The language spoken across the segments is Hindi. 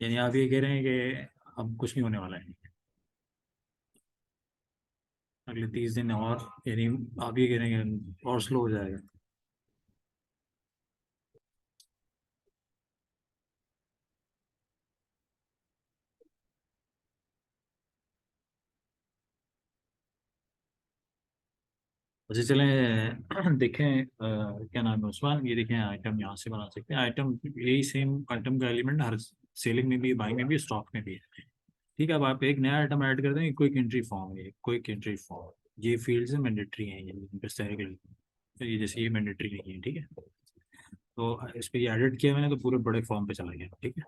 यानी आप ये कह रहे हैं कि अब कुछ नहीं होने वाला है अगले 30 दिन और, यानी आप ये कह रहे हैं और स्लो हो जाएगा। वैसे चलें देखें क्या नाम है उस्मान, ये देखें आइटम यहाँ से बना सकते हैं आइटम, यही सेम आइटम का एलिमेंट हर सेलिंग में भी, बाइंग में भी, स्टॉक में भी है। ठीक है, अब आप एक नया आइटम ऐड कर दें, क्विक एंट्री फॉर्म है, क्विक एंट्री फॉर्म। ये फील्ड्स है मैंडेटरी हैं, ये हिस्टोरिकल, तो ये जैसे ये मैंडेटरी नहीं है, ठीक है। तो इस पर ये एडिट किया मैंने तो पूरे बड़े फॉर्म पे चला गया, ठीक है।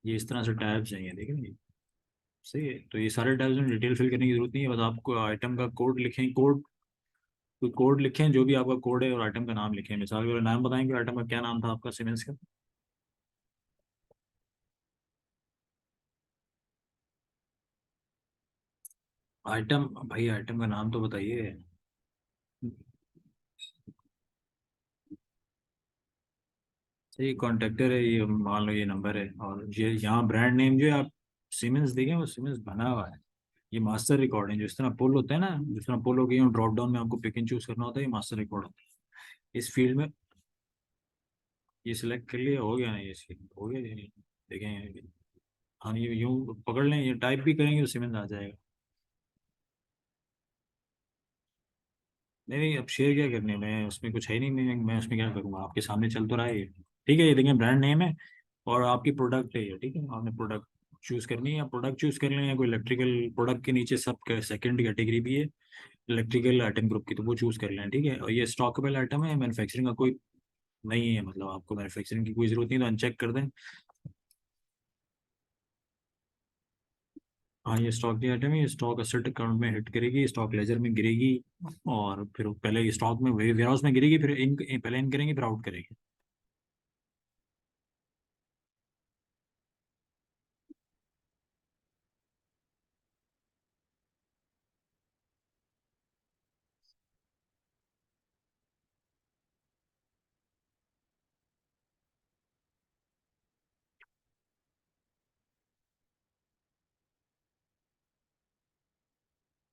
ये इस तरह से टैब्स हैं, ये देखें ये सही है। तो ये सारे टैब्स में डिटेल फिल करने की जरूरत नहीं है, बस आपको आइटम का कोड लिखें, कोई कोड लिखें, जो भी आपका कोड है, और आइटम का नाम लिखें। मिसाल के लिए नाम बताएंगे आइटम का क्या नाम था आपका सीमेंस का। आइटम, भाई आइटम का नाम तो बताइए। सही कॉन्टेक्टर है ये, मान लो ये नंबर है, और ये यहाँ ब्रांड नेम जो है आप सीमेंस देखें, वो सीमेंस बना हुआ है। ये मास्टर रिकॉर्ड है, जो इस तरह पुल होता है ना, जिस तरह पुल हो गई, ड्रॉप डाउन में आपको पिक एंड चूज करना होता है, ये मास्टर रिकॉर्ड होता है इस फील्ड में। ये सिलेक्ट कर लिया, हो गया ना, ये हो गया, ये देखें। हाँ, ये यूँ पकड़ लें, ये टाइप भी करेंगे तो सीमेंस आ जाएगा। नहीं नहीं, अब शेयर क्या करने में, उसमें कुछ है नहीं, मैं उसमें क्या करूँगा, आपके सामने चल तो रहा है ये। ठीक है, ये देखें ब्रांड नेम है, और आपकी प्रोडक्ट है ये, ठीक है। आपने प्रोडक्ट चूज करनी है, या प्रोडक्ट चूज कर लें, या कोई इलेक्ट्रिकल प्रोडक्ट के नीचे सब सेकंड कैटेगरी भी है इलेक्ट्रिकल आइटम ग्रुप की, तो वो चूज कर लें, ठीक है। और ये स्टॉकेबल आइटम है, मैन्युफैक्चरिंग का कोई नहीं है, मतलब आपको मैन्युफैक्चरिंग की कोई जरूरत नहीं, तो अनचेक कर दें। हाँ, ये स्टॉक की आइटम है, ये स्टॉक असेट अकाउंट में हिट करेगी, स्टॉक लेजर में गिरेगी, और फिर पहले स्टॉक में वेयर हाउस में गिरेगी, फिर इन पहले इन करेंगे, फिर आउट करेंगे।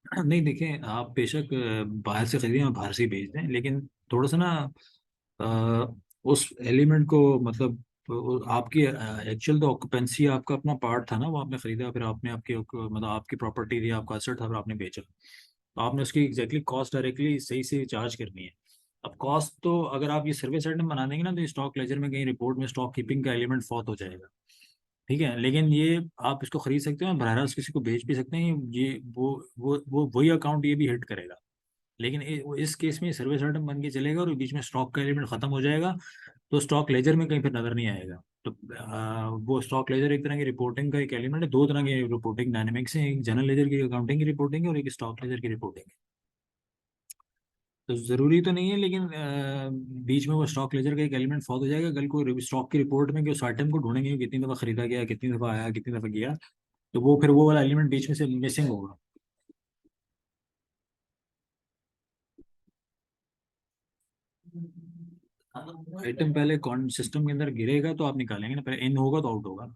नहीं देखें, आप बेशक बाहर से खरीदें और बाहर से ही भेज दें, लेकिन थोड़ा सा ना उस एलिमेंट को, मतलब आपकी एक्चुअल तो ऑक्यूपेंसी आपका अपना पार्ट था ना, वो आपने खरीदा, फिर आपने आपकी मतलब आपकी प्रॉपर्टी थी, आपका एसेट था, फिर आपने बेचा, तो आपने उसकी एग्जैक्टली कॉस्ट डायरेक्टली सही से चार्ज करनी है। अब कॉस्ट तो अगर आप ये सर्विस आइटम बना देंगे ना, तो स्टॉक लेजर में कहीं रिपोर्ट में स्टॉक कीपिंग का एलिमेंट फॉत हो जाएगा। ठीक है, लेकिन ये आप इसको खरीद सकते हो, बरह रास्त किसी को बेच भी सकते हैं, ये वो वही अकाउंट ये भी हिट करेगा। लेकिन इस केस में सर्विस आइटम बन के चलेगा, और बीच में स्टॉक का एलिमेंट खत्म हो जाएगा, तो स्टॉक लेजर में कहीं फिर नजर नहीं आएगा। तो वो स्टॉक लेजर एक तरह की रिपोर्टिंग का एक एलिमेंट है, दो तरह की रिपोर्टिंग डायनेमिक्स है, एक जनरल लेजर की अकाउंटिंग की रिपोर्टिंग है, और एक स्टॉक लेजर की रिपोर्टिंग है। तो जरूरी तो नहीं है, लेकिन बीच में वो स्टॉक लेजर का एक एलिमेंट फॉल हो जाएगा, कल को स्टॉक की रिपोर्ट में कि उस आइटम को ढूंढेंगे कि कितनी दफा खरीदा गया, कितनी दफा आया, कितनी दफा गया, तो वो फिर वो वाला एलिमेंट बीच में से मिसिंग होगा। आइटम पहले कौन सिस्टम के अंदर गिरेगा तो आप निकालेंगे ना, पहले इन होगा तो आउट होगा।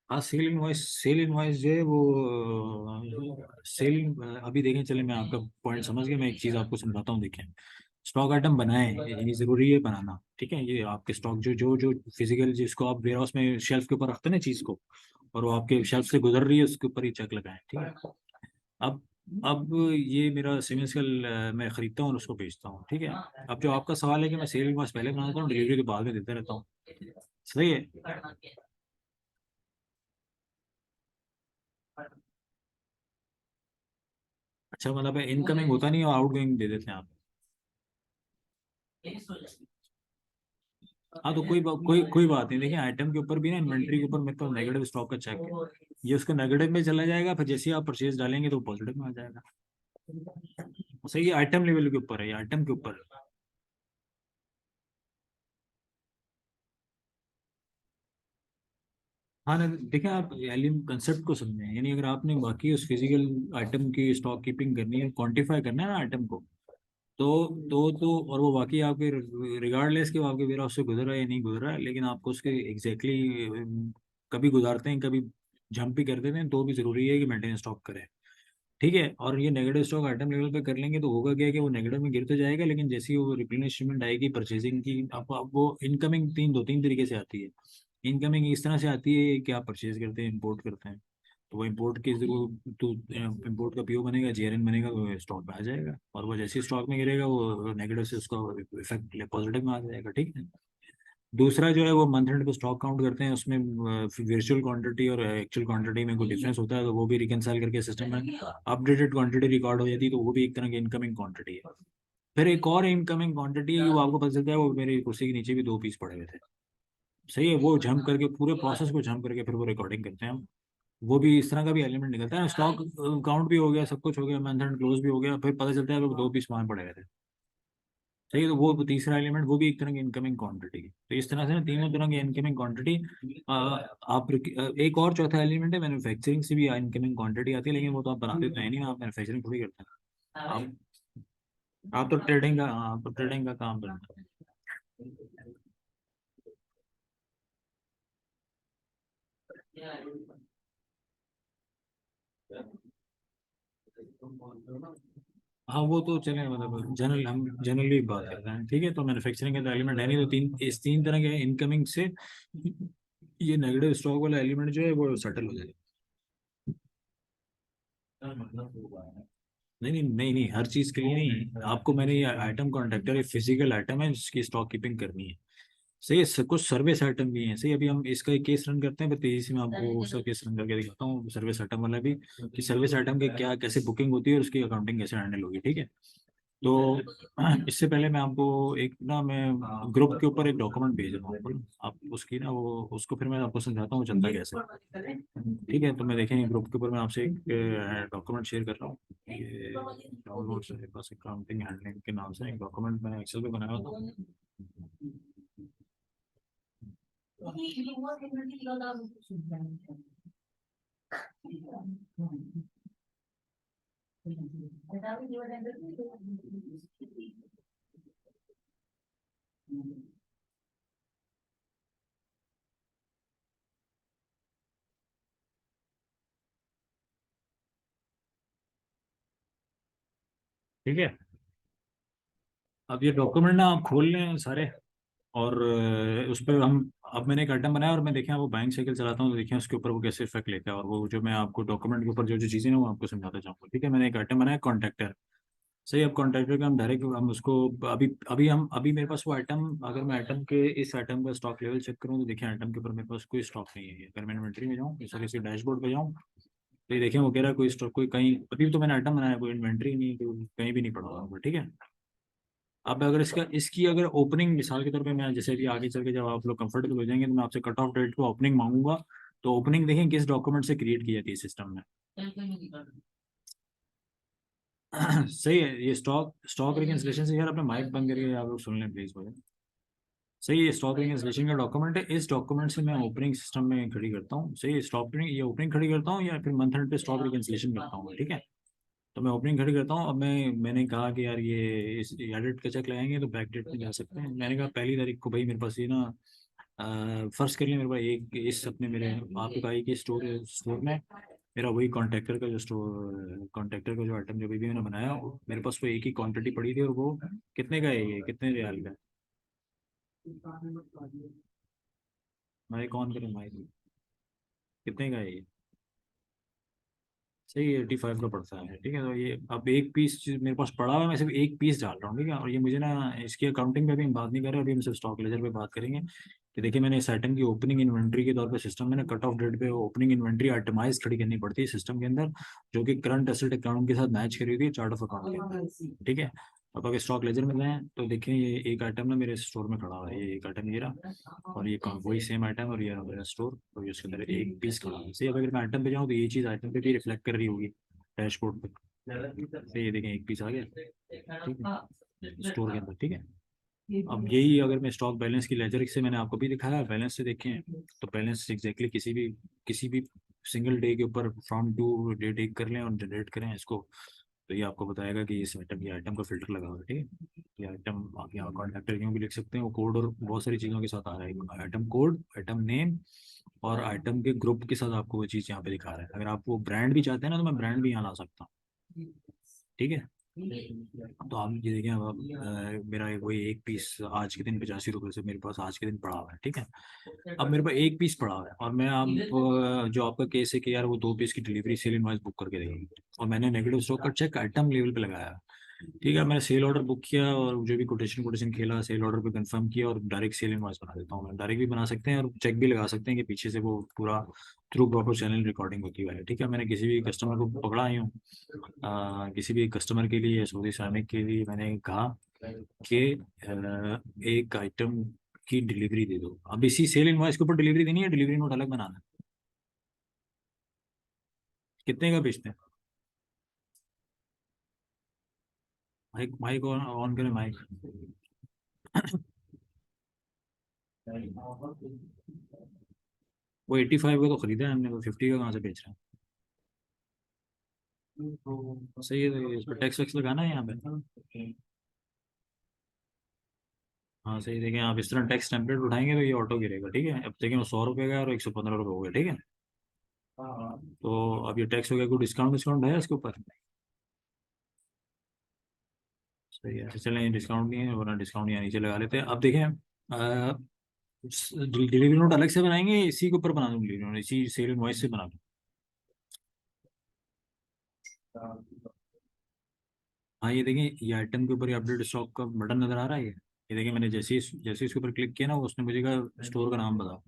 हाँ, सेल इनवॉइस जो है वो सेल, अभी देखें, चले मैं आपका पॉइंट समझ गया, मैं एक चीज़ आपको समझाता हूँ, देखें। स्टॉक आइटम बनाए, यानी ज़रूरी है बनाना, ठीक है। ये आपके स्टॉक जो जो जो फिजिकल, जिसको आप वेयर हाउस में शेल्फ के ऊपर रखते हैं ना चीज़ को, और वो आपके शेल्फ से गुजर रही है, उसके ऊपर ही चेक लगाएं, ठीक है। अब अब ये मेरा सेमेंसियल मैं खरीदता हूँ और उसको बेचता हूँ, ठीक है। अब जो आपका सवाल है कि मैं सेल इनवॉइस पहले बनाता हूँ, डिलीवरी के बाद में देता रहता हूँ, सही है। अच्छा, मतलब इनकमिंग होता नहीं और आउटगोइंग दे देते हैं आप। हाँ, तो कोई बात नहीं, देखिए आइटम के ऊपर भी ना, इन्वेंट्री के ऊपर मेरे पास नेगेटिव स्टॉक का चेक है, ये उसको नेगेटिव में चला जाएगा, फिर जैसे ही आप परचेज डालेंगे तो पॉजिटिव में आ जाएगा। सही है, आइटम लेवल के ऊपर है, ये आइटम के ऊपर है। हाँ ना, देखिए आप एलिम कंसेप्ट को समझें, यानी अगर आपने बाकी उस फिजिकल आइटम की स्टॉक कीपिंग करनी है, क्वांटिफाई करना है ना आइटम को, तो और वो बाकी आपके रिगार्डलेस कि वो आपके वेयर हाउस से गुजर रहा है या नहीं गुजर रहा है, लेकिन आपको उसके एग्जैक्टली कभी गुजारते हैं कभी जंप भी कर देते हैं, तो भी जरूरी है कि मेंटेन स्टॉक करें। ठीक है, और ये नेगेटिव स्टॉक आइटम लेवल पे कर लेंगे तो होगा क्या कि वो नेगेटिव में गिर तो जाएगा, लेकिन जैसे ही वो रिप्लेनिशमेंट आएगी परचेजिंग की, अब वो इनकमिंग दो तीन तरीके से आती है। इनकमिंग इस तरह से आती है कि आप परचेज करते हैं, इंपोर्ट करते हैं, तो वो इम्पोर्ट के जरूर तो इम्पोर्ट का पीओ बनेगा, जेआरएन बनेगा, वो स्टॉक में आ जाएगा, और वो जैसे स्टॉक में गिरेगा वो नेगेटिव से उसका इफेक्ट पॉजिटिव में आ जाएगा। ठीक है। दूसरा जो है वो मंथ एंड पे स्टॉक काउंट करते हैं, उसमें वर्चुअल क्वांटिटी और एक्चुअल क्वांटिटी में कोई डिफरेंस होता है, तो वो भी रिकनसाइल करके सिस्टम में अपडेटेड क्वांटिटी रिकॉर्ड हो जाती है, तो वो भी एक तरह की इनकमिंग क्वांटिटी है। फिर एक और इनकमिंग क्वांटिटी है, वो आपको पता चलता है वो मेरी कुर्सी के नीचे भी दो पीस पड़े हुए थे। सही है, वो जम करके पूरे प्रोसेस को जम करके फिर वो रिकॉर्डिंग करते हैं हम। वो भी इस तरह का भी एलिमेंट निकलता है, स्टॉक काउंट भी हो गया, सब कुछ हो गया, मंथ एंड क्लोज भी हो गया, फिर पता चलता है वो दो पीस वहां पड़े हुए थे। सही है, तो वो तीसरा एलिमेंट वो भी एक तरह की इनकमिंग क्वांटिटी है। तो इस तरह से ना तीनों तरह की इनकमिंग क्वांटिटी आप एक और चौथा एलिमेंट है मैन्युफैक्चरिंग से भी इनकमिंग क्वांटिटी आती है, लेकिन वो तो आप बनाते तो है नहीं ना, आप मैन्युफैक्चरिंग थोड़ी करते हैं। आप तो ट्रेडिंग का, हाँ, आप तो ट्रेडिंग का काम करते हैं। हाँ वो तो चले, मतलब जनरल हम जनरली बात कर रहे हैं। ठीक है, तो मैन्युफैक्चरिंग का तो एलिमेंट है नहीं, तो इस तीन तरह के इनकमिंग से ये नेगेटिव स्टॉक वाला एलिमेंट जो है वो सेटल हो जाएगा। नहीं नहीं नहीं नहीं, हर चीज के लिए नहीं, आपको मैंने ये आइटम कॉन्ट्रैक्टर ये फिजिकल आइटम है जिसकी स्टॉक कीपिंग करनी है। सही है, कुछ सर्विस आइटम भी हैं। सही, अभी हम इसका एक केस रन करते हैं, फिर तेजी से मैं आपको उसका केस रन करके दिखाता हूँ सर्विस आइटम वाला भी, कि सर्विस आइटम के क्या कैसे बुकिंग होती है और उसकी अकाउंटिंग कैसे हैंडल होगी। ठीक है, तो इससे पहले मैं आपको एक ना मैं ग्रुप के ऊपर एक डॉक्यूमेंट भेज रहा हूँ, आप उसकी ना वो उसको फिर मैं आपको समझाता हूँ चलता कैसे। ठीक है, तो मैं देखेंगे ग्रुप के ऊपर मैं आपसे एक डॉक्यूमेंट शेयर कर रहा हूँ। ये डाउनलोड से मेरे पास अकाउंटिंग हैंडलिंग के नाम से एक डॉक्यूमेंट मैंने एक्सेल पे बनाया था। ठीक है, अब ये डॉक्यूमेंट ना आप खोल लें सारे, और उस पर हम, अब मैंने एक आइटम बनाया और मैं देखें वो बैंक साइकिल चलाता हूँ, तो देखें उसके ऊपर वो कैसे इफेक्ट लेता है, और वो जो मैं आपको डॉक्यूमेंट के ऊपर जो जो चीज़ें हैं वो आपको समझाता चाहूँगा। ठीक है, मैंने एक आइटम बनाया कॉन्ट्रैक्टर। सही, अब कॉन्ट्रैक्टर का हम डायरेक्ट हम उसको अभी अभी हम अभी मेरे पास वो आइटम, अगर मैं आइटम के इस आइटम का स्टॉक लेवल चेक करूँ तो देखिए आइटम के ऊपर मेरे पास कोई स्टॉक नहीं है। अगर मैं इन्वेंट्री में जाऊँ, इस तरह से डैशबोर्ड पे जाऊँ, तो ये देखें वो कह रहा है कोई स्टॉक, कोई कहीं अभी तो मैंने आइटम बनाया, कोई इन्वेंट्री नहीं, तो कहीं भी नहीं पड़ा हुआ। ठीक है, अब अगर इसका इसकी अगर ओपनिंग मिसाल के तौर पे मैं जैसे भी आगे चल के जब आप लोग कंफर्टेबल हो जाएंगे तो मैं आपसे कट ऑफ डेट को ओपनिंग मांगूंगा, तो ओपनिंग देखें किस डॉक्यूमेंट से क्रिएट की जाती है सिस्टम में। सही है, ये स्टॉक स्टॉक रिकन्सिलेशन से, यार अपना माइक बंद करके आप लोग सुन लें प्लीज मुझे। सही है, स्टॉक रिकन्सिलेशन का डॉक्यूमेंट है, इस डॉक्यूमेंट से मैं ओपनिंग सिस्टम में खड़ी करता हूँ। सही है, स्टॉक ये ओपनिंग खड़ी करता हूँ या फिर मंथ एंड पे स्टॉक रिकन्सिलेशन करता हूँ। ठीक है, तो मैं ओपनिंग खड़ी करता हूँ। अब मैंने कहा कि यार ये इस एडिट का चेक लगाएंगे तो बैक डेट में जा सकते हैं। मैंने कहा पहली तारीख को भाई मेरे पास ये ना फर्स्ट कर लिया, मेरे पास एक इस अपने मेरे आपके भाई के स्टोर स्टोर में मेरा वही कॉन्ट्रैक्टर का जो स्टोर कॉन्ट्रैक्टर का जो आइटम जो भी मैंने बनाया, मेरे पास वो एक ही क्वांटिटी पड़ी थी, और वो कितने का है, ये कितने रियाल का है? मैं कौन करूँ भाई, कितने का है ये? सही 85 का पड़ता है। ठीक है, तो ये अब एक पीस मेरे पास पड़ा हुआ है, मैं सिर्फ एक पीस डाल रहा हूँ। ठीक है, और ये मुझे ना इसकी अकाउंटिंग पे भी हम बात नहीं कर रहे, अभी हम सिर्फ स्टॉक लेजर पे बात करेंगे कि देखिए मैंने इस आइटम की ओपनिंग इन्वेंट्री के तौर पे सिस्टम में ना कट ऑफ डेट पे ओपनिंग इन्वेंट्री आइटमाइज खड़ी करनी पड़ती है सिस्टम के अंदर, जो कि करंट एसेट अकाउंट के साथ मैच करी हुई है चार्ट ऑफ अकाउंट के अंदर। ठीक है, अब अगर स्टॉक लेजर में जाएं तो देखिए ये एक आइटम ना मेरे स्टोर में खड़ा हुआ है, ये एक आइटम ये रहा, और ये वही सेम आइटम, और ये रहा मेरा स्टोर, और ये उसके अंदर एक पीस खड़ा है। सही, अब अगर मैं आइटम पे जाऊँ तो ये चीज़ आइटम पे भी रिफ्लेक्ट कर रही होगी डैशबोर्ड पे। तो ये देखें एक पीस आ गया। ठीक है, स्टोर के अंदर। ठीक है, अब यही अगर मैं स्टॉक बैलेंस की लेजर से मैंने आपको भी दिखाया, बैलेंस से देखें तो बैलेंस एग्जैक्टली किसी भी सिंगल डे के ऊपर फ्रॉम टू डे टेक कर लें और जनरेट करें इसको, तो ये आपको बताएगा कि इस आइटम, ये आइटम का फिल्टर लगा हुआ है, ठीक है। ये आइटम आप यहाँ कॉन्टैक्ट क्यों भी लिख सकते हैं, वो कोड और बहुत सारी चीज़ों के साथ आ रहा है, आइटम कोड, आइटम नेम और आइटम के ग्रुप के साथ आपको वो चीज़ यहाँ पे दिखा रहा है। अगर आप वो ब्रांड भी चाहते हैं ना तो मैं ब्रांड भी यहाँ ला सकता हूँ, ठीक है। तो आप ये देखें, अब मेरा वही एक पीस आज के दिन 85 रुपये से मेरे पास आज के दिन पड़ा हुआ है, ठीक है। अब मेरे पास एक पीस पड़ा हुआ है और मैं आप जो आपका केस है कि यार वो 2 पीस की डिलीवरी सेल इनवॉइस बुक करके देंगे, और मैंने नेगेटिव स्टॉक का चेक आइटम लेवल पे लगाया, ठीक है। मैंने सेल ऑर्डर बुक किया और जो भी कोटेशन कोटेशन खेला, सेल ऑर्डर पे कंफर्म किया और डायरेक्ट सेल इनवॉइस बना देता हूँ। मैं डायरेक्ट भी बना सकते हैं और चेक भी लगा सकते हैं कि पीछे से वो पूरा थ्रू प्रॉपर चैनल रिकॉर्डिंग होती हुआ है, ठीक है। मैंने किसी भी कस्टमर को पकड़ा ही हूँ, किसी भी कस्टमर के लिए, सऊदी श्रमिक के लिए मैंने कहा कि एक आइटम की डिलीवरी दे दो। अब इसी सेल इनवॉइस के ऊपर डिलीवरी देनी है, डिलीवरी नोट अलग बनाना है। कितने का बेचते हैं? माइक माइक ऑन करें माइक। वो 85 का तो खरीदा है हमने, वो 50 का कहाँ से बेच रहे हैं? सही है, तो इस पर टैक्स वैक्स लगाना है यहाँ पे। हाँ सही, देखें आप इस तरह टैक्स टेम्पलेट उठाएंगे तो ये ऑटो गिरेगा, ठीक है। अब देखें वो 100 रुपये का और 115 रुपये हो गया, ठीक है। तो अब ये टैक्स हो गया, कोई डिस्काउंट डिस्काउंट है इसके ऊपर? सही है, अच्छा चलें, डिस्काउंट नहीं है, वरना डिस्काउंट यहाँ नीचे लगा लेते हैं। अब देखें डिलीवरी नोट अलग से बनाएंगे, इसी के ऊपर बना दूँ डिलीवरी नोट, इसी सेल इनवॉइस से बना दूँ? हाँ ये देखें, ये आइटम के ऊपर ये अपडेट स्टॉक का बटन नजर आ रहा है, ये देखें मैंने जैसे इसके ऊपर क्लिक किया ना, उसने मुझे कहा स्टोर का नाम बताओ।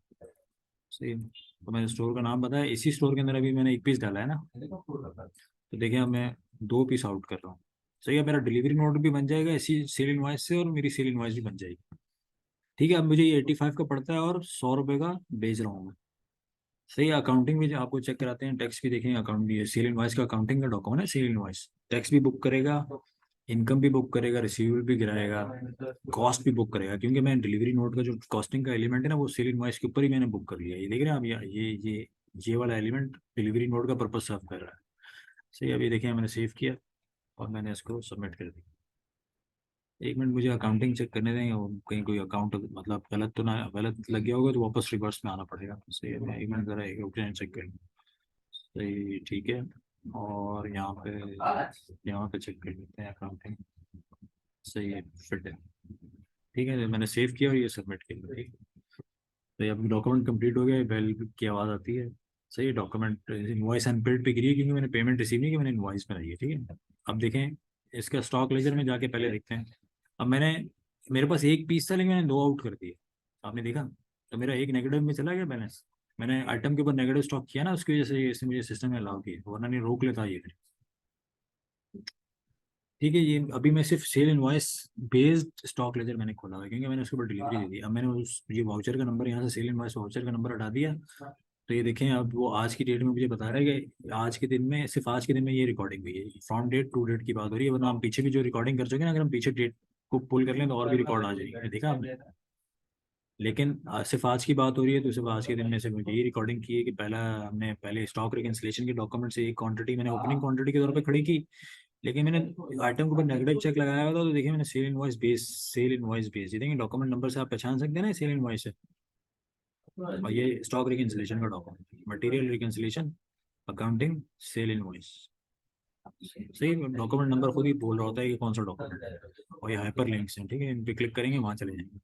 सही है, तो मैंने स्टोर का नाम बताया, इसी स्टोर के अंदर अभी मैंने एक पीस डाला है ना, तो देखिए अब मैं 2 पीस आउट कर रहा हूँ। सही है, मेरा डिलीवरी नोट भी बन जाएगा इसी सेल इनवॉइस से और मेरी सेल इनवॉइस भी बन जाएगी, ठीक है। अब मुझे ये 85 का पड़ता है और 100 रुपये का बेच रहा हूँ मैं। सही है, अकाउंटिंग भी जो आपको चेक कराते हैं, टैक्स भी देखेंगे, अकाउंट भी है, सेल इनवॉइस का अकाउंटिंग का डॉक्यूमेंट है सेल इनवॉइस, टैक्स भी बुक करेगा, इनकम भी बुक करेगा, रिसीवेबल भी गिराएगा, कॉस्ट भी बुक करेगा, क्योंकि मैं डिलीवरी नोट का जो कॉस्टिंग का एलिमेंट है ना वो सेल इनवॉइस के ऊपर ही मैंने बुक कर लिया है। ये देख रहे हैं आप, ये वाला एलिमेंट डिलीवरी नोट का पर्पज सर्व कर रहा है। सही, अभी देखिए मैंने सेव किया और मैंने इसको सबमिट कर दिया। एक मिनट मुझे अकाउंटिंग चेक करने देंगे, वो कहीं कोई अकाउंट मतलब गलत तो ना, गलत लग गया होगा तो वापस रिवर्स में आना पड़ेगा। सही है, मैं एक मिनट ज़रा एक चेक करें। सही, ठीक है। और यहाँ पे चेक कर लेते हैं अकाउंटिंग। सही है, फिट है, ठीक है। मैंने सेव किया और ये सबमिट किया, ठीक है। तो ये अब डॉक्यूमेंट कंप्लीट हो गया, बेल की आवाज़ आती है। सही, डॉक्यूमेंट इनवॉइस अनपेड पे गिरी है क्योंकि मैंने पेमेंट रिसीव नहीं की, मैंने इनवॉइस बनाई है, ठीक है। अब देखें इसका स्टॉक लेजर में जाके पहले देखते हैं। अब मेरे पास एक पीस था लेकिन मैंने 2 आउट कर दिए, आपने देखा, तो मेरा एक नेगेटिव में चला गया बैलेंस। मैंने आइटम के ऊपर नेगेटिव स्टॉक किया ना, उसकी वजह से इसने मुझे सिस्टम में अलाउ किया, वरना नहीं रोक लेता ये। ठीक है, ये अभी मैं सिर्फ sale invoice based stock ledger मैंने खोला हुआ है क्योंकि मैंने उसके ऊपर डिलीवरी दे दी। अब मैंने उस ये वाउचर का नंबर यहाँ से सेल इनवॉइस वाउचर का नंबर हटा दिया, तो ये देखें अब वो आज की डेट में मुझे बता रहा है कि आज के दिन में, सिर्फ आज के दिन में ये रिकॉर्डिंग हुई है, फ्रॉम डेट टू डेट की बात हो रही है, वरना हम पीछे भी जो रिकॉर्डिंग कर चुके हैं ना, अगर हम पीछे डेट को पुल कर लें तो और भी रिकॉर्ड आ जाएगी, देखा आपने। लेकिन सिर्फ आज की बात हो रही है, तो सिर्फ आज के दिन में सिर्फ यही रिकॉर्डिंग की है कि हमने पहले स्टॉक रिकन्सिलेशन के डॉक्यूमेंट से एक क्वांटिटी मैंने ओपनिंग क्वांटिटी के तौर पे खड़ी की, लेकिन मैंने आइटम के ऊपर नेगेटिव चेक लगाया हुआ था, तो देखिए मैंने सेल इनवॉइस बेस, ये देखिए डॉक्यूमेंट नंबर से आप पहचान सकते हैं ना सेल इनवॉइस से। और ये स्टॉक रिकन्सिलेशन का document, material reconciliation, accounting, sale invoice. सही, डॉक्यूमेंट नंबर खुद ही बोल रहा होता है कि कौन सा डॉक्यूमेंट है, और ये हाइपर लिंक्स हैं, ठीक है, इन पे क्लिक करेंगे वहाँ चले जाएंगे।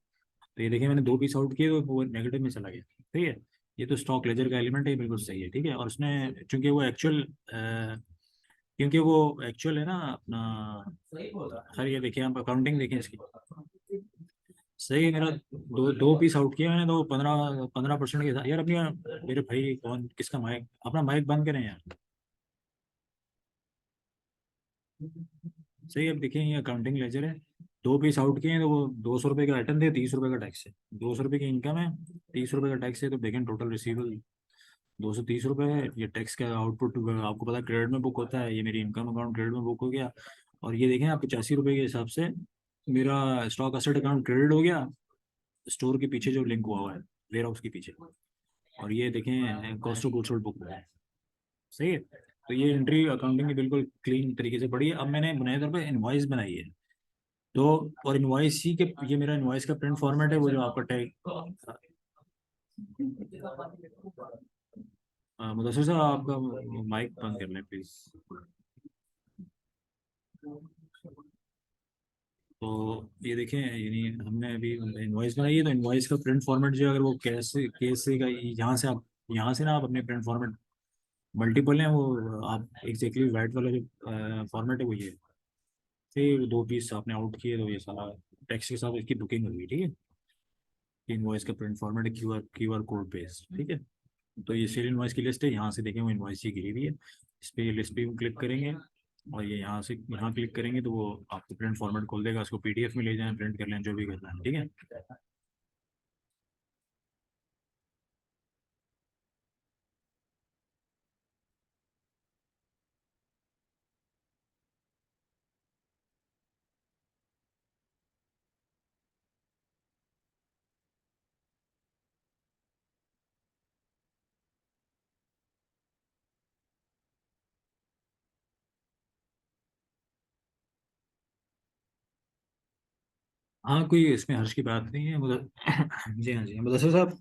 तो ये देखिए मैंने 2 पीस आउट किए तो वो नेगेटिव में चला गया, ठीक है। ये तो स्टॉक लेजर का एलिमेंट है, ये बिल्कुल सही है, ठीक है। और उसने क्योंकि वो एक्चुअल है ना अपना। सर ये देखिए आप अकाउंटिंग देखें इसकी, सही है। मेरा दो 2 पीस आउट किया मैंने, तो 15% के साथ यार अपनी, मेरे भाई कौन किसका माइक, अपना माइक बंद करें यार। सही, अब देखिए ये अकाउंटिंग लेजर है, 2 पीस आउट किए हैं, तो वो 200 रुपये का आइटम थे, 30 रुपये का टैक्स है, 200 रुपये की इनकम है, 30 रुपये का टैक्स है, तो देखें टोटल रिसीवेबल 230 रुपये है। ये टैक्स का आउटपुट आपको पता है क्रेडिट में बुक होता है, ये मेरी इनकम अकाउंट क्रेडिट में बुक हो गया। और ये देखें आप 85 रुपये के हिसाब से मेरा स्टॉक असेट अकाउंट क्रेडिट हो गया, स्टोर के पीछे जो लिंक हुआ है, वेयर हाउस के पीछे, और ये देखें cost of goods sold book हुआ है। सही है। तो ये एंट्री अकाउंटिंग की बिल्कुल क्लीन तरीके से पड़ी है। अब मैंने बुनियादी तौर पर इनवॉइस बनाई है। तो और इनवॉइस ही के, ये मेरा इनवॉइस का प्रिंट फॉर्मेट है, वो जो आपका टैग। मुदस्सिर साहब, आपका माइक बंद कर लें प्लीज। तो ये देखें, यानी हमने अभी इनवॉइस बनाई है, तो इनवॉइस का प्रिंट फॉर्मेट जो है, अगर वो कैसे कैसे का, यहाँ से आप, यहाँ से ना आप अपने प्रिंट फॉर्मेट मल्टीपल हैं, वो आप एग्जैक्टली वाइट वाला जो फॉर्मेट है वो ये है। फिर दो पीस आपने आउट किए तो ये सारा टेक्स्ट के साथ इसकी बुकिंग होगी, ठीक है। इनवॉइस का प्रिंट फॉर्मेट है क्यूआर कोड बेस्ड, ठीक है। तो ये सेल इनवॉइस की लिस्ट है, यहाँ से देखें वो इनवॉइस ही गिरी हुई है। इस पर लिस्ट पे क्लिक करेंगे, और ये यहाँ से यहाँ क्लिक करेंगे तो वो आपको प्रिंट फॉर्मेट खोल देगा, उसको पीडीएफ में ले जाएं, प्रिंट कर लें, जो भी करना है, ठीक है। हाँ, कोई इसमें हर्ष की बात नहीं है, मतलब जी हाँ, जी हाँ, मुदस्सिर साहब।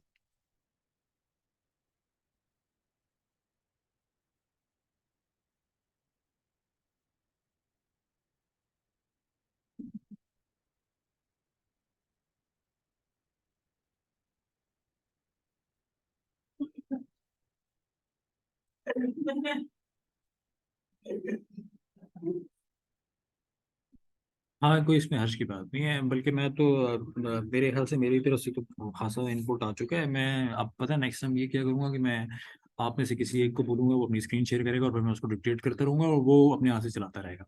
हाँ, कोई इसमें हर्ष की बात नहीं है, बल्कि मैं तो मेरे ख्याल से मेरी तरफ से तो खासा इनपुट आ चुका है। मैं अब पता है नेक्स्ट टाइम ये क्या करूँगा कि मैं आप में से किसी एक को बोलूंगा, वो अपनी स्क्रीन शेयर करेगा, और फिर मैं उसको डिक्टेट करता रहूंगा, और वो अपने हाथ से चलाता रहेगा।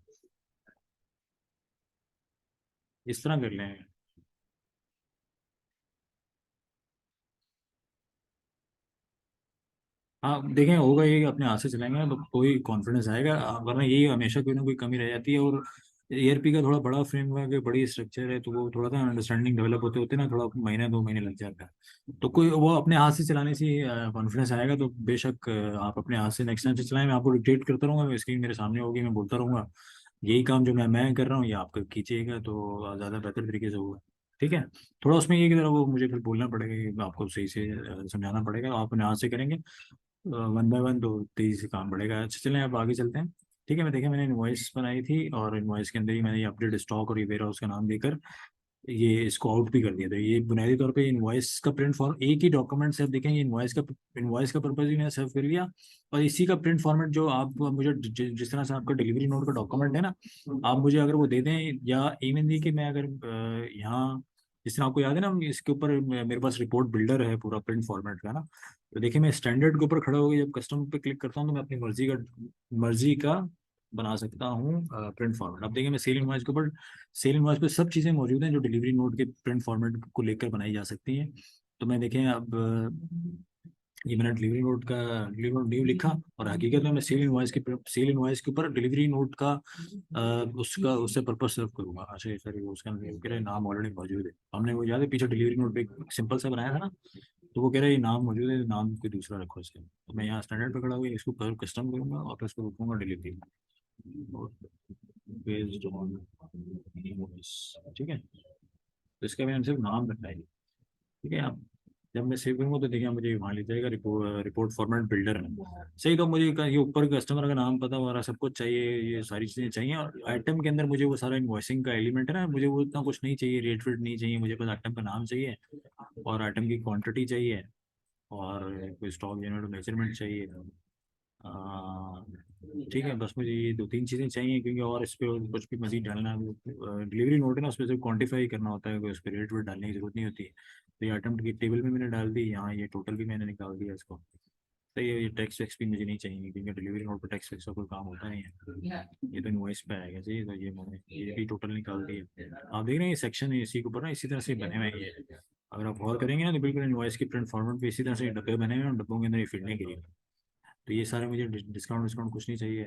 इस तरह कर लें। हाँ देखें, होगा ये कि अपने हाथ से चलाएंगे तो कोई कॉन्फिडेंस आएगा, वरना यही हमेशा कोई ना कोई कमी रह जाती है। और ईआरपी का थोड़ा बड़ा फ्रेमवर्क है, बड़ी स्ट्रक्चर है, तो वो थोड़ा सा अंडरस्टैंडिंग डेवलप होते होते ना थोड़ा महीने 2 महीने लग जाता है। तो कोई वो अपने हाथ से चलाने से कॉन्फिडेंस आएगा, तो बेशक आप अपने हाथ से नेक्स्ट टाइम से चलाएं। मैं आपको डिक्टेट करता रहूंगा, स्क्रीन मेरे सामने होगी, मैं बोलता रहूंगा यही काम जो मैं कर रहा हूँ, ये आप कीजिएगा, तो ज़्यादा बेहतर तरीके से होगा, ठीक है। थोड़ा उसमें ये कि जरा वो मुझे फिर बोलना पड़ेगा, कि आपको सही से समझाना पड़ेगा, आप अपने हाथ से करेंगे 1 बाय 1 तो तेजी से काम बढ़ेगा। अच्छा चलें, अब आगे चलते हैं। ठीक है, मैं देखिए मैंने इनवॉइस बनाई थी, और इनवॉइस के अंदर ही मैंने ये अपडेट स्टॉक और ये वेयर हाउस का नाम देकर ये इसको आउट भी कर दिया था। ये बुनियादी तौर पे इनवॉइस का प्रिंट फॉर्म एक ही डॉक्यूमेंट से, आप देखेंगे इनवॉइस का पर्पज भी मैंने सर्व कर लिया, और इसी का प्रिंट फॉर्मेट जो आप मुझे जिस तरह से आपका डिलीवरी नोट का डॉक्यूमेंट है ना, आप मुझे अगर वो दे दें, या इवन दी कि मैं अगर यहाँ, जिस तरह आपको याद है ना, इसके ऊपर मेरे पास रिपोर्ट बिल्डर है पूरा प्रिंट फॉर्मेट का ना। तो देखिए मैं स्टैंडर्ड के ऊपर खड़ा होकर जब कस्टम पे क्लिक करता हूँ, तो मैं अपनी मर्जी का बना सकता हूँ प्रिंट फॉर्मेट। अब देखिए मैं सेल इनवॉइस के ऊपर, सेल इनवॉइस पे सब चीज़ें मौजूद हैं जो डिलीवरी नोट के प्रिंट फॉर्मेट को लेकर बनाई जा सकती हैं। तो मैं देखें अब ये मैंने डिलीवरी नोट न्यू लिखा, और हकीकत में मैं सेल इनवॉइस के ऊपर डिलीवरी नोट का उसका उससे पर्पस सर्व करूंगा। अच्छा सर, वो उसका कह रहे हैं नाम ऑलरेडी मौजूद है, हमने वो याद है पीछे डिलीवरी नोट पे सिंपल सा बनाया था ना, तो वो कह रहा है ये नाम मौजूद है, नाम कोई दूसरा रखो इसके। तो मैं यहाँ स्टैंडर्ड पे खड़ा हुआ इसको कस्टम करूंगा, और फिर इसको रुकूंगा डिलीवरी बेस्ड ऑन इनवॉइस, ठीक है। तो इसका मैंने सिर्फ नाम रखा है, ठीक है। आप जब मैं सेव करूँगा तो देखिए मुझे वहाँ लिख जाएगा रिपोर्ट फॉर्मेट बिल्डर है। सही, तो मुझे ये ऊपर कस्टमर का नाम पता वगैरह सब कुछ चाहिए, ये सारी चीज़ें चाहिए, और आइटम के अंदर मुझे वो सारा इन्वॉइसिंग का एलिमेंट है ना, मुझे वो इतना कुछ नहीं चाहिए, रेट वेट नहीं चाहिए, मुझे बस आइटम का नाम चाहिए, और आइटम की क्वांटिटी चाहिए, और कोई स्टॉक यूनिट मेजरमेंट चाहिए। आ, ठीक है, बस मुझे ये 2-3 चीज़ें चाहिए, क्योंकि और इस पर कुछ भी मजीद डालना है, डिलीवरी नोट है ना, उस पर सिर्फ क्वान्टिफाई करना होता है, कोई उस पर रेट वेट डालने की जरूरत नहीं होती। तो ये आइटम की टेबल में मैंने डाल दी, यहाँ ये टोटल भी मैंने निकाल दिया इसको। तो ये टैक्स वैक्स भी मुझे नहीं चाहिए, क्योंकि डिलीवरी नोट पर टैक्स वैक्स का कोई काम होता नहीं है, ये तो इनवॉइस पे आएगा जी। तो ये मैंने ये भी टोटल निकाल दिया। आप देख रहे हैं ये सेक्शन है इसी के ऊपर ना, इसी तरह से बने हुए हैं ये। अगर आप गौर करेंगे ना, तो बिल्कुल इनवॉइस की प्रिंट फॉर्मेट पे इसी तरह से डब्बे बने हुए हैं, और डब्बों के अंदर ये फिट नहीं करिए। तो ये सारे मुझे डिस्काउंट कुछ नहीं चाहिए।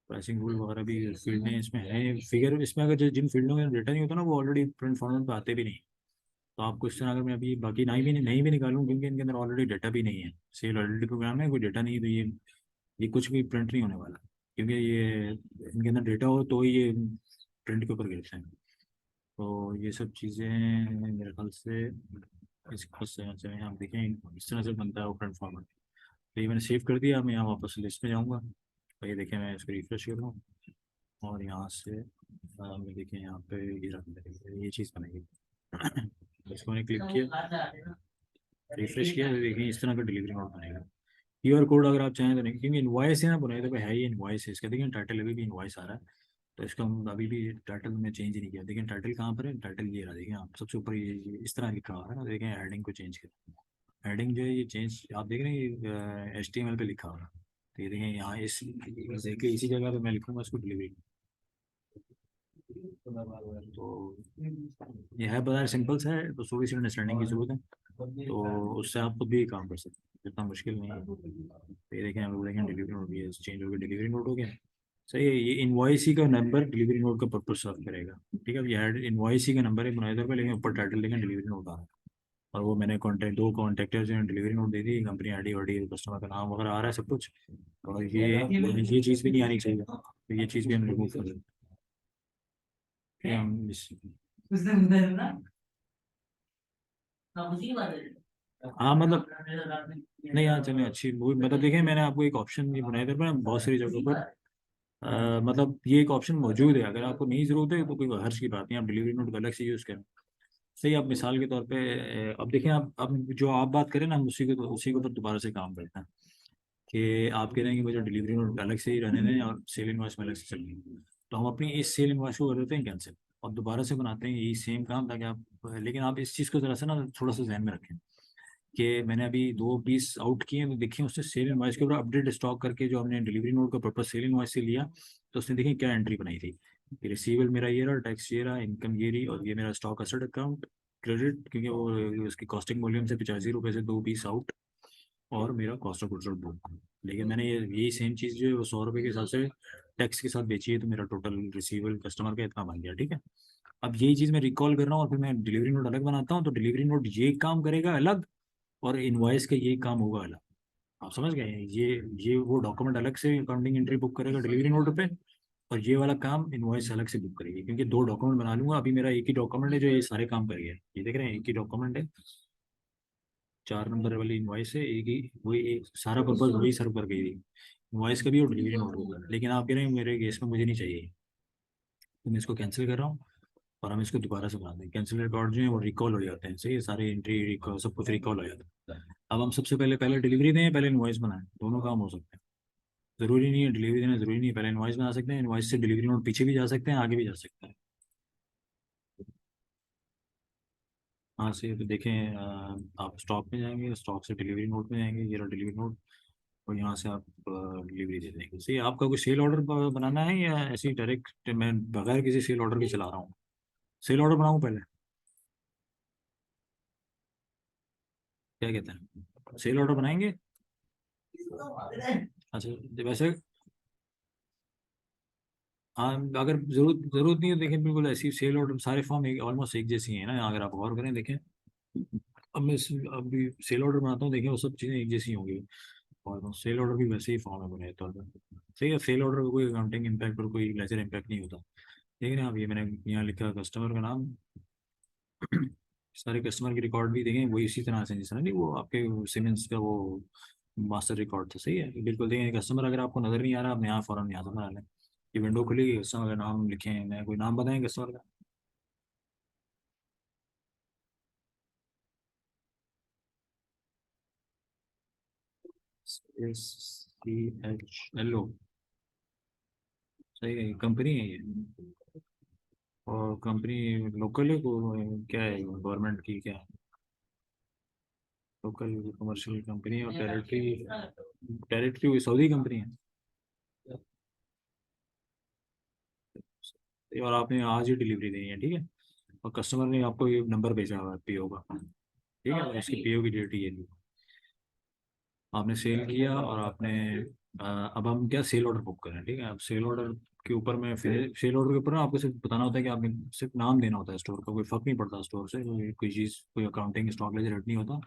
प्राइसिंग रूल वगैरह भी फील्ड में इसमें है, फिगर इसमें अगर जिन फील्डों में डेटा नहीं होता ना वो ऑलरेडी प्रिंट फॉर्मेट पे आते भी नहीं। तो आपको इस तरह अगर मैं अभी बाकी नहीं भी निकालूं क्योंकि इनके अंदर ऑलरेडी डेटा भी नहीं है, सेल ऑलरेडी प्रोग्राम है, कोई डेटा नहीं है, तो ये कुछ भी प्रिंट नहीं होने वाला, क्योंकि ये इनके अंदर डेटा हो तो ही ये प्रिंट के ऊपर गिरते हैं। तो ये सब चीज़ें मेरे ख्याल से इसको से हम देखें इस तरह से बनता है वो प्रिंट फॉर्मेट। तो ये मैंने सेव कर दिया, मैं यहाँ वापस लिस्ट में जाऊँगा, तो ये देखें मैं इसको रिफ्रेश कर लूँ और यहाँ से मैं देखें यहाँ पे ये रख देंगे, ये चीज़ बनेगी। इसको मैंने क्लिक किया, रिफ्रेश किया, तो देखें इस तरह का डिलीवरी नोट बनेगा। क्यूआर कोड अगर आप चाहें तो नहीं, क्योंकि इनवॉइस है ना बनाए तो है ही इनवॉइस है इसका, देखिए टाइटल अभी भी इनवॉइस आ रहा है। तो इसका हम अभी भी टाइटल में चेंज ही नहीं किया, देखिए टाइटल कहाँ पर है, टाइटल ये रहा, देखिए आप सबसे ऊपर ये इस तरह लिखा हुआ है ना, देखें हेडिंग को चेंज किया, हेडिंग जो है ये चेंज आप देख रहे हैं ये HTML पे लिखा हुआ है। तो ये देखें यहाँ देखिए इसी जगह पे मैं लिखूंगा इसको डिलीवरी। तो ये है बाजार सिंपल सा है, तो थोड़ी सी अंडरस्टैंडिंग की जरूरत है, तो उससे आप खुद भी काम कर सकते हैं, इतना मुश्किल नहीं है। तो ये देखें हम लोग देखें डिलीवरी नोट भी चेंज हो गया, डिलीवरी नोट हो गया। सही है, ये इनवॉइस ही का नंबर डिलीवरी नोट का पर्पज सर्व करेगा। ठीक है, अब ये इनवॉइस ही का नंबर है बुनियादी पर, लेकिन ऊपर टाइटल देखें डिलीवरी नोट आ रहा है। और वो मैंने कॉन्टैक्ट दो कॉन्टैक्टर जो डिलीवरी नोट दे दी, कंपनी ID वाडी कस्टमर का नाम वगैरह आ रहा है सब कुछ। और ये चीज़ भी नहीं आनी चाहिए, तो ये चीज़ भी हम रिमूव कर देते हैं। हम हाँ मतलब नहीं, हाँ चलिए अच्छी मूवी, मतलब देखें मैंने आपको एक ऑप्शन भी बनाया था ना बहुत सारी जगहों पर, मतलब ये एक ऑप्शन मौजूद है, अगर आपको नहीं जरूरत है तो कोई हर्ज की बात नहीं, आप डिलीवरी नोट अलग से यूज़ करें। सही, आप मिसाल के तौर पे अब देखें, आप अब जो आप बात करें ना हम उसी के ऊपर दोबारा से काम करते हैं, कि आप कह रहे हैं कि मुझे डिलीवरी नोट अलग से ही रहने दें और सेल इनवॉइस में अलग से चलेंगे, तो हम अपनी इस सेल इनवॉइस को कर देते हैं कैंसिल और दोबारा से बनाते हैं यही सेम काम, ताकि आप, लेकिन आप इस चीज़ को जरा सा ना थोड़ा सा ध्यान में रखें कि मैंने अभी 2 पीस आउट किए हैं, तो देखिए उसने सेल इनवॉइस के ऊपर अपडेट स्टॉक करके जो हमने डिलीवरी नोट का पर्पज सेल इनवॉइस से लिया, तो उसने देखिए क्या एंट्री बनाई थी कि रिसीवेबल मेरा ये रहा, टैक्स ये रहा, इनकम ये रही, और ये मेरा स्टॉक असेट अकाउंट क्रेडिट, क्योंकि वो उसकी कॉस्टिंग वॉल्यूम से 85 रुपये से 2 पीस आउट, और मेरा cost of goods sold book. लेकिन मैंने ये यही सेम चीज़ जो है वो 100 रुपये के हिसाब से टैक्स के साथ बेची है, तो मेरा टोटल रिसीवेबल कस्टमर का इतना बन गया। ठीक है, अब यही चीज़ मैं रिकॉल कर रहा हूँ और फिर मैं डिलीवरी नोट अलग बनाता हूँ, तो डिलीवरी नोट ये काम करेगा अलग और इनवॉइस का ये काम होगा अलग। आप समझ गए, ये वो डॉक्यूमेंट अलग से अकाउंटिंग एंट्री बुक करेगा डिलीवरी नोट पे, और ये वाला काम इनवॉइस अलग से बुक करेगी, क्योंकि 2 डॉक्यूमेंट बना लूंगा, अभी मेरा एक ही डॉक्यूमेंट है जो ये सारे काम करेगा। ये देख रहे हैं एक ही डॉक्यूमेंट है, 4 नंबर वाली इनवॉइस है, एक ही वही एक सारा पर्पज वही सर्व कर गई थी इनवॉइस का भी और डिलीवरी नोट होगा, लेकिन आप कह रहे हैं मेरे केस में मुझे नहीं चाहिए, तो मैं इसको कैंसिल कर रहा हूँ और हम इसको दोबारा से बना दें। कैंसिल रिकॉर्ड जो है वो रिकॉल हो जाते हैं, सही है, सारे एंट्री रिकॉल सब कुछ रिकॉल हो जाता है। अब हम सबसे पहले पहले डिलीवरी दें, पहले इनवॉइस बनाएं, दोनों काम हो सकते हैं। जरूरी नहीं है डिलीवरी देना, जरूरी नहीं है, पहले इनवॉइस बना सकते हैं, इनवॉइस से डिलीवरी नोट पीछे भी जा सकते हैं, आगे भी जा सकते हैं। हाँ से तो देखें आप स्टॉक में जाएंगे, स्टॉक से डिलीवरी नोट में जाएंगे, ये रहा डिलीवरी नोट, और यहाँ से आप डिलीवरी दे देंगे। सही, आपका कोई सेल ऑर्डर बनाना है या ऐसे ही डायरेक्ट मैं बगैर किसी सेल ऑर्डर के चला रहा हूँ? सेल ऑर्डर बनाऊँ पहले, क्या कहते हैं, सेल ऑर्डर बनाएंगे? अच्छा, वैसे हाँ, अगर जरूरत जरूरत नहीं है देखें, बिल्कुल ऐसी सेल ऑर्डर सारे फॉर्म एक ऑलमोस्ट एक जैसी हैं ना, अगर आप गौर करें देखें। अब मैं अभी सेल ऑर्डर बनाता हूँ, देखिए वो सब चीज़ें एक जैसी होंगी, और सेल ऑर्डर भी वैसे ही फॉर्म है बने तो सही है। सेल ऑर्डर का कोई अकाउंटिंग इम्पैक्ट और कोई लेजर इम्पैक्ट नहीं होता। देख रहे हैं आप, ये मैंने यहाँ लिखा कस्टमर का नाम, सारे कस्टमर के रिकॉर्ड भी देखें वही इसी तरह से, जिस तरह नहीं वो आपके सीमेंस का वो मास्टर रिकॉर्ड था, सही है बिल्कुल। देखें कस्टमर अगर आपको नजर नहीं आ रहा, आप यहाँ फ़ौरन यहाँ से बना लें, ये विंडो खुलेगी, कस्टमर का नाम लिखें, मैं कोई नाम बताएं कस्टमर का। SCHLO, सही है, कंपनी है ये, और कंपनी लोकल है क्या है, गवर्नमेंट की क्या है? लोकल कमर्शियल कंपनी है, और टेरिटरी, टेरिटरी हुई सऊदी कंपनी है। और आपने आज ही डिलीवरी देनी है, ठीक है, और कस्टमर ने आपको ये नंबर भेजा हुआ है पीओ का, ठीक है, और इसकी पीओ की डेट ये थी, आपने सेल किया और आपने अब हम क्या सेल ऑर्डर बुक करें, ठीक है। अब सेल ऑर्डर के ऊपर में, फिर सेल ऑर्डर के ऊपर ना आपको सिर्फ बताना होता है कि आपने सिर्फ नाम देना होता है स्टोर का, कोई फर्क नहीं पड़ता स्टोर से, कोई चीज़ कोई अकाउंटिंग स्टॉक लेजर हट नहीं होता,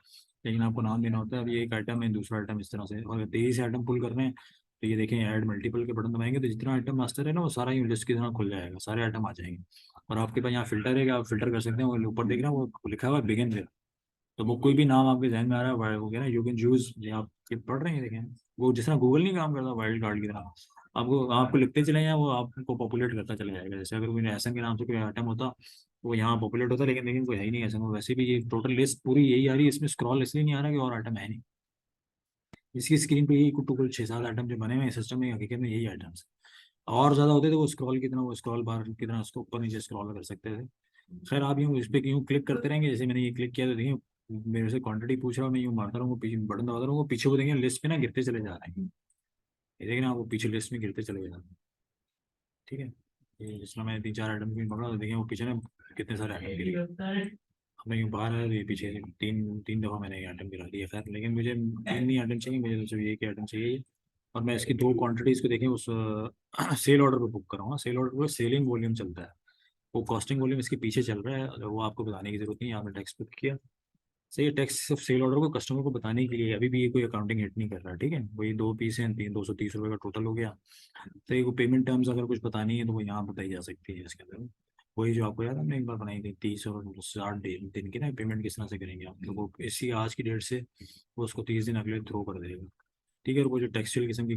लेकिन आपको नाम देना होता है। अब ये एक आइटम है, दूसरा आइटम, इस तरह से। और तेजी से आइटम पुल कर रहे हैं तो ये देखें ऐड मल्टीपल के बटन दबाएंगे तो जितना आइटम मास्टर है ना वो सारा ही लिस्ट की तरह खुल जाएगा, सारे आइटम आ जाएंगे। और आपके पास यहाँ फिल्टर है कि आप फिल्टर कर सकते हैं, वो ऊपर देख रहे हैं वो लिखा हुआ है बिगिन। तो वो कोई भी नाम आपके जहन में आ रहा है वो क्या ना, यू कैन चूज, जो आप ये पढ़ रहे हैं देखें, वो जिस तरह गूगल नहीं काम करता वाइल्ड कार्ड की तरह, आपको आपको लिखते चले जाए वो आपको पॉपुलेट करता चला जाएगा। जैसे अगर कोई एसएन के नाम से कोई आइटम होता वो यहाँ पॉपुलेट होता, लेकिन लेकिन कोई है ही नहीं एसएन, वैसे भी ये टोटल लिस्ट पूरी यही आ रही है, इसमें स्क्रॉल इसलिए नहीं आ रहा कि और आइटम है नहीं। इसकी स्क्रीन पे यही टोटल 6-7 आइटम जो बने हुए हैं सिस्टम में, हकीकत में यही आइटम्स। और ज़्यादा होते थे वो स्क्रॉल कितना, वो स्क्रॉल बार कितना उसको ऊपर नीचे स्क्रॉल कर सकते थे। खैर आप यूँ इस पर यूँ क्लिक करते रहेंगे, जैसे मैंने ये क्लिक किया तो देखिए मेरे से क्वांटिटी पूछ रहा हूँ, मैं यूँ मारता रहूँगा पीछे बटन दबाता रहूँगा, पीछे वो देखेंगे लिस्ट पे ना गिरते चले जा रहे हैं। ये देखिए ना वो पीछे लिस्ट में गिरते चले जा रहे हैं, ठीक है। ये जिसमें मैं 3-4 आइटम भी पकड़ा तो देखिए वो पीछे ना कितने सारे आइटम गिरे। अब मैं यूँ बाहर आया तो ये पीछे से तीन तीन दफ़ा मैंने ये आइटम गिरा दिया। खैर लेकिन मुझे तीन नहीं आइटम चाहिए, मुझे तो सिर्फ एक ही आइटम चाहिए। और मैं इसकी दो क्वांटिटीज़ को देखें उस सेल ऑर्डर पे बुक करूँगा। सेल ऑर्डर पे सेलिंग वॉल्यूम चलता है, वो कॉस्टिंग वॉल्यूम इसके पीछे चल रहा है, वो आपको बताने की जरूरत नहीं है, आपने टैक्स बुक किया। सही है, टैक्स सिर्फ सेल ऑर्डर को कस्टमर को बताने के लिए, अभी भी ये कोई अकाउंटिंग हिट नहीं कर रहा है, ठीक है। वही 2 पीस हैं, 230 रुपये का टोटल हो गया। तो ये को पेमेंट टर्म्स अगर कुछ बतानी है तो वो यहाँ बताई जा सकती है इसके अंदर। वही जो आपको याद है हमने एक बार बनाई थी 30 और 60 दिन की ना, पेमेंट किस तरह से करेंगे आप, तो वो इसी आज की डेट से वो उसको 30 दिन अगले थ्रो कर देगा, ठीक है। और वो जो टेक्सचुअल किस्म की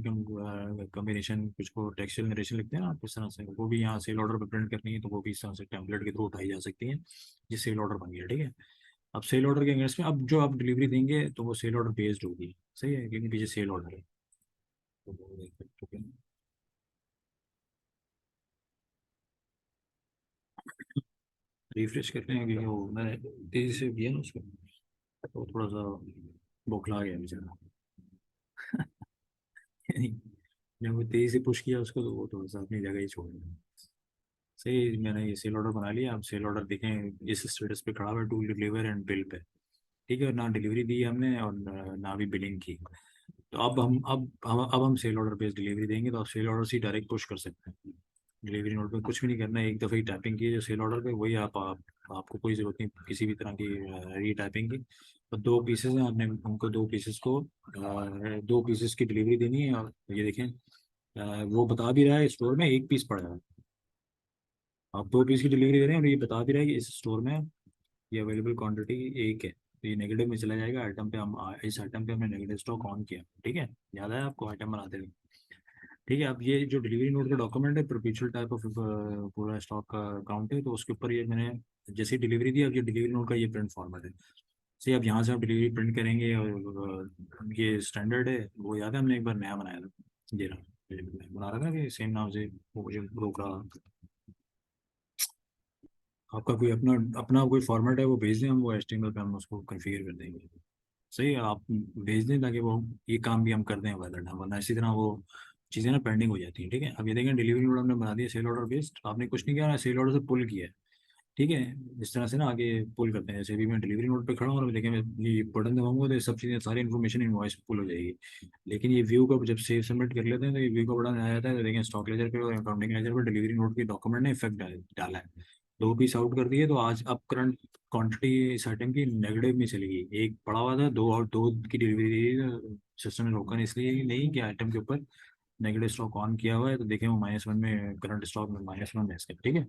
कम्बिनेशन, कुछ को टेक्सचुअल नरेशन लिखते हैं ना आप, इस तरह से वो भी यहाँ सेल ऑर्डर पर प्रिंट करनी है तो वो भी इस तरह से टेम्पलेट के थ्रू उठाई जा सकती है, जिस सेल ऑर्डर बन गया, ठीक है। अब सेल ऑर्डर के अगेंस्ट में अब जो आप डिलीवरी देंगे तो वो सेल ऑर्डर बेस्ड होगी, सही है, क्योंकि पीछे सेल ऑर्डर है। तो वो ठीक है। रिफ्रेश करते हैं क्योंकि वो मैंने तेज़ी से किया ना उसको, तो थोड़ा सा बौखला गया बेचारा। जब वो तेज़ी से पुश किया उसको तो वो थोड़ा सा अपनी जगह ही छोड़ दिया। सही, मैंने ये सेल ऑर्डर बना लिया। अब सेल ऑर्डर देखें इस स्टेटस पे खड़ा हुआ है, to deliver and bill pay, ठीक है। ना डिलीवरी दी हमने और ना भी बिलिंग की। तो अब हम सेल ऑर्डर बेस्ड डिलीवरी देंगे तो आप सेल ऑर्डर से डायरेक्ट पुश कर सकते हैं। डिलीवरी नोट पे कुछ भी नहीं करना है, एक दफ़े ही टाइपिंग की है जो सेल ऑर्डर पे, वही आपको कोई ज़रूरत नहीं किसी भी तरह की री टाइपिंग की। और 2 पीसेज हैं, आपने उनको 2 पीसेस को 2 पीसेस की डिलीवरी देनी है। और ये देखें वो बता भी रहा है स्टोर में 1 पीस पड़ा है, आप 2 पीस की डिलीवरी दे रहे हैं और ये बता भी रहा है कि इस स्टोर में ये अवेलेबल क्वांटिटी एक है, तो ये नेगेटिव में चला जाएगा। आइटम पे हम इस आइटम पे हमने नेगेटिव स्टॉक ऑन किया, ठीक है। याद है आपको आइटम बनाते हुए, ठीक है। अब ये जो डिलीवरी नोट का डॉक्यूमेंट है, परपेचुअल टाइप ऑफ पूरा स्टॉक का अकाउंट है, तो उसके ऊपर ये मैंने जैसे ही डिलीवरी दी, अब ये डिलीवरी नोट का ये प्रिंट फॉर्मेट है। सही, अब यहाँ से आप डिलीवरी प्रिंट करेंगे और ये स्टैंडर्ड है, वो याद है हमने एक बार नया बनाया था, ये रहा, ये बना रहा था कि सेम नाम से वो मुझे रोक रहा। आपका कोई अपना अपना कोई फॉर्मेट है वो भेज दें, हम वो एचटीएमएल पे हम उसको कॉन्फ़िगर कर देंगे। सही है, आप भेज दें ताकि वो ये काम भी हम कर दें वरना इसी तरह वो चीज़ें ना पेंडिंग हो जाती हैं, ठीक है। अब ये देखें डिलीवरी ऑर्डर हमने बना दिया सेल ऑर्डर बेस्ड, आपने कुछ नहीं किया, सेल ऑर्डर से पुल किया है, ठीक है। इस तरह से ना आगे पुल करते हैं, जैसे भी मैं डिलीवरी नोट पे खड़ा हूँ और देखें मैं ये बटन दबाऊंगा तो ये सब चीज़ें सारी इन्फॉर्मेशन इनवॉइस पे पुल हो जाएगी। लेकिन ये व्यू का जब सेव सबमिट कर लेते हैं तो ये व्यू का बटन आ जाता है, तो देखें स्टॉक लेजर पे और अकाउंटिंग लेजर पे डिलीवरी नोट के डॉक्यूमेंट ने इफेक्ट डाला है। 2 पीस आउट कर दिए तो आज अब करंट क्वांटिटी इस आइटम की नेगेटिव में चली गई, एक पड़ा हुआ था, दो और दो की डिलीवरी सिस्टम ने रोका इसलिए नहीं कि आइटम के ऊपर नेगेटिव स्टॉक ऑन किया हुआ है, तो देखें वो -1 में करंट स्टॉक में -1 है इसका, ठीक है।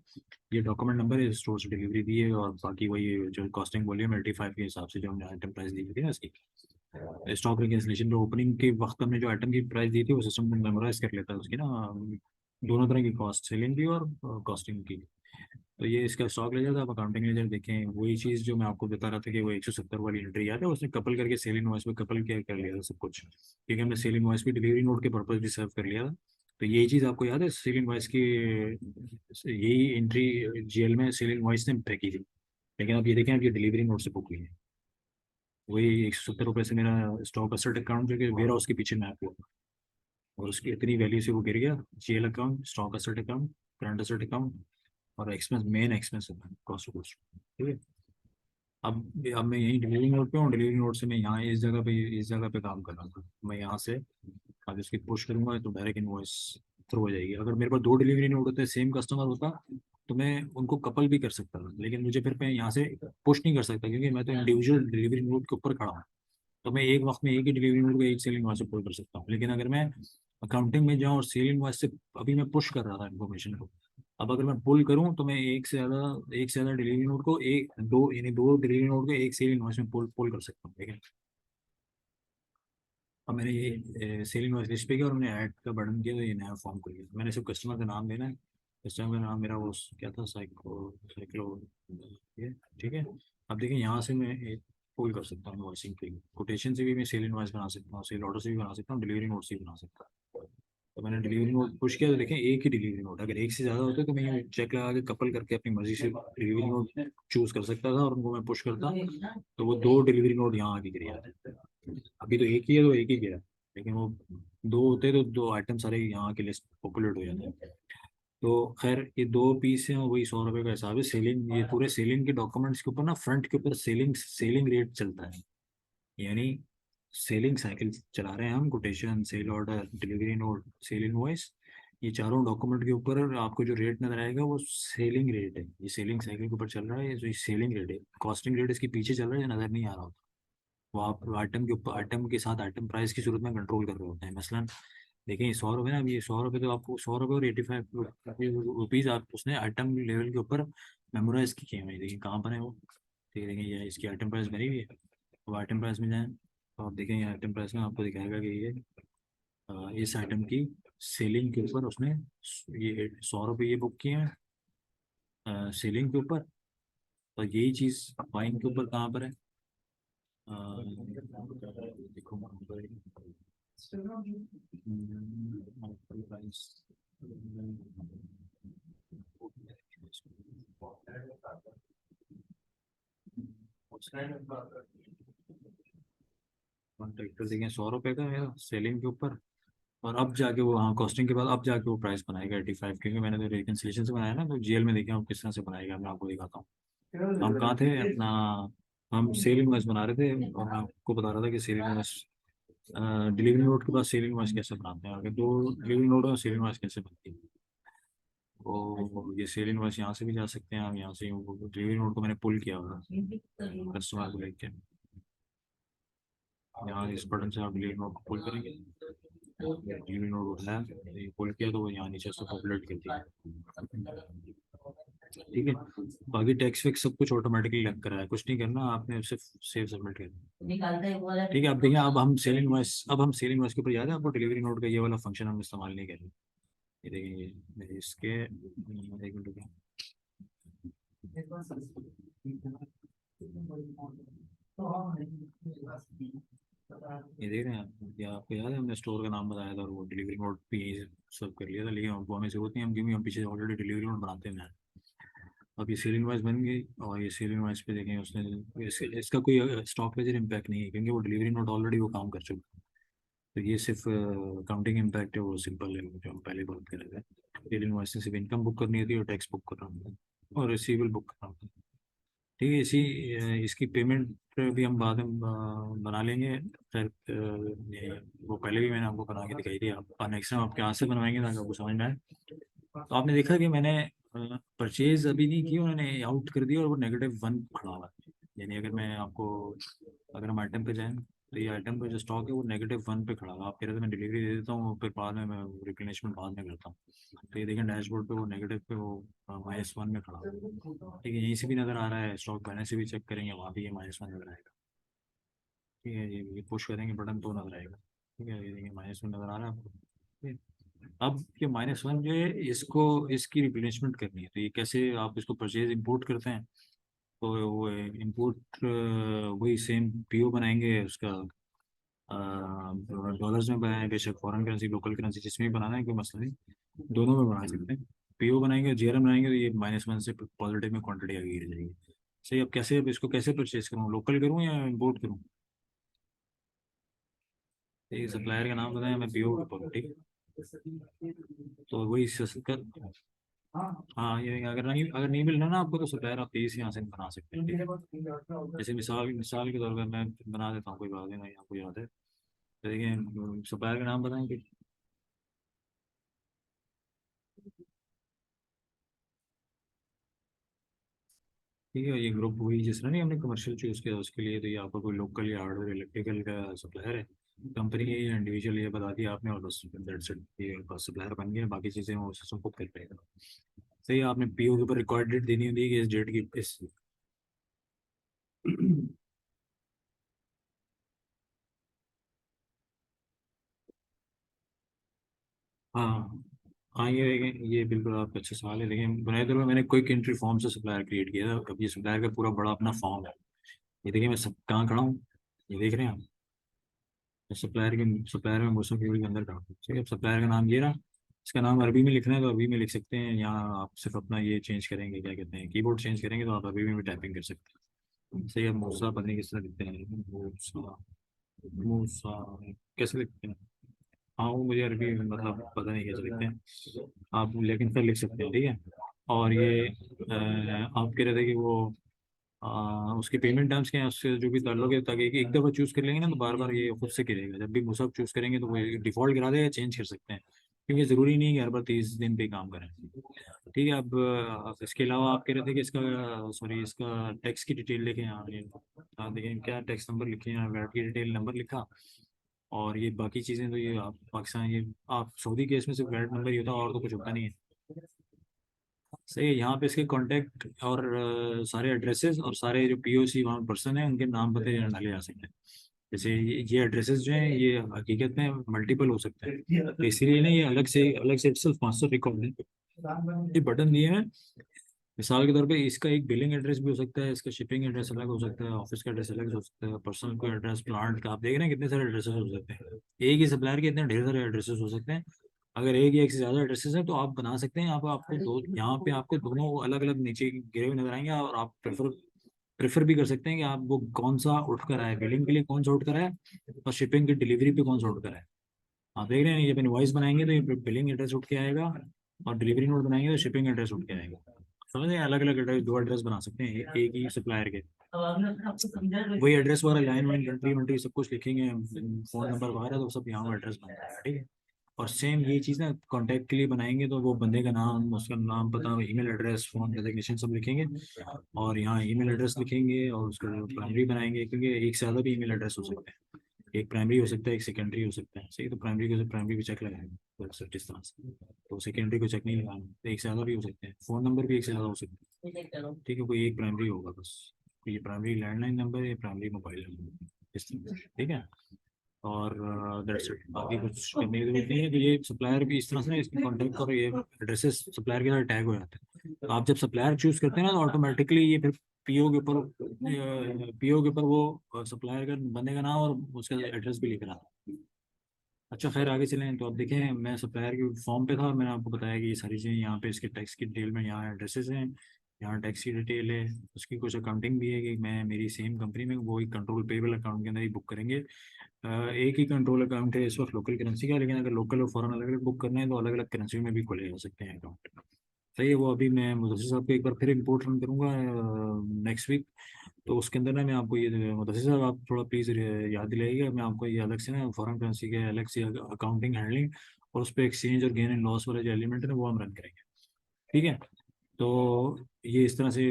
ये डॉक्यूमेंट नंबर है, स्टोर से डिलीवरी दी है, और बाकी वही जो कॉस्टिंग वॉल्यूम 85 के हिसाब से जो हमने आइटम प्राइस दी थी ना इसकी, स्टॉक रिकैंसलेशन जो ओपनिंग के वक्त हमने जो आइटम की प्राइस दी थी वो सिस्टम मेमोराइज कर लेता है उसकी ना, दोनों तरह की कॉस्ट, सेलिंग की और कॉस्टिंग की। तो ये इसका स्टॉक लेजर था। आप अकाउंटिंग लेजर देखें, वही चीज़ जो मैं आपको बता रहा था कि वो 170 वाली एंट्री याद है, उसने कपल करके सेल इनवॉइस में कपल किया कर लिया था सब कुछ, क्योंकि हमने सेल इनवॉइस भी डिलीवरी नोट के पर्पज भी सर्व कर लिया था। तो यही चीज़ आपको याद है सेल इनवॉइस की, यही एंट्री जीएल में सेल इनवॉइस ने फेंकी थी, लेकिन अब ये देखें अब ये डिलीवरी नोट से बुक हुई है। वही 170 रुपये से मेरा स्टॉक असर्ट अकाउंट जो कि वेयर हाउस के पीछे मैप हुआ, और उसकी इतनी वैल्यू से वो गिर गया, GL account, stock asset account, current asset account, और expense, main expense cost of goods, ठीक है। अब मैं यही डिलीवरी नोट पे हूँ, डिलीवरी नोट से मैं यहाँ इस जगह पे काम कर रहा था, मैं यहाँ से अब इसकी पुश करूंगा तो डायरेक्ट इनवॉइस थ्रू हो जाएगी। अगर मेरे पास दो डिलीवरी नोट होते, सेम कस्टमर होता, तो मैं उनको कपल भी कर सकता था, लेकिन मुझे फिर मैं यहाँ से पुश नहीं कर सकता क्योंकि मैं तो इंडिविजुअल डिलीवरी नोट के ऊपर खड़ा हूँ। तो मैं एक वक्त में एक ही डिलीवरी नोट को एक सेल इनवॉइस से पुल कर सकता हूँ। लेकिन अगर मैं अकाउंटिंग में जाऊँ और सेल इनवॉइस से, अभी मैं पुश कर रहा था इन्फॉर्मेशन को, अब अगर मैं पुल करूँ तो मैं एक से ज़्यादा डिलीवरी नोट को एक दो यानी दो डिलीवरी नोट को एक सेल इनवॉइस में पुल पुल कर सकता हूँ। ठीक है। अब मैंने ये सेल इनवॉइस लिस्ट पे किया और मैंने ऐड का बटन किया तो ये नया फॉर्म खुल गया। मैंने सिर्फ कस्टमर का नाम देना है। कस्टमर का नाम मेरा वो क्या था, साइक्लो ये। ठीक है। अब देखिए यहाँ से मैं पुल कर सकता हूँ इनवॉइसिंग के लिए। कोटेशन से भी मैं सेल इनवॉइस बना सकता हूँ, सेल ऑर्डर से भी बना सकता हूँ, डिलीवरी नोट से भी बना सकता हूँ। तो मैंने डिलीवरी नोट पुश किया तो देखें एक ही डिलीवरी नोट, अगर एक से ज़्यादा होते तो मैं ये चेक लगा के कपल करके अपनी मर्जी से डिलीवरी नोट चूज कर सकता था और उनको मैं पुश करता तो वो दो डिलीवरी नोट यहाँ आके गिर जाते। अभी तो एक ही है तो एक ही गिरा, लेकिन वो दो होते तो दो आइटम सारे यहाँ के लिस्ट पॉपुलेट हो जाते हैं। तो खैर ये दो पीस हैं, वही 100 रुपये का हिसाब है। सेलिंग, ये पूरे सेलिंग के डॉक्यूमेंट्स के ऊपर ना फ्रंट के ऊपर सेलिंग सेलिंग रेट चलता है। यानी सेलिंग साइकिल चला रहे हैं हम, quotation, sale order, delivery note, sale invoice, ये चारों डॉक्यूमेंट के ऊपर आपको जो रेट नजर आएगा वो सेलिंग रेट है। ये सेलिंग साइकिल के ऊपर चल रहा है, ये जो सेलिंग रेट है। कॉस्टिंग रेट इसके पीछे चल रहा है जो नजर नहीं आ रहा होता। वो आप आइटम के ऊपर, आइटम के साथ आइटम प्राइस की सूरत में कंट्रोल कर रहे होते हैं। मसलन देखिए 100 रुपये ना, अब ये 100 रुपये तो आपको 100 रुपये और 85 रुपीज़ आप उसने आइटम लेवल के ऊपर मेमोराइज की किए हुए हैं। देखिए कहाँ पर है वो। ठीक है, देखिए ये इसकी आइटम प्राइस बनी हुई है। अब आइटम प्राइस में जाएँ तो आप देखें ये आइटम प्राइस में आपको दिखाएगा कि ये इस आइटम की सेलिंग के ऊपर उसने ये 100 रुपये ये बुक किए हैं सेलिंग के ऊपर। और यही चीज़ बाइंग के ऊपर कहाँ पर है, देखो वहाँ पर कॉन्ट्रैक्टर देखें 100 रुपये का है सेलिंग के ऊपर। और अब जाके वो, हाँ कॉस्टिंग के बाद अब जाके वो प्राइस बनाएगा 85, क्योंकि मैंने तो रिकन्सिलेशन से बनाया ना, तो जीएल में देखें आप किस तरह से बनाएगा, मैं आपको दिखाता हूँ। हम कहाँ थे अपना, हम सेल इनवॉइस बना रहे थे और मैं आपको बता रहा था कि सेल इनवॉइस डिलीवरी नोट के बाद सेल इनवॉइस कैसे बनाते हैं। अगर दो डिलीवरी नोट और सेल इनवॉइस कैसे बनती है, तो ये सेल इनवॉइस यहाँ से भी जा सकते हैं हम। यहाँ से डिलीवरी नोट को मैंने पुल किया हुआ कस्टमर को लेके, यहाँ इस बटन से आप डिलीवरी नोट को पुल करेंगे, डिलीवरी नोट उठाया, ये पुल किया तो वो यहाँ नीचे से पॉपुलेट करती है। ठीक है। बाकी टैक्स वैक्स सब कुछ ऑटोमेटिकली लग कर रहा है, कुछ नहीं करना आपने, सिर्फ सेव सबमिट करना। ठीक है। अब देखिए अब हम सेल इनवॉइस के ऊपर याद है आपको, डिलीवरी नोट का ये वाला फंक्शन हम इस्तेमाल नहीं कर रहे। ये देखिए इसके एक मिनट रुकिए। ये देख रहे हैं आप, ये आपको याद है हमने स्टोर का नाम बताया था और वो डिलीवरी नोट भी यही सर्व कर लिया था, लेकिन हमको हमें जरूरत नहीं, हम क्योंकि हम पीछे ऑलरेडी डिलीवरी नोट बनाते हैं। अब ये सीरियल वाइज बन गई और ये सीरियल वाइज पे देखें उसने इसका कोई स्टॉक मेजर इम्पैक्ट नहीं है क्योंकि वो डिलीवरी नोट ऑलरेडी वो काम कर चुका है। तो ये सिर्फ अकाउंटिंग इम्पैक्ट है, वो सिंपल है जो हम पहले बात कर रहे थे। सीरियल वाइज से सिर्फ इनकम बुक करनी होती है और टैक्स बुक करना होता है और रिसीवेबल बुक करना होता है। ठीक है। इसकी पेमेंट भी हम बाद में बना लेंगे। फिर वो पहले भी मैंने आपको बना के दिखाई थी, आप नेक्स्ट टाइम आपके हाथ से बनवाएंगे ताकि आपको समझ में आए। तो आपने देखा कि मैंने परचेज अभी नहीं की, उन्होंने आउट कर दिया और वो -1 खड़ा हुआ है। यानी अगर मैं आपको, अगर हम आइटम पे जाएं तो ये आइटम का जो स्टॉक है वो -1 पे खड़ा हुआ है। आप कह रहे थे मैं डिलीवरी दे देता हूँ फिर बाद में मैं रिप्लेनिशमेंट बाद में करता हूँ। तो ये देखें डैशबोर्ड पे वो नेगेटिव पे वो -1 में खड़ा हुआ है। ठीक है, यहीं से भी नज़र आ रहा है, स्टॉक बैलेंस से भी चेक करेंगे वहाँ भी ये -1 नजर आएगा। ठीक है, ये पुश करेंगे बटन तो नजर आएगा। ठीक है, ये देखिए -1 नजर आ रहा है आपको। ठीक है। अब ये -1 जो है इसको, इसकी रिप्लेसमेंट करनी है, तो ये कैसे, आप इसको परचेज इंपोर्ट करते हैं तो वो इंपोर्ट वही सेम पीओ बनाएंगे उसका, डॉलर्स में बनाएं बेशक, फॉरेन करेंसी लोकल करेंसी जिसमें भी बनाना है कोई मसला नहीं, दोनों में बना सकते हैं। पीओ बनाएंगे, जीआरएम बनाएंगे तो ये -1 से पॉजिटिव में क्वांटिटी आगे गिर जाएगी। सही, अब कैसे, अब इसको कैसे परचेज करूँ, लोकल करूँ या इंपोर्ट करूँ। ठीक, सप्लायर का नाम बताया, मैं पीओ के ऊपर, ठीक है। तो वही कर, हाँ ये अगर नहीं मिल रहा ना आपको तो सप्लायर आप तेज यहाँ से बना सकते हैं। जैसे मिसाल मिसाल के तौर पर मैं बना देता हूँ, कोई बात नहीं, आपको याद है। तो देखिए सप्लायर का नाम बताएंगे। ठीक है, ये ग्रुप हुई जिस तरह नहीं हमने कमर्शियल चूज़ किया उसके लिए, तो ये आपका कोई लोकल या हार्डवेयर इलेक्ट्रिकल का सप्लायर है, कंपनी है या इंडिविजुअल, ये बता दिया आपने और बस दैट्स इट, ये बस सप्लायर बन गया, बाकी चीज़ें वो सिस्टम खुद कर पाएगा। सही है, आपने पीओ के ऊपर रिकॉर्ड डेट देनी होती है कि इस डेट की इस हाँ हाँ, ये बिल्कुल आप अच्छे सवाल है। देखिए बुनियादी तौर पर मैंने क्विक एंट्री फॉर्म से सप्लायर क्रिएट किया था। अब ये सप्लायर का पूरा बड़ा अपना फॉर्म है। ये देखिए मैं सब कहाँ खड़ा हूँ, ये देख रहे हैं आप, सप्लायर में मौसम के अंदर खड़ा हूँ। ठीक है, सप्लायर का नाम ये रहा। इसका नाम अरबी में लिखना है तो अरबी में लिख सकते हैं, यहाँ आप सिर्फ अपना ये चेंज करेंगे, क्या कहते हैं, कीबोर्ड चेंज करेंगे तो आप अरबी में भी टाइपिंग कर सकते हैं। सही है, मूसा पता नहीं किस तरह लिखते हैं, मूसा, मूसा कैसे लिखते हैं। हाँ वो मुझे अरबी मतलब पता नहीं कैसे लिखते हैं आप, लेकिन फिर लिख सकते हैं। ठीक है, और ये आप कह रहे थे कि वो उसके पेमेंट टर्म्स के हैं, उससे जो भी ताल्लुक है, ताकि एक दफ़ा चूज़ कर लेंगे ना तो बार बार ये खुद से गिरेगा। जब भी मुसाफ चूज़ करेंगे तो वो डिफ़ॉल्ट गिरा देगा, चेंज कर सकते हैं, क्योंकि ज़रूरी नहीं है कि हर बार 30 दिन पे ही काम करें। ठीक है, अब इसके अलावा आप कह रहे थे कि इसका सॉरी इसका टैक्स की डिटेल लिखें। यहाँ ये देखें क्या टैक्स नंबर लिखे हैं, वैट की डिटेल नंबर लिखा, और ये बाकी चीज़ें तो ये आप पाकिस्तान, ये आप सऊदी केस में सिर्फ वैट नंबर ही होता है और तो कुछ होता नहीं है। सही है, यहाँ पे इसके कांटेक्ट और सारे एड्रेसेस और सारे जो पीओसी वहाँ पर्सन है उनके नाम पते डाले जा सकते हैं। जैसे ये एड्रेसेस जो हैं ये हकीकत में मल्टीपल हो सकते हैं, तो इसीलिए ना ये अलग से सिर्फ मास्टर रिकॉर्ड है, ये बटन दिए हैं। मिसाल के तौर पे इसका एक बिलिंग एड्रेस भी हो सकता है, इसका शिपिंग एड्रेस अलग हो सकता है, ऑफिस का एड्रेस अलग हो सकता है, पर्सनल का एड्रेस, प्लांट का, आप देख रहे हैं कितने सारे एड्रेसेस हो सकते हैं। एक ही सप्लायर के इतने ढेर सारे एड्रेसेस हो सकते हैं। अगर एक या एक से ज़्यादा एड्रेसेस हैं तो आप बना सकते हैं। यहाँ पे आपको दो, यहाँ पे आपको दोनों अलग अलग नीचे गिरे हुए नजर आएंगे, और आप प्रेफर भी कर सकते हैं कि आप वो कौन सा उठ कर आए, बिलिंग के लिए कौन सा उठ कर आए, और शिपिंग की डिलीवरी पे कौन सा उठ कर आए। आप देख रहे हैं जब इनवॉइस बनाएंगे तो ये बिलिंग एड्रेस उठ के आएगा, और डिलीवरी नोट बनाएंगे तो शिपिंग एड्रेस उठ के आएगा। समझ रहे हैं, अलग अलग एड्रेस, दो एड्रेस बना सकते हैं एक ही सप्लायर के। वही एड्रेस वगैरह, लाइन वाइन, कंट्री वंट्री सब कुछ लिखेंगे, फोन नंबर वगैरह तो सब यहाँ एड्रेस बन जाएगा। ठीक है, और सेम ये चीज़ ना कॉन्टैक्ट के लिए बनाएंगे तो वो बंदे का नाम, उसका नाम पता, ईमेल एड्रेस, फोन डेजिग्नेशन सब लिखेंगे, और यहाँ ईमेल एड्रेस लिखेंगे, और उसका प्राइमरी बनाएंगे, क्योंकि एक से ज़्यादा भी ईमेल एड्रेस हो सकते हैं। एक प्राइमरी हो सकता है, एक सेकेंडरी हो सकता है। सही, तो प्राइमरी को चेक लगाएंगे तो सर जिस तरह से, तो सेकेंडरी को चेक नहीं लगाना, तो एक से ज़्यादा भी हो सकते हैं, फ़ोन नंबर भी एक से ज़्यादा हो सकते हैं। ठीक है, कोई एक प्राइमरी होगा बस, तो ये प्राइमरी लैंडलाइन नंबर है, ये प्राइमरी मोबाइल नंबर, इस तरह से। ठीक है, और दैट्स इट, बाकी कुछ करने की जरूरत नहीं है। तो ये सप्लायर भी इस तरह से ना, इसके कॉन्टेक्ट और ये एड्रेसेस सप्लायर के साथ टैग हो जाते हैं। तो आप जब सप्लायर चूज करते हैं ना तो ऑटोमेटिकली ये फिर पीओ के ऊपर वो सप्लायर का बंदे का नाम और उसका एड्रेस भी लिख रहा है। अच्छा खैर आगे चलें, तो अब देखें मैं सप्लायर के फॉर्म पे था और मैंने आपको बताया कि ये सारी चीज़ें यहाँ पे इसके टैक्स की डिटेल में, यहाँ एड्रेसेस हैं, यहाँ टैक्स की डिटेल है, उसकी कुछ अकाउंटिंग भी है कि मैं मेरी सेम कंपनी में वो एक कंट्रोल पेबल अकाउंट के अंदर ही बुक करेंगे। एक ही कंट्रोल अकाउंट है इस वक्त लोकल करेंसी का, लेकिन अगर लोकल और फॉरेन अलग अलग बुक करना है तो अलग अलग करेंसी में भी खोले जा सकते हैं अकाउंट। सही है, वो अभी मैं मुदस्सिर साहब को एक बार फिर इंपोर्ट रन करूँगा नेक्स्ट वीक। तो उसके अंदर ना मैं आपको ये, मुदस्सिर साहब आप थोड़ा प्लीज़ याद दिलाइएगा, मैं आपको ये अलग से ना फॉरेन करेंसी के अलग से अकाउंटिंग हैंडलिंग, और उस पर एक्सचेंज और गेन एंड लॉस वाले जो एलिमेंट है ना वो हम रन करेंगे। ठीक है, तो ये इस तरह से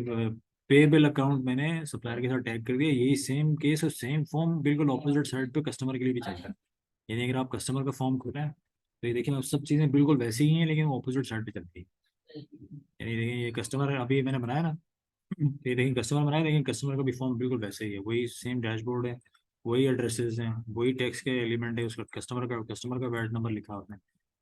पेबल अकाउंट मैंने सप्लायर के साथ टैग कर दिया। यही सेम केस और सेम फॉर्म बिल्कुल ऑपोजिट साइड पे कस्टमर के लिए भी चलता है। यानी अगर आप कस्टमर का फॉर्म खोलें तो ये देखिए सब चीज़ें बिल्कुल वैसी ही हैं, लेकिन ऑपोजिट साइड पे चलती है। यानी देखिए ये कस्टमर अभी मैंने बनाया ना, तो ये देखिए कस्टमर बनाया, लेकिन कस्टमर का भी फॉर्म बिल्कुल वैसे ही है, वही सेम डैशबोर्ड है, वही एड्रेसेस हैं, वही टैक्स के एलिमेंट है, उसका कस्टमर का वैट नंबर लिखा आपने,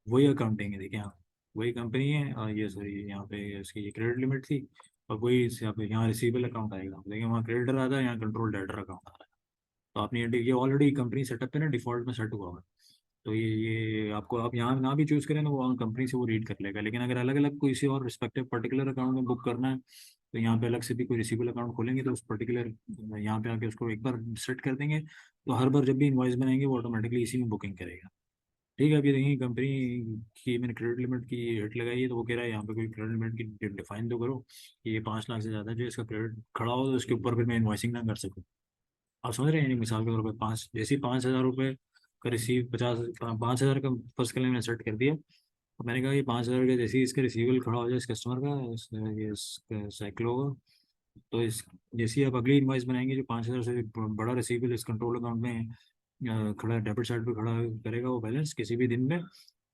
वही अकाउंटिंग है। देखिए यहाँ वही कंपनी है, और ये सॉरी यहाँ पे इसकी ये क्रेडिट लिमिट थी, और वही यहाँ पे यहाँ रिसीवेबल अकाउंट आएगा। देखिए वहाँ क्रेडिटर आता है, यहाँ कंट्रोल डेटर अकाउंट आता है। तो आपने ये ऑलरेडी कंपनी सेटअप पे ना डिफॉल्ट में सेट हुआ हुआ है। तो ये आपको, आप यहाँ ना भी चूज़ करें तो वो कंपनी से वो रीड कर लेगा, लेकिन अगर अलग अलग कोई सी और रिस्पेक्टिव पर्टिकुलर अकाउंट में बुक करना है तो यहाँ पे अलग से भी कोई रिसीवेबल अकाउंट खोलेंगे तो उस पर्टिकुलर यहाँ पे आके उसको एक बार सेट कर देंगे, तो हर बार जब भी इनवॉइस बनाएंगे वो ऑटोमेटिकली इसी में बुकिंग करेगा। ठीक है, अभी देखिए कंपनी की मैंने क्रेडिट लिमिट की हिट लगाई है, तो वो कह रहा है यहाँ पे कोई क्रेडिट लिमिट की डिफाइन तो करो कि ये 5 लाख से ज़्यादा जो इसका क्रेडिट खड़ा हो तो उसके ऊपर फिर मैं इन्वॉइसिंग ना कर सकूँ। आप समझ रहे हैं, यानी मिसाल के तौर पर पाँच, जैसे ही 5,000 रुपये का रिसीव 5,000 का फर्स्ट क्लेम मैंने सेट कर दिया। तो मैंने कहा कि 5,000 का जैसे ही इसका रिसीवेबल खड़ा हो जाए इस कस्टमर का, ये साइक्लो का, तो इस जैसे ही आप अगली इनवाइस बनाएंगे जो 5,000 से बड़ा रिसीवेबल इस कंट्रोल अकाउंट में खड़ा डेबिट साइड पे खड़ा करेगा वो बैलेंस किसी भी दिन में,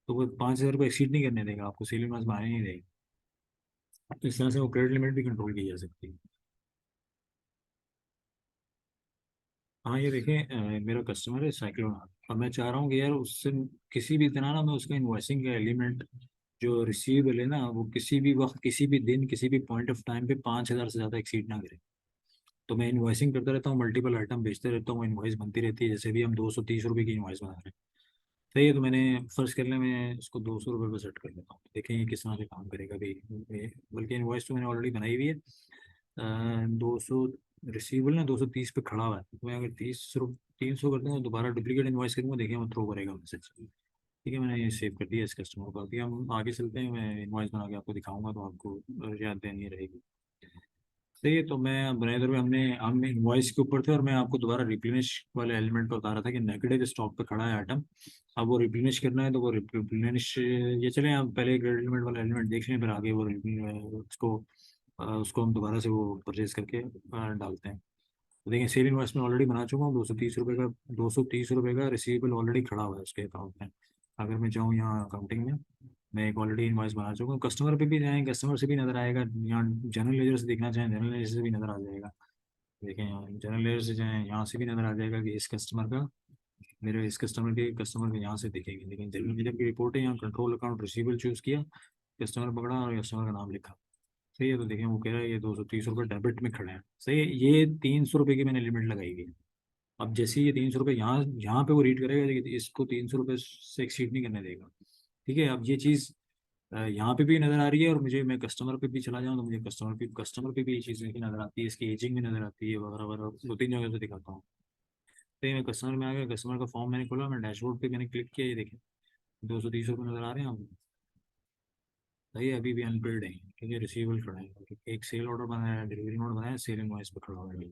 तो वो 5,000 को एक्सीड नहीं करने देगा, आपको सेल इनवाइस बनाने नहीं देगा। तो इस तरह से वो क्रेडिट लिमिट भी कंट्रोल की जा सकती है। हाँ ये देखिए, मेरा कस्टमर है साइक्लोन, और मैं चाह रहा हूँ कि यार उससे किसी भी तरह ना मैं उसका इन्वॉइसिंग का एलिमेंट जो रिसीवेबल है ना वो किसी भी वक्त किसी भी दिन किसी भी पॉइंट ऑफ टाइम पे 5,000 से ज़्यादा एक्सीड ना करे। तो मैं इन्वॉइसिंग करता रहता हूँ, मल्टीपल आइटम बेचते रहता हूँ, इन्वॉइस बनती रहती है, जैसे भी हम 230 रुपये की इन्वॉइस बना रहे हैं। सही है, तो मैंने फर्स्ट करने में इसको 200 रुपये पर सेट कर देता हूँ, देखें ये किस तरह से काम करेगा भी। बल्कि इन्वॉइस तो मैंने ऑलरेडी बनाई हुई है, 200 रिसीवेबल ना 230 पे खड़ा हुआ है, तो मैं अगर 300 कर दूंगा दोबारा डुप्लीकेट इन्वॉइस करूंगा, देखिए मैं थ्रो करेगा मैसेज। ठीक है, मैंने ये सेव कर दिया इस कस्टमर को। अभी हम आगे चलते हैं, मैं इन्वॉइस बना के आपको दिखाऊंगा तो आपको याद देनी रहेगी। सही है, तो मैं बनाए हुए हम इनवॉइस के ऊपर थे और मैं आपको दोबारा रिप्लेनिश वाले एलिमेंट पर बता रहा था कि नेगेटिव स्टॉक पे खड़ा है आइटम, अब वो रिप्लेनिश करना है तो वो रिप्लेनिश, ये चले आप पहले क्रेडिट लिमिट वाला एलिमेंट देख लें, फिर आगे वो उसको हम दोबारा से वो परचेज करके डालते हैं। तो देखिए सेल इनवॉइस में ऑलरेडी बना चुका हूँ, 230 रुपये का, 230 रुपये का रिसीवेबल ऑलरेडी खड़ा हुआ है उसके अकाउंट में। अगर मैं जाऊँ यहाँ अकाउंटिंग में, मैं एक ऑलरेडी इनवॉइस बना चुका हूँ, कस्टमर पे भी जाएँ कस्टमर से भी नजर आएगा, यहाँ जनरल लेजर से देखना चाहें जनरल लेजर से भी नजर आ जाएगा। देखें यहाँ जनरल लेजर से जाएँ यहाँ से भी नजर आ जाएगा कि इस कस्टमर का, मेरे इस कस्टमर के यहाँ से दिखेंगे, लेकिन जनरल लेजर की रिपोर्ट है, यहाँ कंट्रोल अकाउंट रिसीवेबल चूज़ किया, कस्टमर पकड़ा और कस्टमर का नाम लिखा। सही है, तो देखें वो कह रहा है ये 230 रुपये डेबिट में खड़े हैं। सही है, ये 300 रुपये की मैंने लिमिट लगाई हुई है। अब जैसे ही ये 300 रुपये यहाँ यहाँ पे वो रीड करेगा कि इसको 300 रुपये से एक्सीड नहीं करने देगा। ठीक है, अब ये चीज़ यहाँ पे भी नज़र आ रही है, और मुझे मैं कस्टमर पे भी चला जाऊँ तो मुझे कस्टमर पे भी ये चीज़ नज़र आती है, इसकी एजिंग भी नज़र आती है वगैरह वगैरह, 2-3 जगह से दिखाता हूँ। तो मैं कस्टमर में आ गया, कस्टमर का फॉर्म मैंने खोला, मैं डैशबोर्ड पे मैंने क्लिक किया, ये देखें 230 रुपये नज़र आ रहे हैं आपको। भाई अभी भी अनबिल्ड है, ठीक है, रिसीवेबल खड़ा है, एक सेल ऑर्डर बनाया है, डिलीवरी नोट बनाया है, सेल इनवॉइस पे खड़ा हुआ है,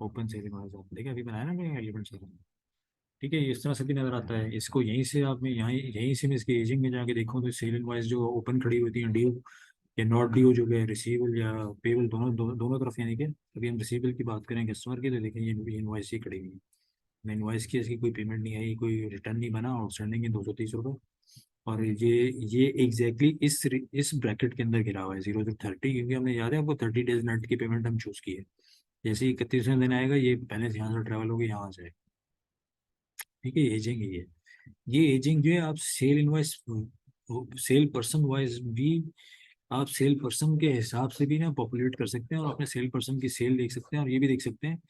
ओपन सेल इनवॉइस आप देखिए अभी बनाया ना मैंने एलिमेंट से। ठीक है, ये इस तरह से भी नजर आता है, इसको यहीं से आप, मैं यहीं से मैं इसकी एजिंग में जाके देखूँ तो सेल इनवॉइस जो ओपन खड़ी होती है ड्यू या नॉट ड्यू, जो है रिसीवेबल या पेबल, दोनों तरफ, यानी कि अभी हम रिसीवेबल की बात करें कस्टमर की, तो देखें ये इनवॉइस ही खड़ी हुई है, मैं इनवॉइस की, इसकी कोई पेमेंट नहीं आई, कोई रिटर्न नहीं बना, आउटस्टैंडिंग है 230 रुपये। और ये एग्जैक्टली इस ब्रैकेट के अंदर गिरा हुआ है 0 to 30, क्योंकि हमें याद है आपको 30 डेज नेट की पेमेंट हम चूज की है। जैसे ही 31वें दिन आएगा ये बैलेंस यहाँ से ट्रैवल होगी यहाँ से। ठीक है, एजिंग है ये एजिंग जो है आप cell invoice, cell person wise भी, आप सेल पर्सन के हिसाब से भी ना पॉपुलेट कर सकते हैं, और अपने सेल पर्सन की सेल देख सकते हैं, और ये भी देख सकते हैं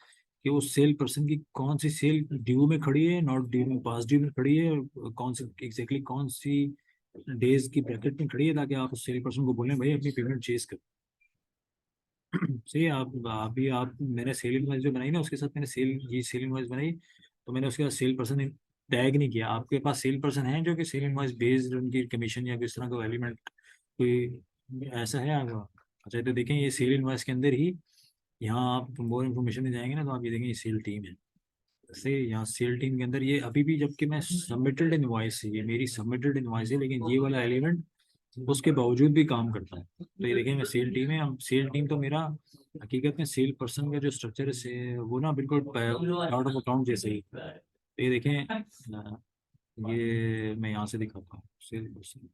कि उस सेल पर्सन की कौन सी सेल ड्यू में खड़ी है, नॉट ड्यू में, पास ड्यू में खड़ी है, और कौन सी एग्जैक्टली कौन सी डेज की ब्रैकेट में खड़ी है, ताकि आप उस सेल पर्सन को बोलें भाई अपनी पेमेंट चेज कर। सही है, आप अभी आप मैंने सेल इनवॉइस जो बनाई ना उसके साथ मैंने सेल इनवॉइस बनाई, तो मैंने उसके बाद सेल पर्सन टैग नहीं किया। आपके पास सेल पर्सन है जो कि सेल इनवॉइस बेस्ड उनकी कमीशन या किस तरह का एलिमेंट कोई ऐसा है आपका? अच्छा, तो देखें ये सेल इनवॉइस के अंदर ही, यहाँ आप मोर इन्फॉर्मेशन में जाएंगे ना तो आप ये देखेंगे सेल टीम है। से यहाँ सेल टीम के अंदर ये अभी भी, जबकि मैं सबमिटेड इनवॉइस है, ये मेरी सबमिटेड इनवॉइस है, लेकिन ये वाला एलिमेंट उसके बावजूद भी काम करता है। तो ये देखें मैं सेल टीम है, अब सेल टीम तो मेरा हकीकत में सेल पर्सन का जो स्ट्रक्चर है वो ना बिल्कुल आउट ऑफ अकाउंट जैसे ही। तो ये देखें ये मैं यहाँ से दिखाता हूँ सेल पर्सन,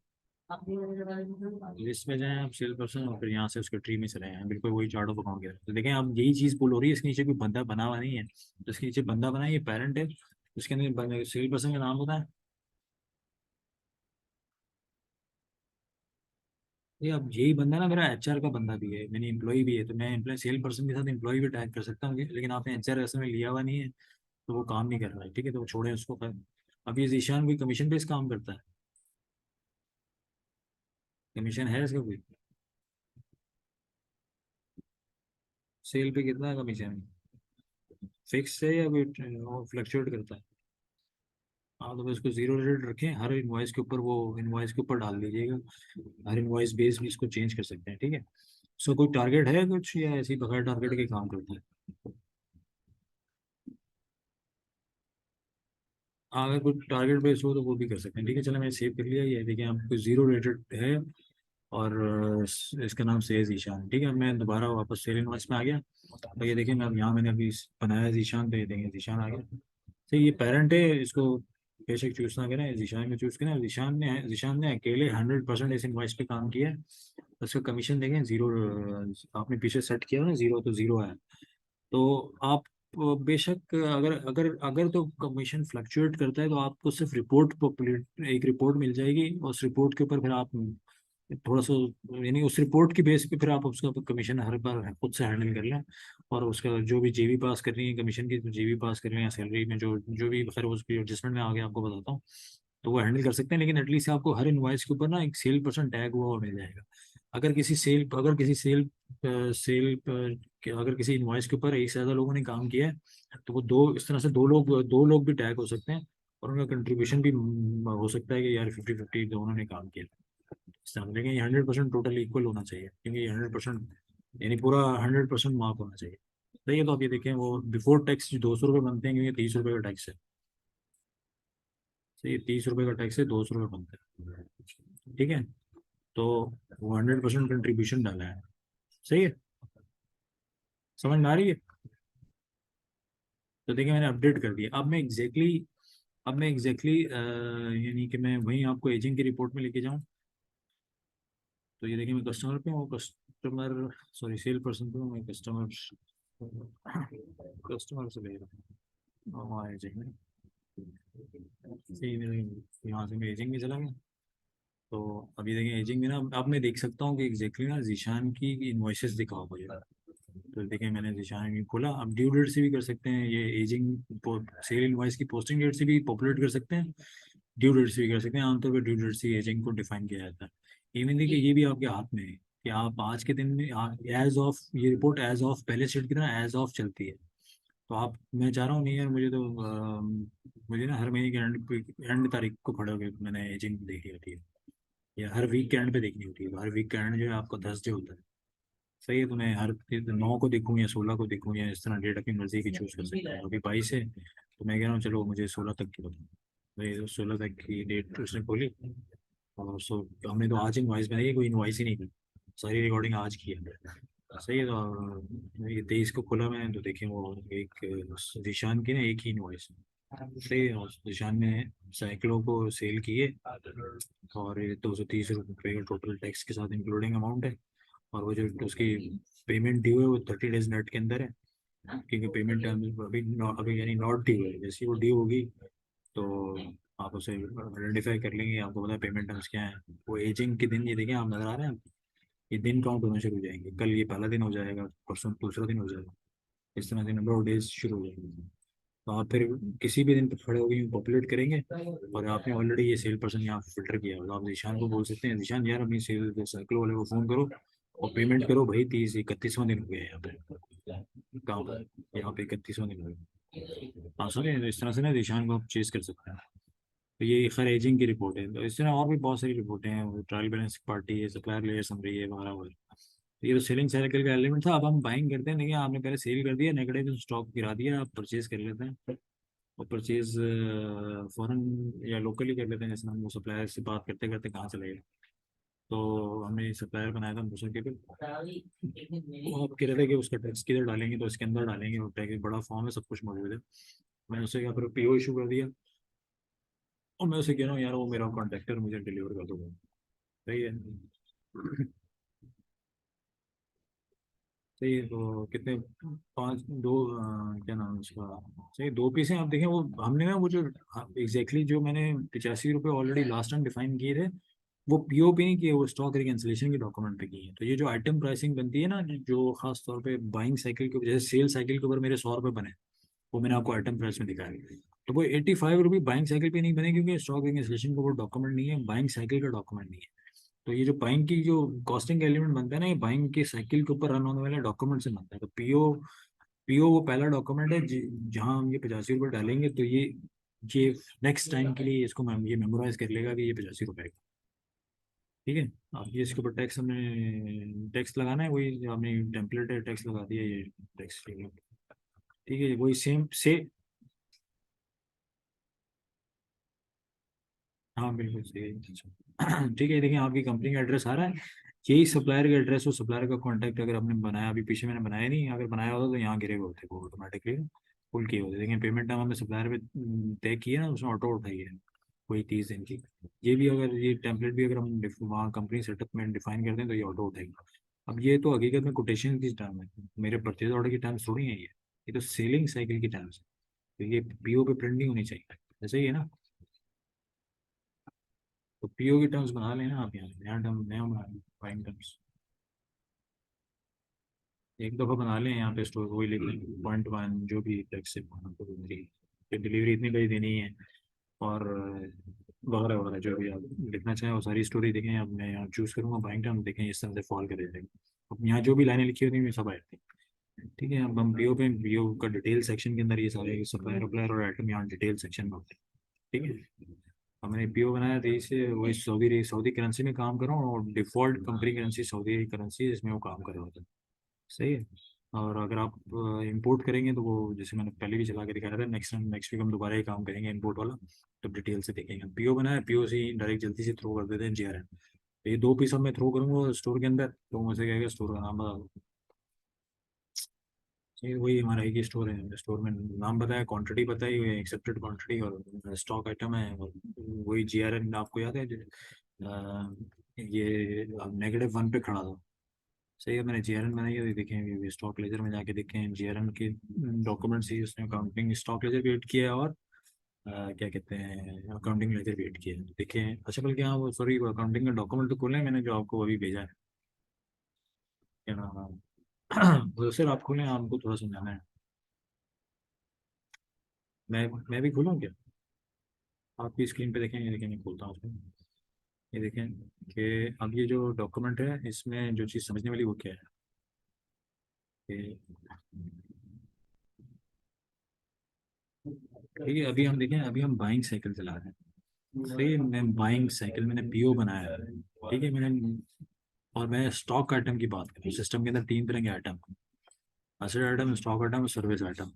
लिस्ट में जाएं आप सेल पर्सन, और फिर यहाँ से उसके ट्री में चले हैं, बिल्कुल वही चार्ट ऑफ अकाउंट के। तो देखें अब यही चीज़ पुल हो रही है, इसके नीचे कोई बंदा बना हुआ नहीं है, तो इसके नीचे बंदा बना है, ये पेरेंट है, उसके अंदर सेल पर्सन का नाम होता है। ये अब यही बंदा ना मेरा एचआर का बंदा भी है, मैंने एम्प्लॉय भी है, तो मैं एम्प्लॉय सेल पर्सन के साथ एम्प्लॉय भी टैग कर सकता हूँ, लेकिन आपने एचआर ऐसे में लिया हुआ नहीं है, तो वो काम नहीं कर रहा है। ठीक है, तो वो छोड़े उसको कर। अब ये जीशान कोई कमीशन बेस काम करता है? कमीशन है इसका कोई? सेल पे कितना कमीशन? फिक्स है या कोई फ्लक्चुएट करता है? हाँ, तो बस इसको 0 रेट रखें, हर इनवॉइस के ऊपर वो इनवॉइस के ऊपर डाल दीजिएगा, हर इनवॉइस बेस भी इसको चेंज कर सकते हैं। ठीक है, सो कोई टारगेट है कुछ, या ऐसे ही बगैर टारगेट के काम करता है? अगर कुछ टारगेट बेस्ड हो तो वो भी कर सकते हैं। ठीक है, चलो मैंने सेव कर लिया। ये देखिए आपको जीरो रेटेड है, और इसका नाम से है जीशान। ठीक है, मैं दोबारा वापस सेल इनवॉइस में आ गया। तो ये देखिए मैं यहाँ मैंने अभी बनाया है जीशान, तो ये देखेंगे जीशान आ गया। तो ये पेरेंट है, इसको बेशक चूज ना करें, जीशान में चूज करें। जीशान ने अकेले 100% इस इनवॉइस पे काम किया है। उसका कमीशन देखें जीरो, आपने पीछे सेट किया ना जीरो, तो जीरो है। तो आप बेशक अगर अगर अगर तो कमीशन फ्लक्चुएट करता है तो आपको सिर्फ रिपोर्ट पॉपुलेट एक रिपोर्ट मिल जाएगी, और उस रिपोर्ट के ऊपर फिर आप थोड़ा सा, यानी उस रिपोर्ट की बेस पे फिर आप उसका कमीशन हर बार खुद से हैंडल कर लें। और उसका जो भी जेवी पास कर रही है कमीशन की, जेवी पास कर रहे हैं सैलरी में जो जो भी खैर उसकी एडजस्टमेंट में आगे आपको बताता हूँ, तो वो हैंडल कर सकते हैं। लेकिन एटलीस्ट आपको हर इनवॉइस के ऊपर ना एक सेल परसेंट टैग हुआ मिल जाएगा। अगर किसी इनवॉइस के ऊपर एक से ज्यादा लोगों ने काम किया है, तो वो दो इस तरह से दो लोग भी टैग हो सकते हैं, और उनका कंट्रीब्यूशन भी हो सकता है कि यार 50-50 दोनों ने काम किया इस तरह। लेकिन ये 100% टोटल इक्वल होना चाहिए, क्योंकि ये 100% यानी पूरा 100% मार्क होना चाहिए। सही है, तो आप ये देखें वो बिफोर टैक्स 200 रुपये बनते हैं, क्योंकि 30 रुपये का टैक्स है। सही है, 30 रुपये का टैक्स है, 200 रुपये बनता है। ठीक है, तो वो 100% कंट्रीब्यूशन डाला है। सही है, समझ में आ रही है? तो देखिए मैंने अपडेट कर दिया। अब मैं एग्जैक्टली यानी कि मैं वहीं आपको एजिंग की रिपोर्ट में लेके जाऊँ। तो ये देखिए मैं कस्टमर पे हूँ, कस्टमर सॉरी सेल पर्सन पे हूँ, मैं कस्टमर कस्टमर से ले रहा हूँ। हाँ एजिंग में, सही यहाँ से मैं एजिंग में चला गया। तो अभी देखिए एजिंग में ना, अब मैं देख सकता हूँ कि एग्जैक्टली ना जीशान की इन्वॉइसेस दिखाओ मुझे। तो देखिए मैंने जीशान में खोला। अब ड्यू डेट से भी कर सकते हैं ये एजिंग, सेल इनवॉइस की पोस्टिंग डेट से भी पॉपुलेट कर सकते हैं, ड्यू डेट से भी कर सकते हैं। आमतौर पर ड्यू डेट से एजिंग को डिफाइन किया जाता है। इवन देखिए ये भी आपके हाथ में है कि आप आज के दिन में एज ऑफ, ये रिपोर्ट एज ऑफ पहले सेट की तरह एज ऑफ चलती है। तो आप, मैं चाह रहा हूँ नहीं यार, मुझे तो मुझे ना हर महीने के एंड तारीख को खड़े होकर मैंने एजिंग देखी होती है, या हर वीक के एंड पे देखनी होती है। तो हर वीक का एंड जो है आपको थर्सडे होता है। सही है, तो मैं हर 9 को देखूँ या 16 को देखूँ, या इस तरह डेट अपनी मर्जी की चूज कर सकता हूँ। अभी 22 है, तो मैं कह रहा हूँ चलो मुझे 16 तक की बताऊँ। तो 16 तक की डेट उसने खोली, और हमने तो आज इनवाइस बनाई, कोई इनवाइस ही नहीं की, सारी रिकॉर्डिंग आज की है। सही है, तो ये 23 को खोला मैंने, तो देखें वो एक जीशान की ना एक ही इनवाइस है। सही है, और जीशान में सैकड़ों को सेल किए, और ये 230 रुपये का टोटल टैक्स के साथ इंक्लूडिंग अमाउंट है। और वो जो उसकी पेमेंट ड्यू है वो 30 डेज नेट के अंदर है, क्योंकि पेमेंट अभी यानी नॉट ड्यू है। जैसे वो ड्यू होगी तो आप उसे आइडेंटिफाई कर लेंगे, आपको पता है पेमेंट टर्म्स क्या है। वो एजिंग के दिन ये देखें आप, नजर आ रहे हैं, ये दिन काउंट होना शुरू हो जाएंगे। कल ये पहला दिन हो जाएगा, परसों दूसरा दिन हो जाएगा, इस तरह से नंबर ऑफ डेज शुरू हो जाएंगे। तो आप फिर किसी भी दिन पर खड़े होकर पॉपुलेट करेंगे। और आपने ऑलरेडी ये सेल पर्सन यहाँ फिल्टर किया है, तो आप निशान को बोल सकते हैं, निशान यार अपनी सेल सर्कल वाले को फ़ोन करो और पेमेंट करो भाई। 31वां दिन हो गया है यहाँ पे, कहाँ पर, यहाँ पे 31वां दिन हो गया। हाँ सर, इस तरह से ना निशान को आप चेज कर सकते हैं। तो ये खैर एजिंग की रिपोर्ट है। तो इस तरह और भी बहुत सारी रिपोर्टें हैं, ट्रायल बैलेंस पार्टी है, सप्लायर लेयर समरी है, वगैरह वगैरह। तो ये तो सेलिंग साइकिल का एलिमेंट था। अब हम बाइंग करते हैं, देखिए आपने पहले सेल कर दिया, नेगेटिव स्टॉक गिरा दिया, आप परचेज कर लेते हैं। और परचेज फॉरेन या लोकली कर लेते हैं, जैसे हम वो सप्लायर से बात करते करते कहाँ चले गए। तो हमने सप्लायर बनाया था मूसा के, वो आप कह रहे थे कि उसका टैक्स किधर डालेंगे, तो इसके अंदर डालेंगे, और टैक्स बड़ा फॉर्म है, सब कुछ मौजूद है। मैंने उससे क्या, फिर पीओ इशू कर दिया, और मैं उसे कह रहा हूँ यार वो मेरा कॉन्ट्रैक्टर मुझे डिलीवर कर दो। सही है। सही है, तो कितने, पाँच दो क्या नाम है उसका, सही 2 पीस हैं। आप देखें वो हमने ना वो जो एग्जैक्टली जो मैंने 85 रुपये ऑलरेडी लास्ट टाइम डिफाइन किए थे, वो पीओपी नहीं किए, वो स्टॉक रिकैंसिलेशन के डॉक्यूमेंट पे किए हैं। तो ये जो आइटम प्राइसिंग बनती है ना, जो खास तौर पे बाइंग साइकिल के ऊपर, जैसे सेल साइकिल के ऊपर मेरे 100 रुपये बने, वो मैंने आपको आइटम प्राइस में दिखाया। तो वो 85 रुपये बाइंग साइकिल पे नहीं बने, क्योंकि स्टॉक रिकैंसिलेशन का वो डॉक्यूमेंट नहीं है, बाइंग साइकिल का डॉक्यूमेंट नहीं है। तो ये जो बाइंग की जो कॉस्टिंग एलिमेंट बनता है ना, ये बाइंग के साइकिल के ऊपर रन होने वाले डॉक्यूमेंट से बनता है। तो पीओ पीओ वो पहला डॉक्यूमेंट है जहां हम ये 85 रुपये डालेंगे, तो ये नेक्स्ट टाइम के लिए इसको ये मेमोराइज कर लेगा कि ये 85 रुपये का। ठीक है, अब ये इसके ऊपर टैक्स हमने टैक्स लगाना है, वही जो हमने टेम्पलेट है टैक्स लगा दिया, ये टैक्स। ठीक है, वही सेम से हाँ बिल्कुल सही है। अच्छा। ठीक है, देखिए आपकी कंपनी का एड्रेस आ रहा है, यही सप्लायर का एड्रेस और सप्लायर का कॉन्टैक्ट अगर आपने बनाया, अभी पीछे मैंने बनाया नहीं, अगर बनाया होता तो यहाँ गिरे हुए होते वो ऑटोमेटिकली फुल किए होते। देखिए पेमेंट टाइम हमने सप्लायर पे तय किया ना, उसमें ऑटो उठाई है कोई 30 दिन की। ये भी अगर ये टेम्पलेट भी अगर हम वहाँ कंपनी सेटअप में डिफाइन करते हैं तो ये ऑटो उठाएगा। अब ये तो हकीकत में कोटेशन की टर्म है, मेरे परचेज ऑर्डर की टर्म्स थोड़ी है ये तो सेलिंग साइकिल की टर्म्स है। तो ये पीओ पे प्रिंट नहीं होनी चाहिए, ऐसे ही है ना। तो पीओ की टर्म्स बना लेना आप, यहाँ नया टर्म नया बना लें बाइंग टर्म्स। एक दफ़ा बना लें यहाँ पे स्टोर, वही लिख लें .1 जो भी टैक्स से डिलीवरी इतनी बड़ी देनी है, और वगैरह वगैरह जो भी आप लिखना चाहें वो सारी स्टोरी देखें। अब मैं यहाँ चूज़ करूँगा बाइंग टर्म, देखें इस तरह से फॉल कर देंगे। अब यहाँ जो भी लाइनें लिखी होती हैं सब आती हैं। ठीक है, अब हम पीओ पे, पीओ का डिटेल सेक्शन के अंदर ये सारे सप्लायर अप्लायर और आइटम यहाँ डिटेल सेक्शन में होते हैं। ठीक है, हमने पीओ बनाया था इसे, वही सऊदी सऊदी करेंसी में काम कर रहा हूँ, और default company currency Saudi currency है, इसमें वो काम कर रहा होता है। सही है। और अगर आप इंपोर्ट करेंगे तो वो जैसे मैंने पहले भी चला के दिखाया था, नेक्स्ट वीक हम दोबारा ही काम करेंगे इंपोर्ट वाला, तो डिटेल से देखेंगे। पीओ बनाया, पीओ से ही डायरेक्ट जल्दी से थ्रो कर देते हैं जीआरएन। तो ये दो पीस अब मैं थ्रो करूँगा स्टोर के अंदर, तो मुझे कहेगा स्टोर का नाम बता दो। ये वही हमारा एक ही स्टोर है, स्टोर में नाम बताया, क्वांटिटी बताई, एक्सेप्टेड क्वांटिटी और स्टॉक आइटम है, और वही जीआरएन आपको याद है ये -1 पे खड़ा था। सही है, मैंने जीआरएन बनाई है, देखें स्टॉक लेजर में जाके देखें जीआरएन के डॉक्यूमेंट्स ही, उसने अकाउंटिंग स्टॉक लेजर क्रिएट किया है, और क्या कहते हैं अकाउंटिंग लेजर क्रिएट किया है, देखें। अच्छा बल्कि हाँ वो सॉरी, अकाउंटिंग का डॉक्यूमेंट तो खोले हैं मैंने, जो आपको अभी भेजा है, क्या नाम है वो सर आप खोलें, आपको थोड़ा समझाना है। मैं भी खोलूँ क्या? आपकी स्क्रीन पे देखें, ये देखें मैं खोलता हूँ उसको। ये देखें कि अब ये जो डॉक्यूमेंट है इसमें जो चीज़ समझने वाली वो क्या है कि, ठीक है अभी हम देखें, अभी हम बाइंग साइकिल चला रहे हैं। सही है, मैं बाइंग साइकिल मैंने पीओ बनाया है। ठीक है मैंने, और मैं स्टॉक आइटम की बात करूँ, सिस्टम के अंदर 3 तरह के item, asset item, stock item और सर्विस आइटम।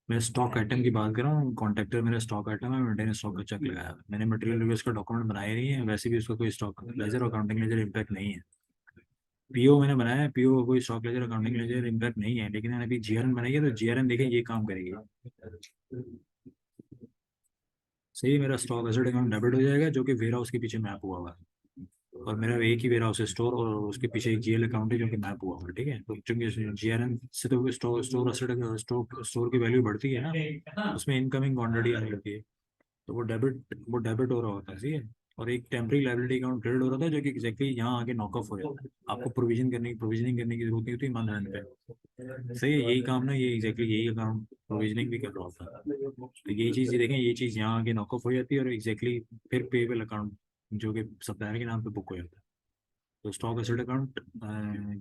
मैं स्टॉक आइटम की बात कर रहा हूँ, कॉन्ट्रैक्टर मेरा स्टॉक आइटम है, मेंटेनेंस स्टॉक का चेक लगाया है। मैंने मटेरियल रिव्यूज का डॉक्यूमेंट बनाया ही नहीं है, वैसे भी उसका कोई स्टॉक लेजर और अकाउंटिंग लेजर इम्पैक्ट नहीं है। पीओ मैंने बनाया है, पीओ का कोई stock ledger accounting ledger impact नहीं है, लेकिन मैंने अभी जीआरएन बनाई है, तो जीआरएन देखें ये काम करेगी। सही है, मेरा स्टॉक एसेट अकाउंट डेबिट हो जाएगा, जो कि वेयर हाउस के पीछे मैप हुआ हुआ है, और मेरा एक ही वेयर हाउस है स्टोर, और उसके पीछे एक जीएल अकाउंट है जो कि मैप हुआ हुआ है। ठीक है, तो चूंकि जीआरएन से तो स्टोर स्टोर एसेट स्टोर की वैल्यू बढ़ती है ना, उसमें इनकमिंग क्वांटिटी आने लगती है, तो वो डेबिट हो रहा होता है। सही है, और एक टेम्पररी लाइबिलिटी अकाउंट क्रेडिट हो रहा था, जो कि एग्जैक्टली यहाँ आके नॉक ऑफ हो जाता है। आपको प्रोविजनिंग करने की जरूरत नहीं होती मंथ एंड पे। सही है, यही काम ना, ये एग्जैक्टली यही अकाउंट प्रोविजनिंग भी कर रहा होता है। तो यही चीज़ ये देखें, ये चीज़ यहाँ आके नॉक ऑफ हो जाती है, और एग्जैक्टली फिर पेबल अकाउंट जो कि सप्लायर के नाम पे बुक हो जाता है। तो स्टॉक एसेट अकाउंट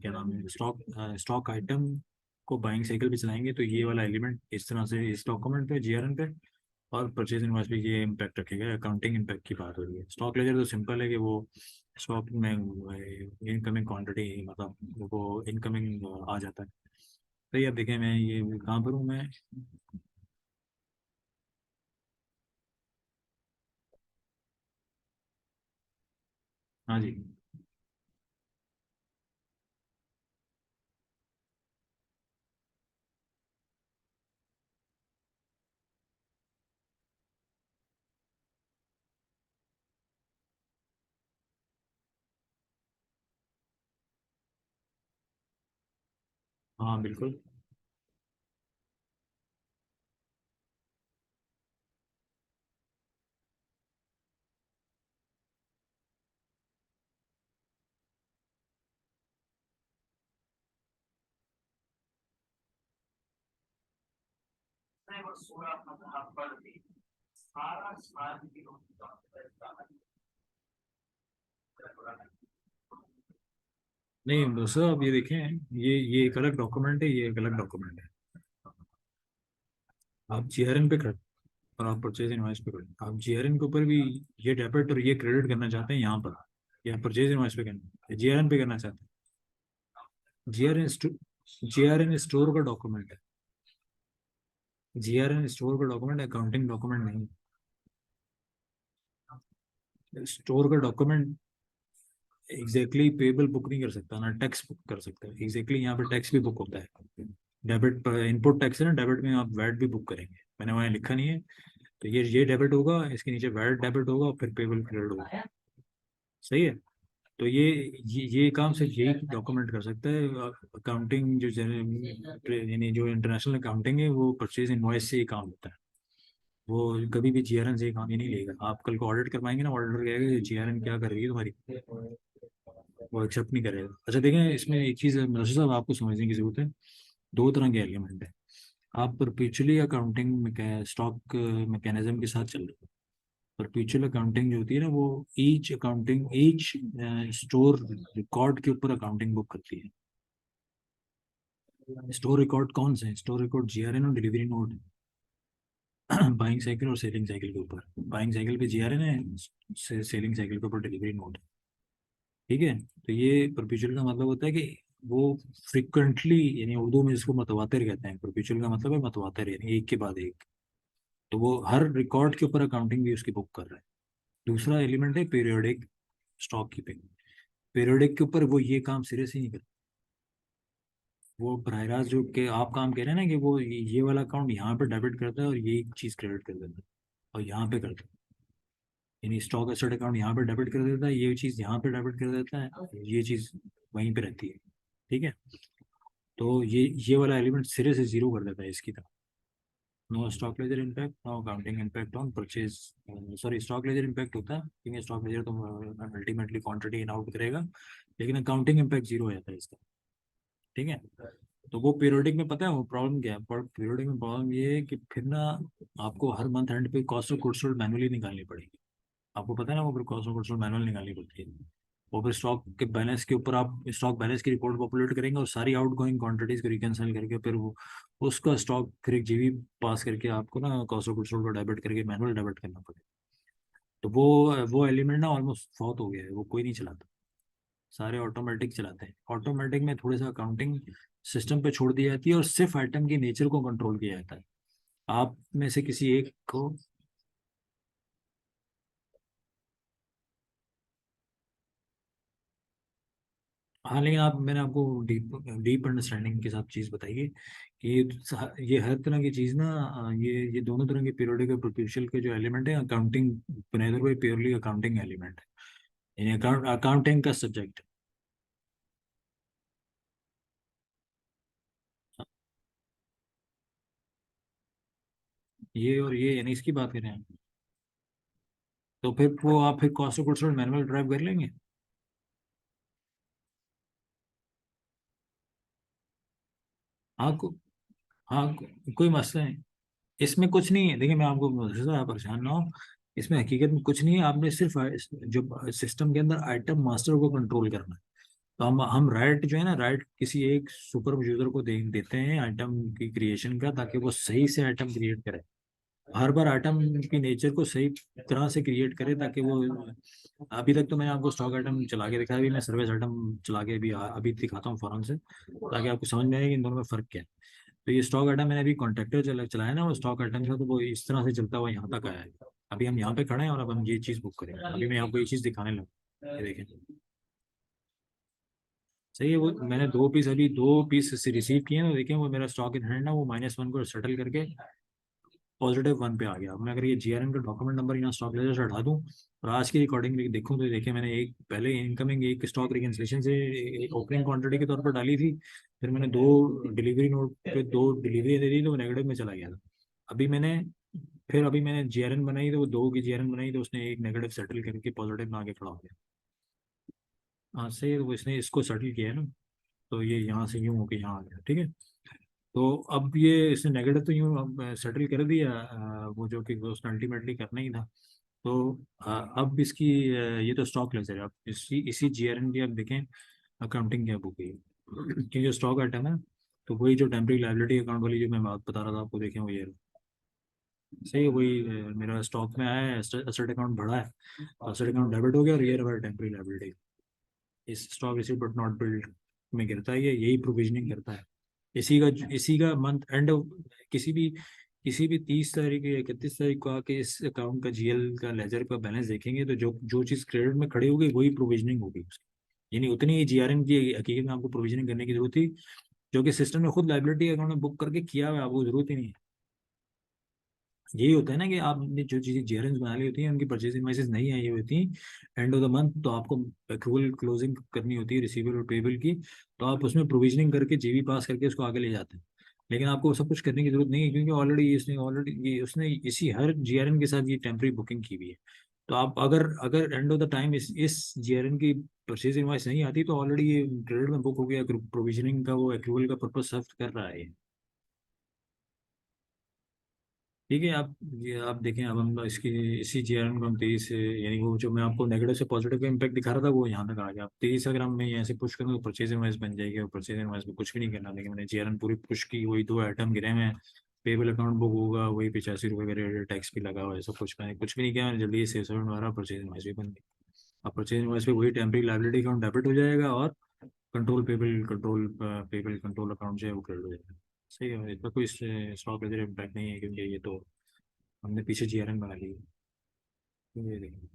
क्या नाम है, स्टॉक आइटम को बाइंग साइकिल पे चलाएंगे तो ये वाला एलिमेंट इस तरह से इस डॉक्यूमेंट पे जीआरएन पे, और परचेज इनवॉइस पे ये इम्पैक्ट रखेगा। अकाउंटिंग इम्पैक्ट की बात हो रही है, स्टॉक लेजर तो सिंपल है कि वो स्टॉक में इनकमिंग क्वांटिटी, मतलब वो इनकमिंग आ जाता है। तो ये अब देखें, मैं ये कहाँ पर हूँ मैं। हाँ जी। हाँ बिल्कुल। नहीं बस अब ये देखें, ये एक अलग डॉक्यूमेंट है, ये एक अलग डॉक्यूमेंट है। आप जीआरएन पे कर, और आप परचेज इनवॉइस पे करें, आप जीआरएन के ऊपर भी ये डेबिट और ये क्रेडिट करना चाहते हैं यहाँ पर, या परचेज इनवॉइस पे करना, जीआरएन पे करना चाहते हैं। जीआरएन स्टोर का डॉक्यूमेंट है, जीआरएन स्टोर का डॉक्यूमेंट, अकाउंटिंग डॉक्यूमेंट नहीं। स्टोर का डॉक्यूमेंट एग्जैक्टली पेबल बुक नहीं कर सकता ना, टैक्स बुक कर सकता है एग्जैक्टली। यहाँ पे टैक्स भी बुक होता है, डेबिट इनपुट टैक्स है ना, डेबिट में आप वैट भी बुक करेंगे, मैंने वहाँ लिखा नहीं है। तो ये डेबिट होगा, इसके नीचे वैट डेबिट होगा, फिर पेबल क्रेडिट होगा। सही है। तो ये काम सिर्फ यही डॉक्यूमेंट कर सकता है अकाउंटिंग, जो यानी जो इंटरनेशनल अकाउंटिंग है वो परचेज इनवॉइस से ही काम होता है। वो कभी भी जीआरएन से ही काम ही नहीं लेगा। आप कल को ऑडिट करवाएंगे ना, ऑडिटर कहेगा जीआरएन क्या कर रही है तुम्हारी, वो एक्सेप्ट नहीं करेगा। अच्छा देखें, इसमें एक चीज़ नरसिम साहब आपको समझने की जरूरत है। दो तरह के एलिमेंट है। आप परपेचुअली अकाउंटिंग स्टॉक मैकेनिज्म के साथ चल रहे हो। परपेचुअल अकाउंटिंग जो होती है ना, वो ईच स्टोर रिकॉर्ड के ऊपर अकाउंटिंग बुक करती है। स्टोर रिकॉर्ड कौन से हैं? स्टोर रिकॉर्ड जीआरएन और डिलीवरी नोट है। बाइंग साइकिल और सेलिंग साइकिल के ऊपर, बाइंग साइकिल पे जीआरएन है, सेलिंग साइकिल के ऊपर डिलीवरी नोट है। ठीक है। तो ये परपेचुअल का मतलब होता है कि वो फ्रिक्वेंटली, यानी उर्दू में इसको मतवातिर कहते हैं। परपेचुअल का मतलब है मतवातिर, यानी एक के बाद एक। तो वो हर रिकॉर्ड के ऊपर अकाउंटिंग भी उसकी बुक कर रहा है। दूसरा एलिमेंट है पीरियोडिक स्टॉक कीपिंग। पीरियोडिक के ऊपर वो ये काम सिरे से नहीं करता। वो बरह रास्त जो कि आप काम कह रहे हैं ना, कि वो ये वाला अकाउंट यहाँ पे डेबिट करता है और ये चीज़ क्रेडिट कर देता है, और यहाँ पे करता है। यानी स्टॉक एसेट अकाउंट यहाँ पे डेबिट कर देता है, ये चीज़ यहाँ पे डेबिट कर देता है, ये चीज़ वहीं पे रहती है। ठीक है। तो ये वाला एलिमेंट सिरे से जीरो कर देता है इसकी तरह। No stock ledger impact, no accounting impact on purchase. Sorry, stock ledger impact होता है, क्योंकि स्टॉक लेजर तो अल्टीमेटली क्वांटिटी इन आउट करेगा, लेकिन अकाउंटिंग इम्पैक्ट जीरो हो जाता है इसका। ठीक है। तो वो पीरियोडिक में पता है वो प्रॉब्लम क्या है? पीरियोडिक में प्रॉब्लम ये है कि फिर ना आपको हर मंथ एंड पे cost of goods sold manually निकालनी पड़ेगी। आपको पता है ना, वो फिर cost of goods sold manual निकालनी पड़ती है। वो फिर स्टॉक के बैलेंस के ऊपर आप स्टॉक बैलेंस की रिपोर्ट पॉपुलेट करेंगे, और सारी आउट गोइंग क्वान्टिटीज को रिकनसाइल करके फिर वो उसका स्टॉक फिर एक जीबी पास करके आपको ना कॉस्ट ऑफ गुड्स सोल्ड को डेबिट करके मैनुअल डेबिट करना पड़ेगा। तो वो एलिमेंट ना ऑलमोस्ट फॉत हो गया है, वो कोई नहीं चलाता। सारे ऑटोमेटिक चलाते हैं। ऑटोमेटिक में थोड़ी सा अकाउंटिंग सिस्टम पे छोड़ दी जाती है, और सिर्फ आइटम के नेचर को कंट्रोल किया जाता है। आप में से किसी एक को। हाँ, लेकिन आप मैंने आपको डीप डीप अंडरस्टैंडिंग के साथ चीज़ बताई है कि ये हर तरह की चीज़ ना, ये दोनों तरह के पीरियोडिक और परपेचुअल के जो एलिमेंट है, accounting neither by purely accounting element है, यानी अकाउंटिंग का सब्जेक्ट। ये और ये यानी इसकी बात कर रहे हैं। तो फिर वो आप फिर cost of goods sold manual drive कर लेंगे। हाँ हाँ, कोई मसला नहीं। इसमें कुछ नहीं है, देखिए मैं आपको आप परेशान ना हो। इसमें हकीकत में कुछ नहीं है, आपने सिर्फ जो सिस्टम के अंदर आइटम मास्टर को कंट्रोल करना है। तो हम राइट जो है ना, राइट किसी एक सुपर यूजर को देते हैं आइटम की क्रिएशन का, ताकि वो सही से आइटम क्रिएट करे। हर बार आइटम की नेचर को सही तरह से क्रिएट करे, ताकि वो अभी तक तो मैंने आपको स्टॉक आइटम चला के दिखाया, अभी मैं सर्विस आइटम चला के अभी अभी दिखाता हूँ फौरन से, ताकि आपको समझ में आए कि इन दोनों में फ़र्क क्या है। तो ये स्टॉक आइटम मैंने अभी कॉन्ट्रैक्टर चलाया ना, वो स्टॉक आइटम था, तो वो इस तरह से चलता हुआ यहाँ तक आया है। अभी हम यहाँ पे खड़े हैं और अब हम ये चीज़ बुक करेंगे। अभी मैं आपको ये चीज़ दिखाने लगा, ये देखें। सही है। वो मैंने दो पीस से रिसीव किए हैं, तो देखें वो मेरा स्टॉक इन हैंड ना, वो -1 को सेटल करके +1 पे आ गया। अब मैं अगर ये जीआरएन का डॉक्यूमेंट नंबर यहाँ स्टॉक लेजर से हटा दूँ और आज की रिकॉर्डिंग देखूँ, तो देखिए मैंने एक पहले इनकमिंग एक स्टॉक रिकन्सिलेशन से ओपनिंग क्वांटिटी के तौर पर डाली थी। फिर मैंने दो डिलीवरी नोट पे दो डिलीवरी दे दी, तो वो नेगेटिव में चला गया था। अभी मैंने अभी मैंने जीआरएन बनाई, तो वो दो की जीआरएन बनाई, तो उसने एक नेगेटिव सेटल करके पॉजिटिव में आगे खड़ा हो गया। हाँ सही है, तो इसने इसको सेटल किया है ना, तो ये यहाँ से यूँ होके यहाँ आ गया। ठीक है। तो अब ये इसने नेगेटिव तो यूँ अब सेटल कर दिया, वो जो कि उसने अल्टीमेटली करना ही था। तो अब इसकी ये तो स्टॉक लेजर है। अब इसी जीआरएन की अब देखें अकाउंटिंग क्या बुक है, क्योंकि जो स्टॉक आइटम है, तो वही जो टेम्पररी लायबिलिटी अकाउंट वाली जो मैं बात बता रहा था आपको, देखें वो ये है। सही है, वही मेरा स्टॉक में आया है, एसेट अकाउंट बढ़ा है, एसेट अकाउंट डेबिट हो गया, और ये रहा टेम्पररी लायबिलिटी। इस stock receive but not build में गिरता है, ये यही प्रोविजनिंग करता है। इसी का मंथ एंड, किसी भी किसी भी 30 तारीख या 31 तारीख को आके इस अकाउंट का जीएल का लेजर का बैलेंस देखेंगे तो जो जो चीज़ क्रेडिट में खड़ी होगी वही प्रोविजनिंग होगी उसकी, यानी उतनी ही जीआरएम की हकीकत में आपको प्रोविजनिंग करने की जरूरत थी, जो कि सिस्टम ने खुद लाइबिलिटी अकाउंट में बुक करके किया हुआ है, आपको जरूरत ही नहीं है। यही होता है ना कि आपने जो चीज़ें जीआरएम्स बना ली होती हैं उनकी परचेज इनवॉइसेस नहीं आई होती एंड ऑफ द मंथ, तो आपको एक्रूवल क्लोजिंग करनी होती है रिसीवेबल और पेबल की, तो आप उसमें प्रोविजनिंग करके जीबी पास करके उसको आगे ले जाते हैं। लेकिन आपको सब कुछ करने की जरूरत नहीं है, क्योंकि ऑलरेडी उसने इसी हर जीआरएम के साथ ये टेम्पररी बुकिंग की हुई है। तो आप अगर अगर एंड ऑफ द टाइम इस जीआरएम की परचेज इनवॉइस नहीं आती तो ऑलरेडी ये क्रेडिट में बुक हो गया, प्रोविजनिंग का वो एक्रूवल का पर्पज सर्व कर रहा है। ठीक है, आप ये आप देखें, अब हम इसकी इसी जीआरएम को हम 23 से, यानी वो जो मैं आपको नेगेटिव से पॉजिटिव का इम्पैक्ट दिखा रहा था वो यहाँ तक आ गया। आप 23 अगर हम मैं यहाँ से पुश करूँ तो परचेज इनवॉइस बन जाएगी, और परचेज इनवॉइस में कुछ भी नहीं करना, लेकिन मैंने जीआरएम पूरी पुश की, वही दो आइटम गिरे हैं, पेबल अकाउंट बुक होगा, वही 85 रुपये का रेट टैक्स भी लगा हुआ है, सब कुछ मैंने कुछ भी नहीं किया, मैंने जल्दी से 7 मारा, परचेज इनवॉइस भी बन गई। अब परचेज इनवॉइस पे वही टेम्परी लाइबिलिटी अकाउंट डेबिट हो जाएगा, और कंट्रोल कंट्रोल अकाउंट जो है वो क्रेडिट हो जाएगा। सही है, इसका कोई स्टॉक लेजर इम्पैक्ट नहीं है, क्योंकि ये तो हमने पीछे जीआरएम बना ली है। तो ये देखिए,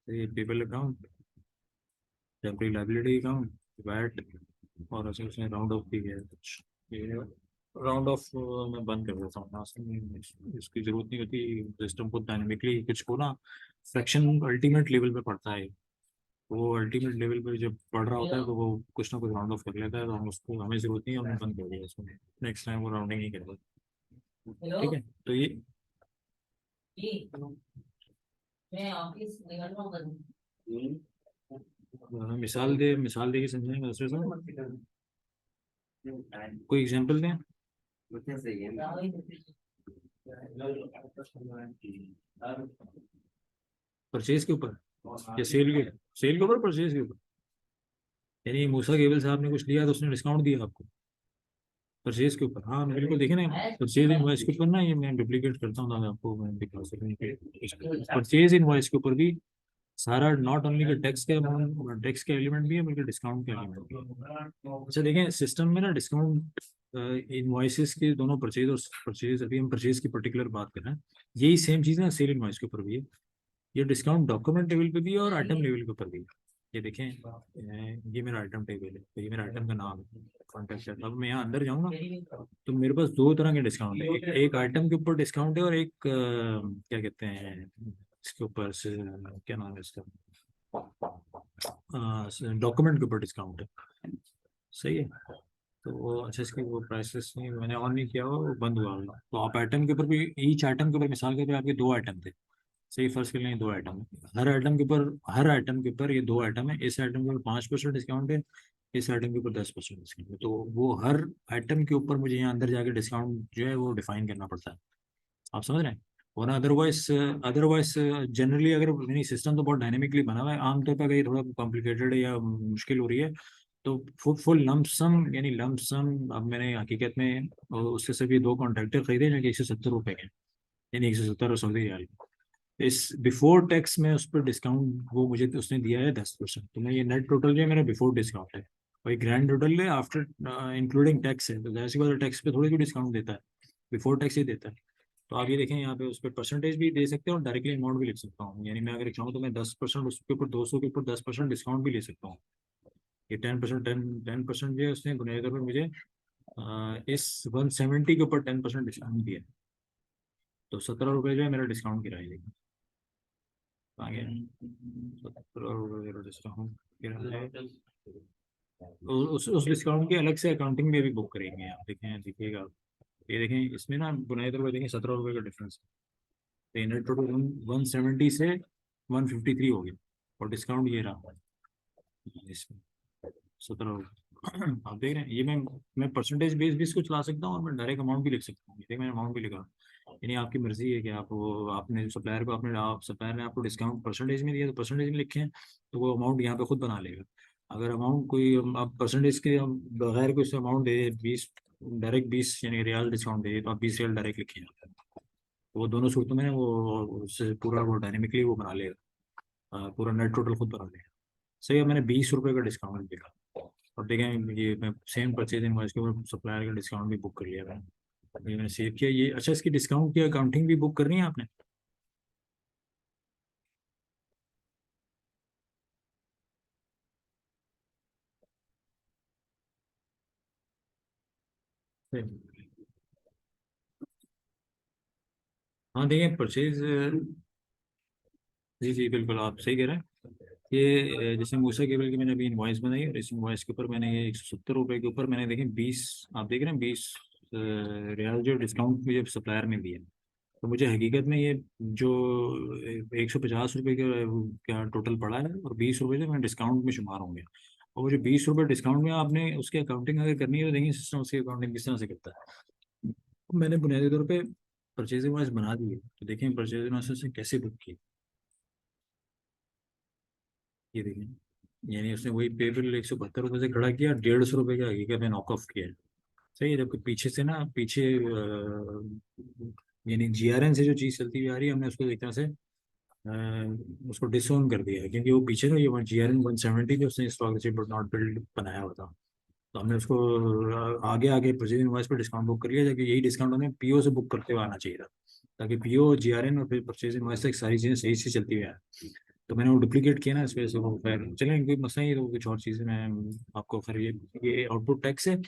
तो ये payable account, temporary liability account, VAT, और ऐसे उसने राउंड ऑफ भी किया है कुछ। ये राउंड ऑफ मैं बंद कर देता हूँ ना, इसकी जरूरत नहीं होती, सिस्टम को डायनेमिकली कुछ को ना, फ्रैक्शन अल्टीमेट लेवल पे पड़ता है, तो वो अल्टीमेट लेवल पे जब पढ़ रहा होता है तो वो कुछ ना कुछ राउंड ऑफ कर लेता है, तो हम उसको, हमें जरूरत नहीं है, हमने बंद कर दिया इसको, नेक्स्ट टाइम वो राउंडिंग नहीं करेगा। ठीक है, तो ये मिसाल दे के समझाएंगे दूसरे से, कोई एग्जांपल दें। परचेज के ऊपर या सेल के ऊपर, परचेज के ऊपर, यानी मूसा केबल साहब ने कुछ लिया तो उसने डिस्काउंट दिया आपको, परचेज के ऊपर, हाँ बिल्कुल, देखिए ना, परचेज इनवॉइस के ऊपर ना, ये मैं डुप्लीकेट करता हूँ ताकि आपको मैं दिखा सकूँ कि परचेज इनवॉइस के ऊपर भी सारा नॉट ओनली का टैक्स का अमाउंट, टैक्स का एलिमेंट भी है, बल्कि डिस्काउंट का एलिमेंट भी है। अच्छा देखें, सिस्टम में ना डिस्काउंट इनवॉइसेस के दोनों, परचेज और परचेज, अभी हम परचेज की पर्टिकुलर बात कर रहे हैं, यही सेम चीज़ ना सेल इनवॉइस के ऊपर भी है। ये डिस्काउंट डॉक्यूमेंट लेवल पे भी है और आइटम लेवल के ऊपर भी है। ये देखें, ये मेरा आइटम टेबल है, तो ये मेरा आइटम का नाम है, कॉन्टेक्ट है। अब मैं यहाँ अंदर जाऊँगा तो मेरे पास दो तरह के डिस्काउंट है, एक आइटम के ऊपर डिस्काउंट है, और एक क्या कहते हैं इसके ऊपर से, क्या नाम है इसका, डॉक्यूमेंट के ऊपर डिस्काउंट है। सही है, तो वो अच्छा, इसकी वो प्राइसेस नहीं, मैंने ऑन नहीं किया हुआ, वो बंद हुआ होगा, तो आप आइटम के ऊपर भी, ईच आइटम के ऊपर मिसाल के लिए आपके दो आइटम थे, सही, फर्ज कर लें दो आइटम है, हर आइटम के ऊपर ये दो आइटम है, इस आइटम के ऊपर 5% डिस्काउंट है, इस आइटम के ऊपर 10% डिस्काउंट है, तो वो हर आइटम के ऊपर मुझे यहाँ अंदर जाके डिस्काउंट जो है वो डिफाइन करना पड़ता है। आप समझ रहे हैं, वरना अदरवाइज अदरवाइज जनरली, अगर नहीं, सिस्टम तो बहुत डायनेमिकली बना हुआ है, आमतौर पर अगर ये थोड़ा कॉम्प्लिकेटेड है या मुश्किल हो रही है तो फुल लमसम, यानी लमसम, अब मैंने हकीकत में उससे सिर्फ ये दो कॉन्ट्रैक्टर खरीदे जो कि 170 रुपये के हैं, यानी 170 सऊदी रियाल। इस बिफोर टैक्स में उस पर डिस्काउंट वो मुझे उसने दिया है 10%, तो मैं ये नेट टोटल जो है मेरा बिफोर डिस्काउंट है, और ग्रैंड टोटल है आफ्टर इंक्लूडिंग टैक्स है, तो जाहिर सी बात है टैक्स पे थोड़ी भी डिस्काउंट देता है, बिफोर टैक्स ही देता है। तो आप ये देखें यहाँ पे उस पर परसेंटेज भी दे सकते हैं और डायरेक्टली अमाउंट भी लिख सकता हूँ, यानी मैं अगर चाहूँ तो मैं 10% उसके ऊपर, 200 के ऊपर 10% डिस्काउंट भी ले सकता हूँ। ये 10%, 10% जो है उसने बुनियादी तौर पर मुझे इस 170 के ऊपर 10% डिस्काउंट दिया, तो 17 रुपये जो है मेरा डिस्काउंट गिरा है, आगे 17 रुपये डिस्काउंट गिरा है। तो उस डिस्काउंट की अलग से अकाउंटिंग में भी बुक करेंगे, आप देखें, देखिएगा, ये देखें इसमें ना बुनियादी तौर पर देखें 17 रुपये का डिफरेंस है, तो टोटल 170 से 153 हो गया, और डिस्काउंट ये रहा इसमें 17 रुपये। आप देख रहे हैं, ये मैं परसेंटेज बेस भी इसको चला सकता हूँ, और मैं डायरेक्ट अमाउंट भी लिख सकता हूँ, ये मैंने अमाउंट भी लिखा, यानी आपकी मर्जी है कि आप वो, आपने सप्लायर को, आपने आप सप्लायर ने आपको डिस्काउंट परसेंटेज में दिया तो परसेंटेज में लिखे हैं, तो वो अमाउंट यहाँ पे खुद बना लेगा। अगर अमाउंट कोई आप परसेंटेज के बगैर कोई अमाउंट दे, 20, डायरेक्ट 20 यानी रियाल डिस्काउंट दे, तो आप 20 रियाल डायरेक्ट लिखे हैं, तो वो दोनों सूरतों में वो उससे पूरा वो डायनेमिकली वो बना लेगा, पूरा नेट टोटल खुद बना लेगा। सही है, मैंने 20 रुपये का डिस्काउंट देखा, और देखें ये मैं सेम परचेज इनवॉइस के ऊपर सप्लायर का डिस्काउंट भी बुक कर लिया मैंने, ये मैंने सेव किया ये। अच्छा, इसकी डिस्काउंट की अकाउंटिंग भी बुक करनी है आपने? सही। हाँ देखिए, परचेज, जी जी बिल्कुल आप सही कह रहे हैं। ये जैसे मूसा केबल की मैंने अभी इनवॉइस बनाई, और इस इनवॉइस के ऊपर मैंने ये 170 रुपये के ऊपर मैंने देखें 20, आप देख रहे हैं 20 रियाल जो डिस्काउंट मुझे सप्लायर में दिया। तो मुझे हकीकत में ये जो 150 रुपये का क्या टोटल पड़ा है, और 20 रुपये जो मैं डिस्काउंट में शुमार होंगे। और वो जो 20 रुपये डिस्काउंट में आपने उसकी अकाउंटिंग अगर करनी है तो देखिए सिस्टम उसकी अकाउंटिंग किस तरह से करता है। मैंने बुनियादी तौर पे परचेज इनवॉइस बना दी है, तो देखें परचेज इनवॉइस से कैसे बुक की। ये देखें, यानी उसने वही पे बिल 172 रुपये से खड़ा किया, 150 रुपये का हकीकत में नॉक ऑफ किया है। सही है, जबकि पीछे से ना, पीछे यानी जीआरएन से जो चीज़ चलती हुई आ रही है, हमने उसको एक तरह से उसको डिसोन कर दिया है, क्योंकि वो पीछे ना ये जीआरएन 170 जो उसने स्टॉक बट नॉट बिल्ड बनाया हुआ था। तो हमने उसको आगे आगे परचेज इनवॉइस पर डिस्काउंट बुक कर लिया, जबकि यही डिस्काउंट हमें पीओ से बुक करते हुए आना चाहिए था, ताकि पीओ जीआरएन और फिर परचेज इनवॉइस तक सारी चीज़ें सही से चलती हुई आए। तो मैंने वो डुप्लीकेट किया ना, इस वजह से वो खैर चलें, कोई मसला नहीं है, तो कुछ और चीज़ें मैं आपको खैर ये आउटपुट टैक्स है।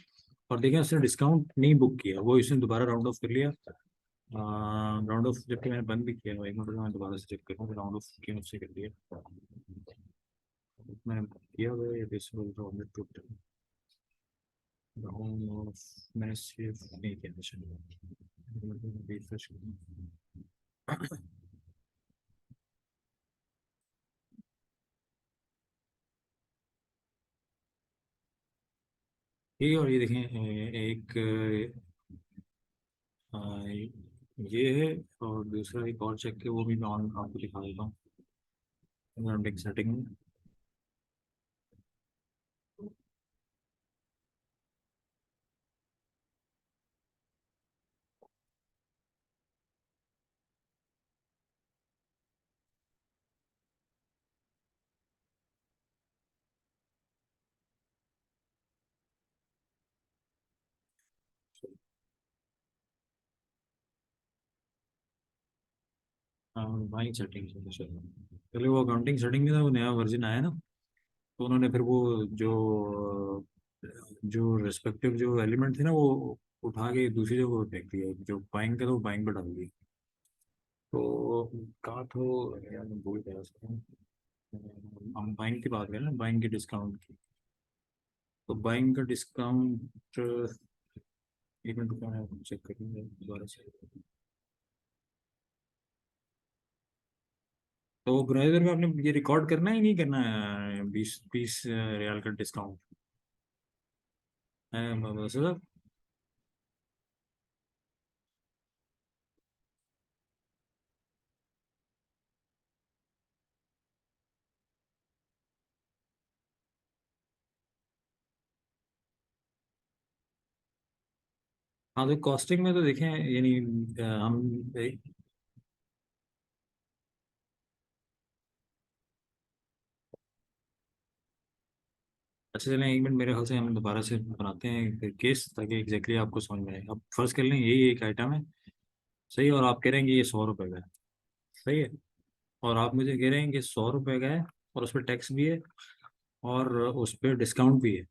और देखिए उसने डिस्काउंट नहीं बुक किया, वो इसने दोबारा राउंड ऑफ कर लिया। राउंड ऑफ जबकि मैंने बंद भी किया है, एक मिनट मैं दोबारा से चेक करूँ राउंड ऑफ क्यों उससे कर दिया। मैंने किया हुआ है राउंड ऑफ, मैंने सेव नहीं किया शायद, रिफ्रेश ठीक है। और ये देखें एक अ, ये है, और दूसरा एक और चेक है, वो भी मैं ऑन आपको दिखा देता हूँ सेटिंग में। बाइंग सेटिंग पहले वो अकाउंटिंग सेटिंग में था, वो नया वर्जन आया ना, तो उन्होंने फिर वो जो जो रेस्पेक्टिव जो एलिमेंट थे ना, वो उठा के दूसरी जगह पे फेंक दिया, जो बाइंग का था वो बाइंग पे डाल दिया। तो कहा तो यार मैं भूल गया उसको। हम बाइंग की बात करें ना, बाइंग के डिस्काउंट की, तो बाइंग का डिस्काउंट एक मिनट रुको, मैं चेक करूँगा दोबारा से। तो ब्राउज़र में आपने ये रिकॉर्ड करना है, नहीं करना है 20 20 रियाल का डिस्काउंट है बस सर। हाँ तो कॉस्टिंग में तो देखें, यानी हम अच्छा चलें, एक मिनट, मेरे ख्याल से हम दोबारा से बनाते हैं फिर केस, ताकि एग्जैक्टली आपको समझ में आए। अब फर्ज कर लें यही एक आइटम है, सही है, और आप कह रहे हैं कि ये 100 रुपये का है, सही है, और आप मुझे कह रहे हैं कि 100 रुपये का है, और उस पर टैक्स भी है, और उस पर डिस्काउंट भी है।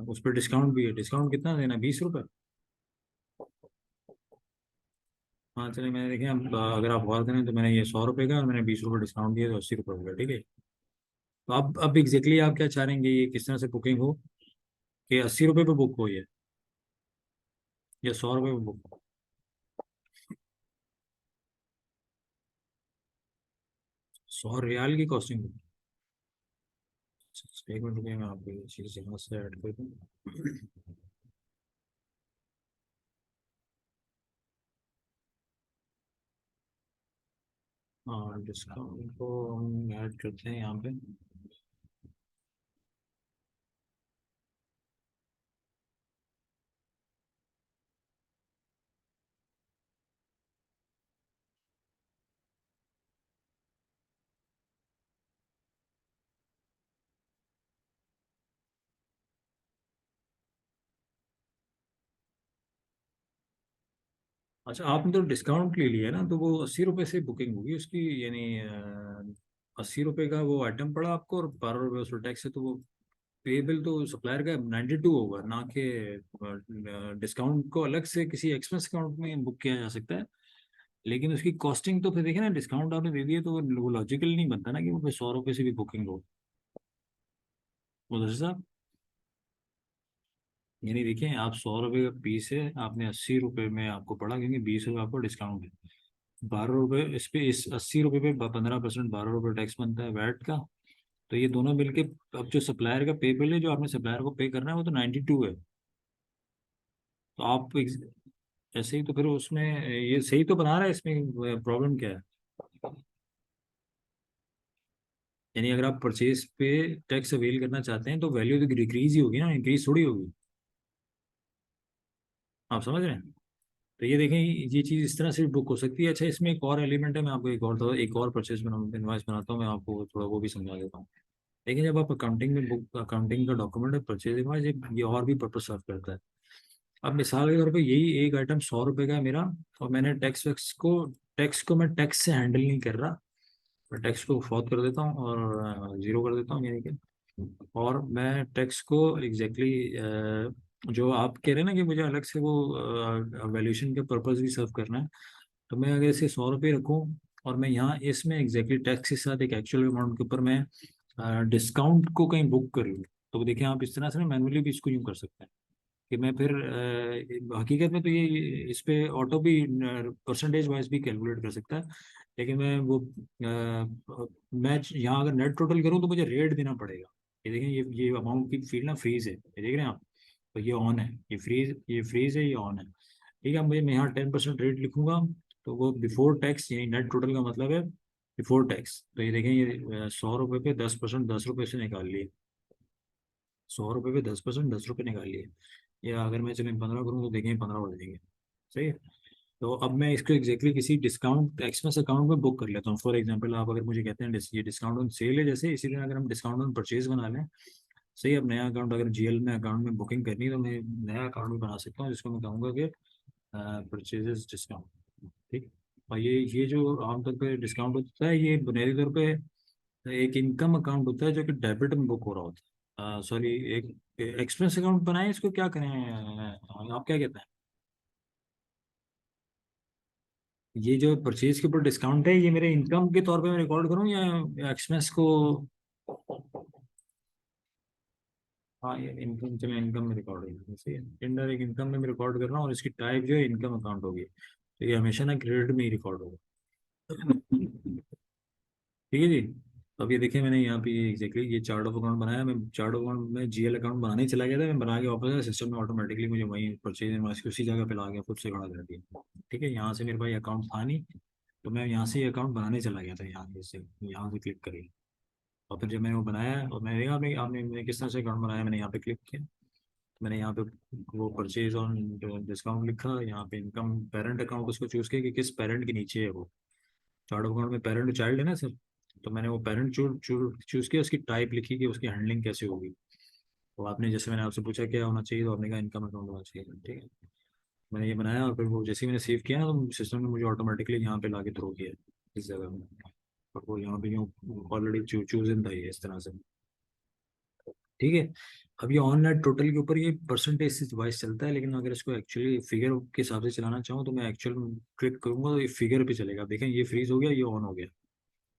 उस पर डिस्काउंट भी है, डिस्काउंट कितना देना, 20 रुपये? हाँ चलिए, मैंने देखें अब अगर आप गौर करें तो मैंने ये 100 रुपये का और मैंने 20 रुपये डिस्काउंट दिया, तो 80 रुपये हो गया, ठीक है। तो अब एग्जैक्टली आप क्या चाह रहे हैं कि ये किस तरह से बुकिंग हो, कि 80 रुपये पे बुक हो ये, या 100 रुपये पे बुक हो? 100 रियाल की कॉस्टिंग? एक मिनट रुपये, मैं आपको ये चीज़ यहाँ से ऐड कर दूँ। हाँ, डिस्काउंट को हम ऐड करते हैं यहाँ पे। अच्छा, आपने तो डिस्काउंट ले लिया है ना, तो वो 80 रुपये से बुकिंग होगी उसकी, यानी 80 रुपये का वो आइटम पड़ा आपको, और 12 रुपये उसका टैक्स है, तो वो पेबल तो सप्लायर का 92 होगा ना कि डिस्काउंट को अलग से किसी एक्सपेंस अकाउंट में बुक किया जा सकता है। लेकिन उसकी कॉस्टिंग तो फिर देखिए ना, डिस्काउंट आपने दे दिया तो वो लॉजिकल नहीं बनता ना कि वो फिर 100 रुपये से भी बुकिंग हो उधर साहब। यानी देखिए, आप 100 रुपये का पीस है, आपने 80 रुपये में आपको पड़ा, क्योंकि 20 रुपये आपको डिस्काउंट है। 12 रुपये इस पे, इस 80 रुपये पे 15%, 12 रुपये टैक्स बनता है वैट का। तो ये दोनों मिलके, अब जो सप्लायर का पे बिल है जो आपने सप्लायर को पे करना है वो तो 92 है। तो आप ऐसे ही तो फिर उसमें ये सही तो बना रहा है, इसमें प्रॉब्लम क्या है? यानी अगर आप परचेज पे टैक्स अवेल करना चाहते हैं तो वैल्यू तो डिक्रीज ही होगी ना, इंक्रीज थोड़ी होगी। आप समझ रहे हैं? तो ये देखें, ये चीज़ इस तरह से बुक हो सकती है। अच्छा, इसमें एक और एलिमेंट है, मैं आपको एक और परचेज इनवाइस बनाता हूँ, मैं आपको थोड़ा वो भी समझा देता हूँ। लेकिन जब आप अकाउंटिंग में बुक, अकाउंटिंग का डॉक्यूमेंट है परचेज इनवाइस, ये और भी पर्पज सर्व करता है। अब मिसाल के तौर पे यही एक आइटम 100 रुपये का है मेरा, और मैंने टैक्स को मैं टैक्स से हैंडल नहीं कर रहा। मैं टैक्स को फौत कर देता हूँ और ज़ीरो कर देता हूँ, यानी कि, और मैं टैक्स को एग्जैक्टली जो आप कह रहे हैं ना कि मुझे अलग से वो वैल्यूएशन के पर्पज भी सर्व करना है, तो मैं अगर इसे 100 रुपये रखूँ, और मैं यहाँ इसमें एग्जैक्टली टैक्स के साथ एक एक्चुअल अमाउंट के ऊपर मैं डिस्काउंट को कहीं बुक कर लूँ, तो देखिए आप इस तरह से ना मैनुअली भी इसको यूँ कर सकते हैं कि मैं फिर हकीकत में तो ये इस पे ऑटो भी परसेंटेज वाइज भी कैलकुलेट कर सकता है। लेकिन मैं वो मैं यहाँ अगर नेट टोटल करूँ तो मुझे रेट देना पड़ेगा। ये देखें, ये अमाउंट की फील्ड ना फ्रीज है, ये देख रहे हैं आप? तो ये ऑन है, ये फ्रीज है, ये ऑन है। ठीक है, मुझे मैं यहाँ 10% रेट लिखूंगा, तो वो बिफोर टैक्स, यानी नेट टोटल का मतलब है बिफोर टैक्स। तो ये देखें, ये 100 रुपये पे 10%, 10 रुपये से निकाल लिए। 100 रुपये पे 10%, 10 रुपये निकाल लिए। या अगर मैं चलें 15 करूँ तो देखें 15 बढ़ जाएंगे। सही है। तो अब मैं इसको एग्जैक्टली किसी डिस्काउंट एक्सपेंस अकाउंट में बुक कर लेता हूँ। फॉर एग्जांपल, आप अगर मुझे कहते हैं ये डिस्काउंट ऑन सेल है, जैसे इसी तरह अगर हम डिस्काउंट ऑन परचेज बना लें। सही, अब नया अकाउंट अगर जीएल में अकाउंट में बुकिंग करनी है तो मैं नया अकाउंट भी बना सकता हूँ, जिसको मैं कहूँगा कि परचेजेस डिस्काउंट। ठीक। और ये जो आमतौर पे डिस्काउंट होता है, ये बुनियादी तौर पे एक इनकम अकाउंट होता है जो कि डेबिट में बुक हो रहा होता है। सॉरी, एक एक्सपेंस अकाउंट बनाए, इसको क्या करें, आप क्या कहते हैं? ये जो परचेज के ऊपर डिस्काउंट है, ये मेरे इनकम के तौर पे मैं रिकॉर्ड करूँ या एक्सपेंस को? हाँ, ये इनकम, चलो इनकम में रिकॉर्ड होगी, सही है। इनडायरेक्ट इनकम में मैं रिकॉर्ड कर रहा हूँ, और इसकी टाइप जो है इनकम अकाउंट होगी, तो ये हमेशा ना क्रेडिट में ही रिकॉर्ड होगा। ठीक है जी। तो अब ये देखिए, मैंने यहाँ पे एग्जैक्टली ये चार्ट ऑफ अकाउंट बनाया। मैं चार्ट ऑफ अकाउंट में जीएल अकाउंट बनाने ही चला गया था, मैं बना के वापस आया, सिस्टम में ऑटोमेटिकली मुझे वहीं परचेज इनवॉइस उसी जगह पे ला गया, खुद से खड़ा कर दिया। ठीक है, यहाँ से मेरे पास अकाउंट था नहीं, तो मैं यहाँ से ये अकाउंट बनाने चला गया था, यहाँ से क्लिक करिए। और फिर जब मैंने वो बनाया, और मैंने देखा आपने आपने मैंने किस तरह से अकाउंट बनाया, मैंने यहाँ पे क्लिक किया। मैंने यहाँ पे वो परचेज ऑन डिस्काउंट लिखा, यहाँ पे इनकम पेरेंट अकाउंट उसको चूज किया कि किस पेरेंट के नीचे है वो। चार्ट ऑफ अकाउंट में पेरेंट चाइल्ड है ना सर, तो मैंने वो पेरेंट चूज किया, उसकी टाइप लिखी कि उसकी हैंडलिंग कैसे होगी। तो आपने, जैसे मैंने आपसे पूछा क्या होना चाहिए, तो आपने कहा इनकम अकाउंट होना चाहिए। ठीक है, मैंने ये बनाया, और फिर वो जैसे ही मैंने सेव किया ना, तो सिस्टम ने मुझे ऑटोमेटिकली यहाँ पे ला के थ्रो किया इस जगह में। और वो यहाँ पे ऑलरेडी चूज इन था ये इस तरह से। ठीक है। अब ये ऑनलाइन टोटल के ऊपर ये परसेंटेज से वाइज चलता है, लेकिन अगर इसको एक्चुअली फिगर के हिसाब से चलाना चाहूँ तो मैं एक्चुअल क्लिक करूंगा तो ये फिगर पे चलेगा। देखें, ये फ्रीज हो गया, ये ऑन हो गया।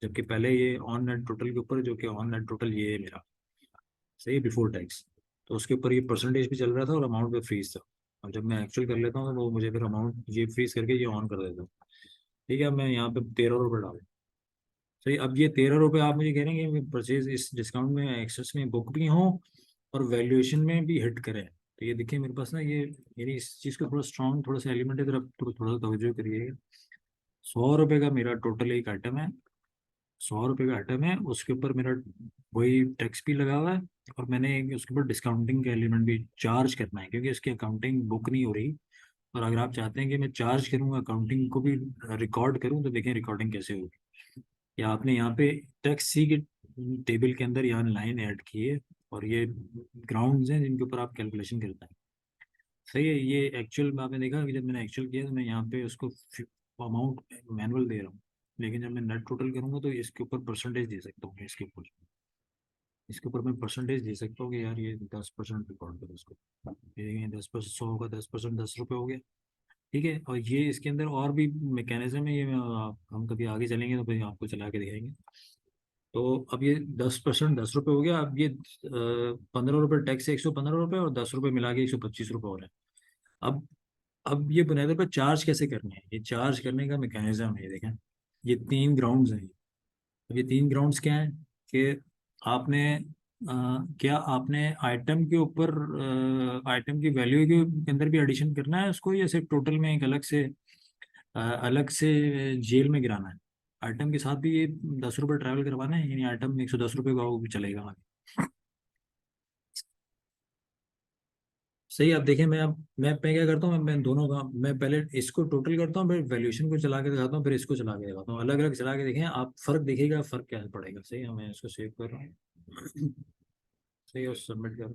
जबकि पहले ये ऑन नेट टोटल के ऊपर, जो कि ऑन नेट टोटल ये है मेरा, सही है, बिफोर टैक्स, तो उसके ऊपर ये परसेंटेज भी चल रहा था और अमाउंट भी फ्रीज था। और जब मैं एक्चुअल कर लेता हूँ तो वो मुझे फिर अमाउंट ये फ्रीज करके ये ऑन कर देता हूँ। ठीक है, अब मैं यहाँ पे 13 रुपये डाल। सही, अब ये 13 रुपये आप मुझे कह रहे हैं कि परचेज इस डिस्काउंट में एक्सेस में बुक भी हों और वैल्यूएशन में भी हिट करें। तो ये देखिए मेरे पास ना ये, यानी इस चीज़ को थोड़ा स्ट्रॉन्ग थोड़ा सा एलिमेंट है, जरा थोड़ा सा तवज्जो करिएगा। 100 रुपये का मेरा टोटल एक आइटम है, 100 रुपये का आइटम है, उसके ऊपर मेरा वही टैक्स भी लगा हुआ है, और मैंने उसके ऊपर डिस्काउंटिंग का एलिमेंट भी चार्ज करना है, क्योंकि इसकी अकाउंटिंग बुक नहीं हो रही। और अगर आप चाहते हैं कि मैं चार्ज करूँ, अकाउंटिंग को भी रिकॉर्ड करूँ, तो देखें रिकॉर्डिंग कैसे होगी। या आपने यहाँ पे टैक्स सी के टेबल के अंदर यहाँ लाइन ऐड की है, और ये ग्राउंड्स हैं जिनके ऊपर आप कैलकुलेशन करते हैं। सही है। ये एक्चुअल में आपने देखा कि जब मैंने एक्चुअल किया तो मैं यहाँ पे उसको अमाउंट मैनुअल दे रहा हूँ, लेकिन जब मैं नेट टोटल करूंगा तो इसके ऊपर परसेंटेज दे सकता हूँ। इसके ऊपर मैं परसेंटेज दे सकता हूँ कि यार ये 10% रिकॉर्ड करो इसको। ये 10%, 100 होगा 10%, 10 रुपये हो गया। ठीक है। और ये इसके अंदर और भी मैकेनिज्म है, ये हम कभी आगे चलेंगे तो फिर आपको चला के दिखाएंगे। तो अब ये 10%, 10 रुपये हो गया। अब ये 15 रुपये टैक्स है, 115 रुपये, और 10 रुपये मिला के 125 रुपये हो रहे हैं। अब ये बुनियादी पर चार्ज कैसे करने हैं, ये चार्ज करने का मैकेनिज्म है। ये देखें, ये 3 ग्राउंड्स हैं। अब ये 3 ग्राउंड्स क्या हैं कि आपने क्या आपने आइटम के ऊपर आइटम की वैल्यू के अंदर भी एडिशन करना है उसको, या सिर्फ टोटल में एक अलग से जेल में गिराना है। आइटम के साथ भी ये 10 रुपये ट्रैवल करवाना है, यानी आइटम 110 रुपये का वो भी चलेगा आगे। सही। आप देखें, मैं क्या करता हूँ, मैं दोनों का, मैं पहले इसको टोटल करता हूँ, फिर वैल्यूएशन को चला के दिखाता हूँ, फिर इसको चला के दिखाता हूँ, अलग अलग चला के देखें आप, फर्क दिखेगा, फर्क क्या पड़ेगा। सही है। मैं इसको सेव कर रहा हूँ। सही है, और सबमिट कर रहा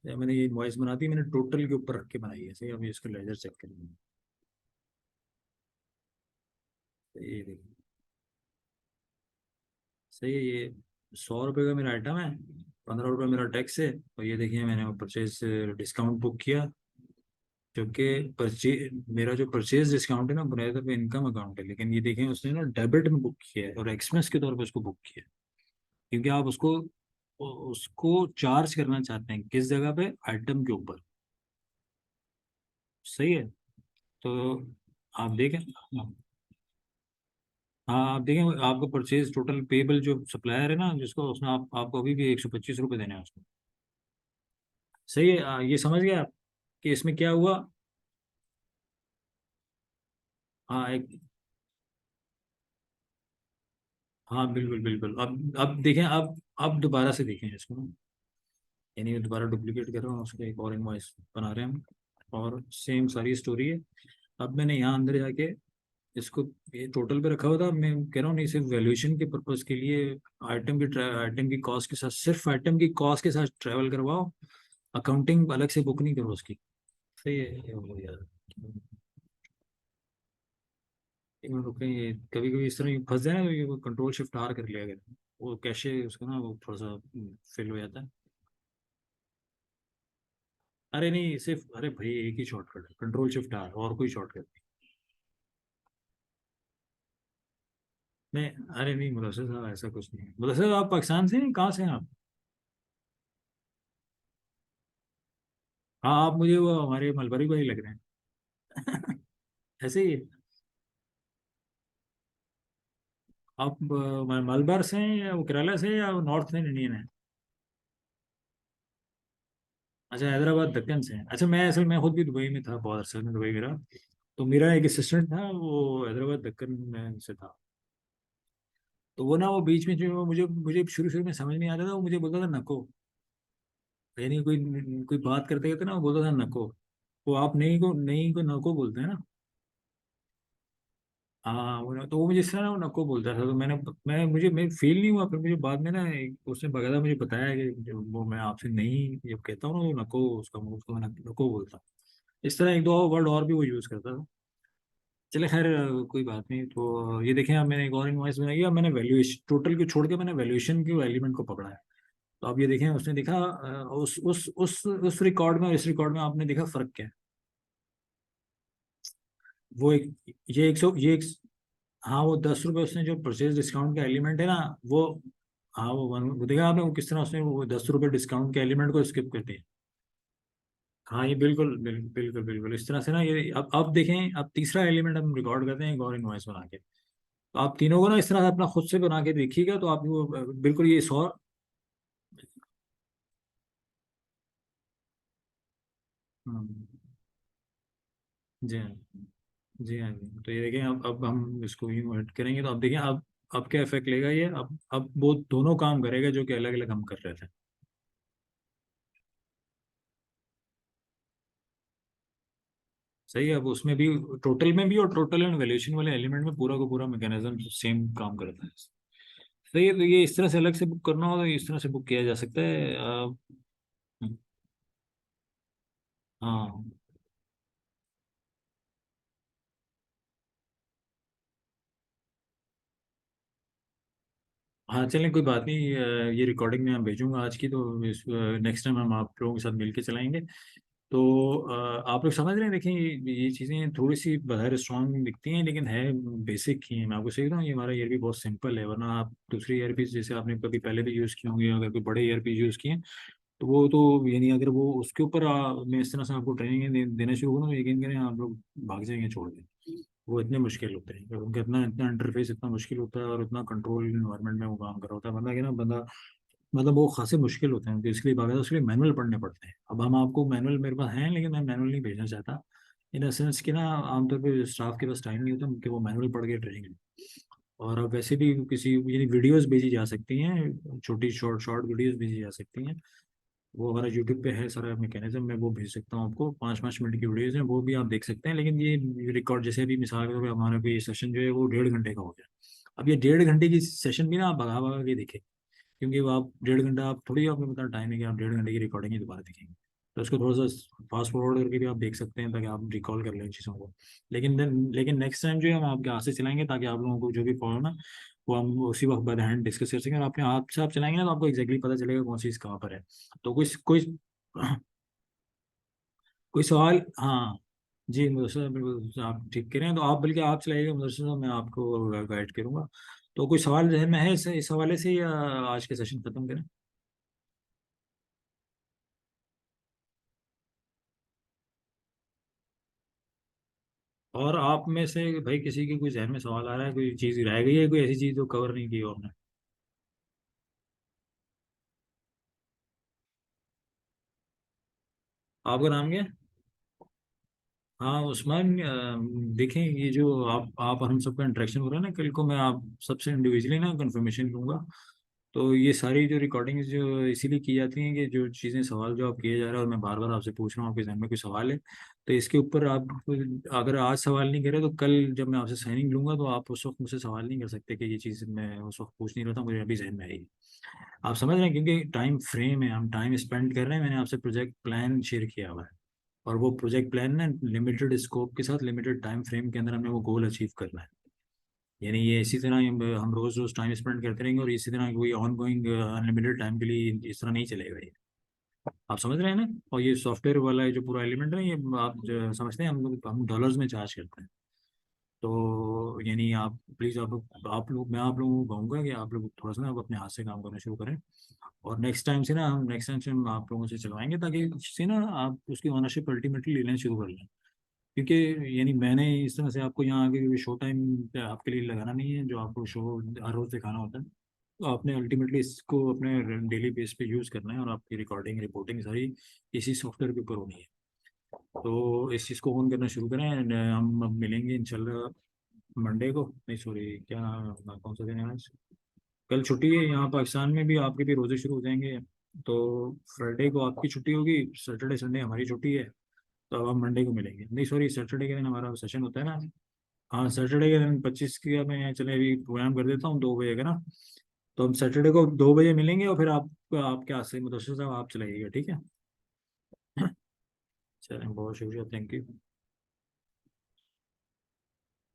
हूँ। मैंने ये वॉइस बना दी, मैंने टोटल के ऊपर रख के बनाई है। सही है, अभी इसको लेजर चेक करेंगे। सही है, देखिए। सही है। ये 100 रुपये का मेरा आइटम है, 15 रुपये मेरा टैक्स है, और ये देखिए मैंने परचेज डिस्काउंट बुक किया, क्योंकि मेरा जो परचेज डिस्काउंट है ना, बुनियादी तौर पे इनकम अकाउंट है, लेकिन ये देखें उसने ना डेबिट में बुक किया है और एक्सपेंस के तौर पे उसको बुक किया है। क्योंकि आप उसको उसको चार्ज करना चाहते हैं किस जगह पे, आइटम के ऊपर। सही है। तो आप देखें। हाँ, आप देखें, आपको परचेज टोटल पेबल जो सप्लायर है ना जिसको, उसने आपको अभी भी 125 रुपये देने हैं उसको। सही है। ये समझ गए आप कि इसमें क्या हुआ। हाँ एक, हाँ बिल्कुल बिल्कुल। अब देखें, अब दोबारा से देखें इसको ना, यानी दोबारा डुप्लीकेट कर रहा हूँ, उसको एक और इनवॉइस बना रहे हैं हम, और सेम सारी स्टोरी है। अब मैंने यहाँ अंदर जाके इसको, ये टोटल पे रखा हुआ था, मैं कह रहा हूँ नहीं, सिर्फ वैल्यूएशन के पर्पज के लिए आइटम की कॉस्ट के साथ, सिर्फ आइटम की कॉस्ट के साथ ट्रैवल करवाओ, अकाउंटिंग अलग से बुक नहीं करो उसकी। सही है। ये हो गया यार। एक मिनट रुकें, ये कभी कभी इस तरह फंस जाए ना, तो ये कंट्रोल शिफ्ट आर कर लिया गया, वो कैशे उसका ना वो थोड़ा सा फेल हो जाता है। अरे नहीं, सिर्फ, अरे भाई एक ही शॉर्टकट है, कंट्रोल शिफ्ट आर, और कोई शॉर्टकट नहीं। अरे नहीं मुदस्सिर साहब, ऐसा कुछ नहीं है। मुदस्सिर साहब, आप पाकिस्तान से हैं? कहाँ से हैं आप? हाँ, आप मुझे वो हमारे मलबरी भाई लग रहे हैं। ऐसे ही। आप मलबार से हैं या वो केरला से हैं या नॉर्थ में इंडियन है? अच्छा, हैदराबाद दक्कन से हैं। अच्छा, मैं असल में खुद भी दुबई में था बहुत अरसे में, दुबई मेरा, तो मेरा एक असिस्टेंट था वो हैदराबाद दक्कन में से था। तो वो ना, वो बीच में जो मुझे मुझे शुरू शुरू में समझ नहीं आता था, वो मुझे बोलता था नको, यानी कोई कोई बात करते करते ना वो बोलता था नको। वो आप नहीं को नहीं को नको बोलते हैं ना। हाँ, तो वो मुझे इस तरह ना वो नको बोलता था, तो मैं फील नहीं हुआ। फिर मुझे बाद में ना उसने बकायदा मुझे बताया कि वो मैं आपसे नहीं जब कहता हूँ ना, वो नको, उसको मैं नको बोलता हूँ। इस तरह एक दो वर्ड और भी वो यूज़ करता था। चले खैर, कोई बात नहीं। तो ये देखें, अब मैंने एक और इनवॉइस बनाई है, अब मैंने वैल्यूएशन टोटल को छोड़ के मैंने वैल्यूएशन के एलिमेंट को पकड़ा है। तो अब ये देखें, उसने देखा उस रिकॉर्ड में और इस रिकॉर्ड में आपने देखा फर्क क्या है। वो एक, ये 100, हाँ वो 10 रुपये उसने जो परचेज डिस्काउंट का एलिमेंट है ना, वो, हाँ वो देखा आपने, वो किस तरह उसने वो 10 रुपये डिस्काउंट के एलिमेंट को स्किप कर दिया। हाँ, ये बिल्कुल बिल्कुल बिल्कुल बिल्कुल इस तरह से ना, ये अब देखें, अब तीसरा एलिमेंट हम रिकॉर्ड करते हैं एक और इनवॉइस बना के। तो आप तीनों को ना इस तरह से अपना खुद से बना के देखिएगा, तो आप वो बिल्कुल ये 100। हम्म, जी हाँ। जी हाँ जी। तो ये देखें, अब हम इसको यूं ऐड करेंगे, तो अब देखें, अब क्या इफेक्ट लेगा ये, अब वो दोनों काम करेगा जो कि अलग अलग हम कर रहे थे। सही है। अब उसमें भी, टोटल में भी और टोटल एंड वैल्यूएशन वाले एलिमेंट में पूरा का पूरा मैकेनिज्म सेम काम करता है। सही है। तो ये इस तरह से अलग से बुक करना हो तो इस तरह से बुक किया जा सकता है। हाँ हाँ, चलें कोई बात नहीं। ये रिकॉर्डिंग मैं भेजूंगा आज की, तो इस नेक्स्ट टाइम हम आप लोगों के साथ मिलके चलाएंगे। तो आप लोग समझ रहे हैं, देखें ये चीज़ें थोड़ी सी बाहर स्ट्रांग दिखती हैं लेकिन है बेसिक ही हैं। मैं आपको सही बताऊँ, ये हमारा ईयर भी बहुत सिंपल है, वरना आप दूसरी ईयरपीस जैसे आपने कभी पहले भी यूज़ की होंगी, अगर कोई बड़े ईयरपीस यूज़ किए हैं, तो वो तो यानी अगर वो उसके ऊपर मैं इस तरह से आपको ट्रेनिंग देना शुरू करूँ तो यकीन करें आप लोग भाग जाएंगे छोड़ के। वो इतने मुश्किल होते हैं, उनका इतना इतना इंटरफेस इतना मुश्किल होता है, और इतना कंट्रोल इन्वायरमेंट में वो काम कर रहा होता है बंदा कि ना बंदा, मतलब वो खासे मुश्किल होते हैं, तो इसके लिए बाकायदा उसके लिए मैनुअल पढ़ने पड़ते हैं। अब हम आपको मैनुअल मेरे पास हैं, लेकिन मैं मैनुअल नहीं भेजना चाहता, इन सेंस कि ना आमतौर पे स्टाफ के पास टाइम नहीं होता कि वो मैनुअल पढ़ के ट्रेनिंग लें। और अब वैसे भी किसी यानी वीडियोस भेजी जा सकती हैं, छोटी शॉर्ट शॉर्ट वीडियोस भेजी जा सकती हैं। वो हमारा यूट्यूब पे है सारा मैकेनिज्म, मैं वो भेज सकता हूँ आपको, 5-5 मिनट की वीडियोस हैं, वो भी आप देख सकते हैं। लेकिन ये रिकॉर्ड जैसे भी मिसाल के तौर पे हमारा भी सेशन जो है वो 1.5 घंटे का हो गया। अब ये 1.5 घंटे की सेशन भी ना आप भगा भगा के देखें, क्योंकि वो आप 1.5 घंटा, आप थोड़ी आपको पता टाइम है कि आप 1.5 घंटे की रिकॉर्डिंग ही दोबारा देखेंगे। तो उसको थोड़ा सा फास्ट फॉरवर्ड करके भी आप देख सकते हैं, ताकि आप रिकॉल कर लें इन चीज़ों को। लेकिन नेक्स्ट टाइम जो है हम आपके हाथ से चलाएंगे, ताकि आप लोगों को जो भी प्रॉब्लम है वो हम उसी वक्त बाय हैंड डिस्कस कर सकें, और अपने हाथ से आप चलाएंगे ना तो आपको एक्जैक्टली पता चलेगा कौन सी चीज़ कहाँ पर है। तो कोई कोई कोई सवाल, हाँ। जी मुदस्सिर साहब, बिल्कुल आप ठीक कह रहे हैं, तो आप बल्कि आप चलाइएगा मुदस्सिर साहब, मैं आपको गाइड करूंगा। तो कोई सवाल जहन में है इस हवाले से, या आज के सेशन खत्म करें? और आप में से भाई किसी के कोई जहन में सवाल आ रहा है, कोई चीज़ रह गई है, कोई ऐसी चीज़ जो कवर नहीं की हो आपने? आपका नाम क्या है? हाँ उस्मान, देखें ये जो आप और हम सबका इंटरेक्शन हो रहा है ना, कल को मैं आप सबसे इंडिविजुअली ना कंफर्मेशन लूंगा। तो ये सारी जो रिकॉर्डिंग्स जो इसीलिए की जाती हैं कि जो चीज़ें सवाल जो आप किए जा रहे हैं और मैं बार बार आपसे पूछ रहा हूँ, आपके जहन में कोई सवाल है तो इसके ऊपर आप, अगर आज सवाल नहीं करे तो कल जब मैं आपसे साइनिंग लूंगा तो आप उस वक्त मुझसे सवाल नहीं कर सकते कि ये चीज़ मैं उस वक्त पूछ नहीं रहा था, मुझे अभी जहन में आई। आप समझ रहे हैं, क्योंकि टाइम फ्रेम है, हम टाइम स्पेंड कर रहे हैं, मैंने आपसे प्रोजेक्ट प्लान शेयर किया हुआ है, और वो प्रोजेक्ट प्लान ना लिमिटेड स्कोप के साथ लिमिटेड टाइम फ्रेम के अंदर हमें वो गोल अचीव करना है। यानी ये इसी तरह हम रोज रोज टाइम स्पेंड करते रहेंगे, और इसी तरह कोई ऑन गोइंग अनलिमिटेड टाइम के लिए इस तरह नहीं चलेगा ये। आप समझ रहे हैं ना? और ये सॉफ्टवेयर वाला ये जो पूरा एलिमेंट है, ये आप जो समझते हैं, हम डॉलर्स में चार्ज करते हैं। तो यानी आप प्लीज़ आप लोग मैं आप लोगों को कहूँगा कि आप लोग थोड़ा सा ना अब अपने हाथ से काम करना शुरू करें। और नेक्स्ट टाइम से हम आप लोगों से चलवाएंगे, ताकि इससे ना आप उसकी ओनरशिप अल्टीमेटली लेना शुरू कर लें। क्योंकि यानी मैंने इस तरह से आपको यहाँ आके शो टाइम आपके लिए लगाना नहीं है, जो आपको शो हर रोज़ दिखाना होता है। तो आपने अल्टीमेटली इसको अपने डेली बेस पे यूज़ करना है, और आपकी रिकॉर्डिंग रिपोर्टिंग सारी इसी सॉफ्टवेयर के ऊपर होनी है। तो इस चीज़ को ऑन करना शुरू करें, and, हम अब मिलेंगे इंशाल्लाह मंडे को, नहीं सॉरी, क्या कौन सा दिन है आज? कल छुट्टी है यहाँ पाकिस्तान में भी, आपके भी रोज़े शुरू हो जाएंगे। तो फ्राइडे को आपकी छुट्टी होगी, सैटरडे संडे हमारी छुट्टी है। तो अब हम मंडे को मिलेंगे, नहीं सॉरी, सैटरडे के दिन हमारा सेशन होता है ना। हाँ सैटरडे के दिन 25 की मैं चले अभी प्रोग्राम कर देता हूँ 2 बजे का ना। तो हम सैटरडे को 2 बजे मिलेंगे, और फिर आप आपके हाथ से मुदस्सिर साहब आप चलाइएगा, ठीक है? चलें, बहुत शुक्रिया, थैंक यू।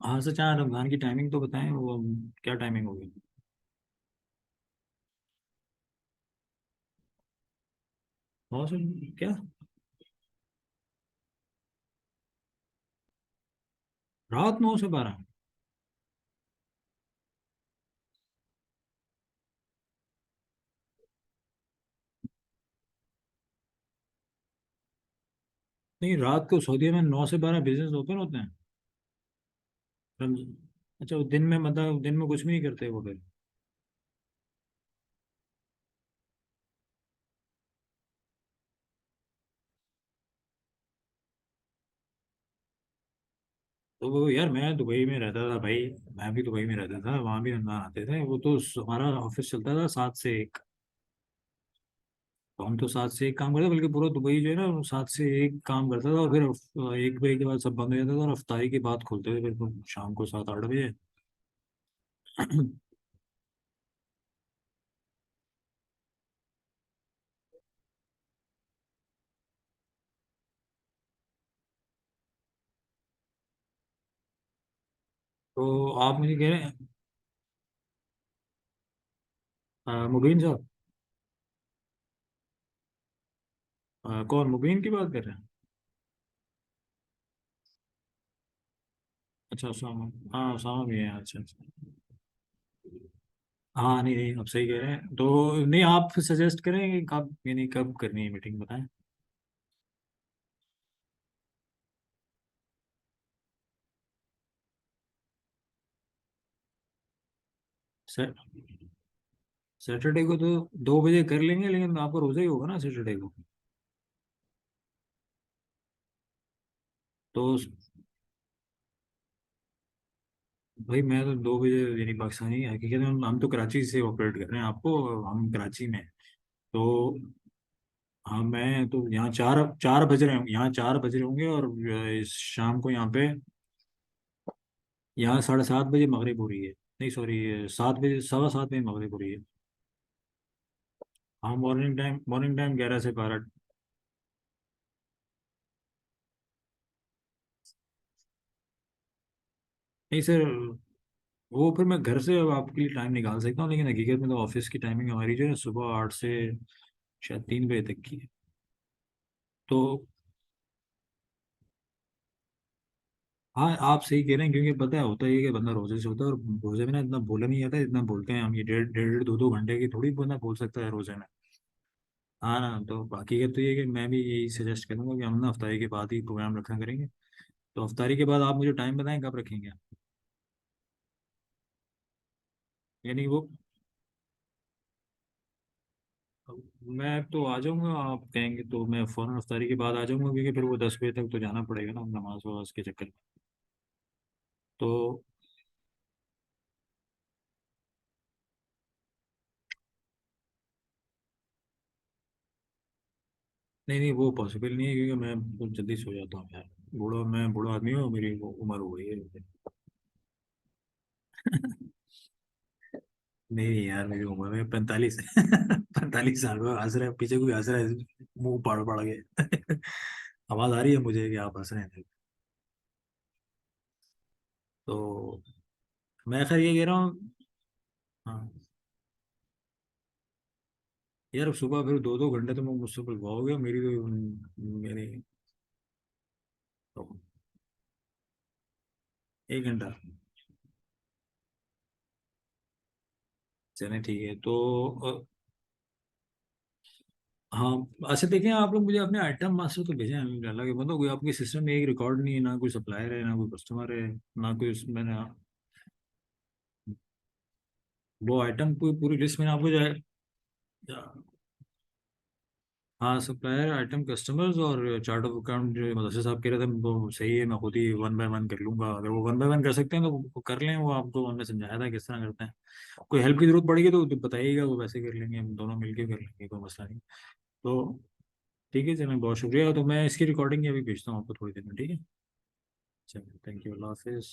हाँ सर, चाह रमज़ान की टाइमिंग तो बताएं, वो क्या टाइमिंग होगी? बहुत सर, क्या? रात 9 से 12? नहीं, रात को सऊदीया में 9 से 12 बिजनेस ओपन होते हैं। रमज- अच्छा, वो दिन में, मतलब दिन में कुछ भी नहीं करते वो फिर? तो वो यार, मैं दुबई में रहता था भाई, मैं भी दुबई में रहता था, वहाँ भी रमजान आते थे, वो तो हमारा ऑफिस चलता था 7 से 1। तो हम तो 7 से 1 काम करते, बल्कि पूरा दुबई जो है ना वो 7 से 1 काम करता था, और फिर 1 बजे के बाद सब बंद हो जाता था, और अफ्तारी के बाद खोलते थे फिर तो शाम को 7-8 बजे। तो आप मुझे कह रहे हैं मुबीन साहब, कौन मुबीन की बात कर रहे हैं? अच्छा उसामा। हाँ उसामा भी है, अच्छा अच्छा। हाँ नहीं नहीं, आप सही कह रहे हैं। तो नहीं, आप सजेस्ट करें कि कब, यानी कब करनी है मीटिंग, बताएं। सर, सैटरडे को तो 2 बजे कर लेंगे, लेकिन आपका रोजा ही होगा ना सैटरडे को। तो भाई मैं तो 2 बजे, यानी पाकिस्तानी हकीकत में हम तो कराची से ऑपरेट कर रहे हैं, आपको हम कराची में हैं। तो हाँ, मैं तो यहाँ 4 4 बज रहे होंगे, यहाँ 4 बज रहे होंगे, और इस शाम को यहाँ पे, यहाँ 7:30 बजे मगरिब हो रही है। नहीं सॉरी, 7 बजे, 7:15 बजे मगरिब हो रही है। हाँ, मॉर्निंग टाइम 11 से 12। नहीं सर, वो फिर मैं घर से अब आपके लिए टाइम निकाल सकता हूँ, लेकिन हकीकत में तो ऑफिस की टाइमिंग हमारी जो है सुबह 8 से शायद 3 बजे तक की है। तो हाँ, आप सही कह रहे हैं, क्योंकि पता है होता ही है कि बंदा रोजे से होता है, और रोजे में ना इतना बोला नहीं जाता है, इतना बोलते हैं हम, ये डेढ़ डेढ़ 2 2 घंटे की थोड़ी बंदा बोल सकता है रोजे में। हाँ ना, तो बाकी का तो ये है कि मैं भी यही सजेस्ट करूंगा कि हम ना अफ्तारी के बाद ही प्रोग्राम रखा करेंगे। तो अफ्तारी के बाद आप मुझे टाइम बताएं कब रखेंगे आप? यानी वो, मैं तो आ जाऊंगा, आप कहेंगे तो मैं फौरन अफ्तारी के बाद आ जाऊंगा, क्योंकि फिर वो 10 बजे तक तो जाना पड़ेगा ना नमाज वमाज के चक्कर में। तो नहीं नहीं, वो पॉसिबल नहीं है, क्योंकि मैं बहुत जल्दी सो जाता हूँ यार। मैं बूढ़ा आदमी हूँ, मेरी वो उम्र हो गई है। नहीं यार, मेरी उम्र है 45। 45 साल में हंस रहे हैं, पीछे कोई हंस रहा है, मुंह पड़ पड़ के। आवाज आ रही है मुझे कि आप हंस रहे हैं। तो मैं खैर ये कह रहा हूँ। हाँ यार, अब सुबह फिर 2 2 घंटे तो मैं मुझसे बुलवाओगे, मेरी तो, मेरी तो 1 घंटा। चलें ठीक है तो हाँ। अच्छा देखिए, आप लोग मुझे अपने आइटम मास्टर तो भेजें, हालांकि मतलब कोई आपके सिस्टम में एक रिकॉर्ड नहीं है, ना कोई सप्लायर है, ना कोई कस्टमर है, ना कोई उसमें ना। वो आइटम पूरी पूरी लिस्ट में आपको जाए। हाँ, सप्लायर, आइटम, कस्टमर्स और चार्ट ऑफ अकाउंट, जो मदरसे साहब कह रहे थे वो सही है, मैं खुद ही 1 बाय 1 कर लूंगा। अगर वो 1 बाय 1 कर सकते हैं तो वो कर लें, वो आपको हमने समझाया था किस तरह करते हैं। कोई हेल्प की जरूरत पड़ेगी तो बताइएगा, वो वैसे कर लेंगे, हम दोनों मिलके कर लेंगे, कोई मसला नहीं। तो ठीक है चलें, बहुत शुक्रिया। तो मैं इसकी रिकॉर्डिंग अभी भेजता हूँ आपको थोड़ी देर में, ठीक है। चलिए, थैंक यू, अल्लाह हाफिज़।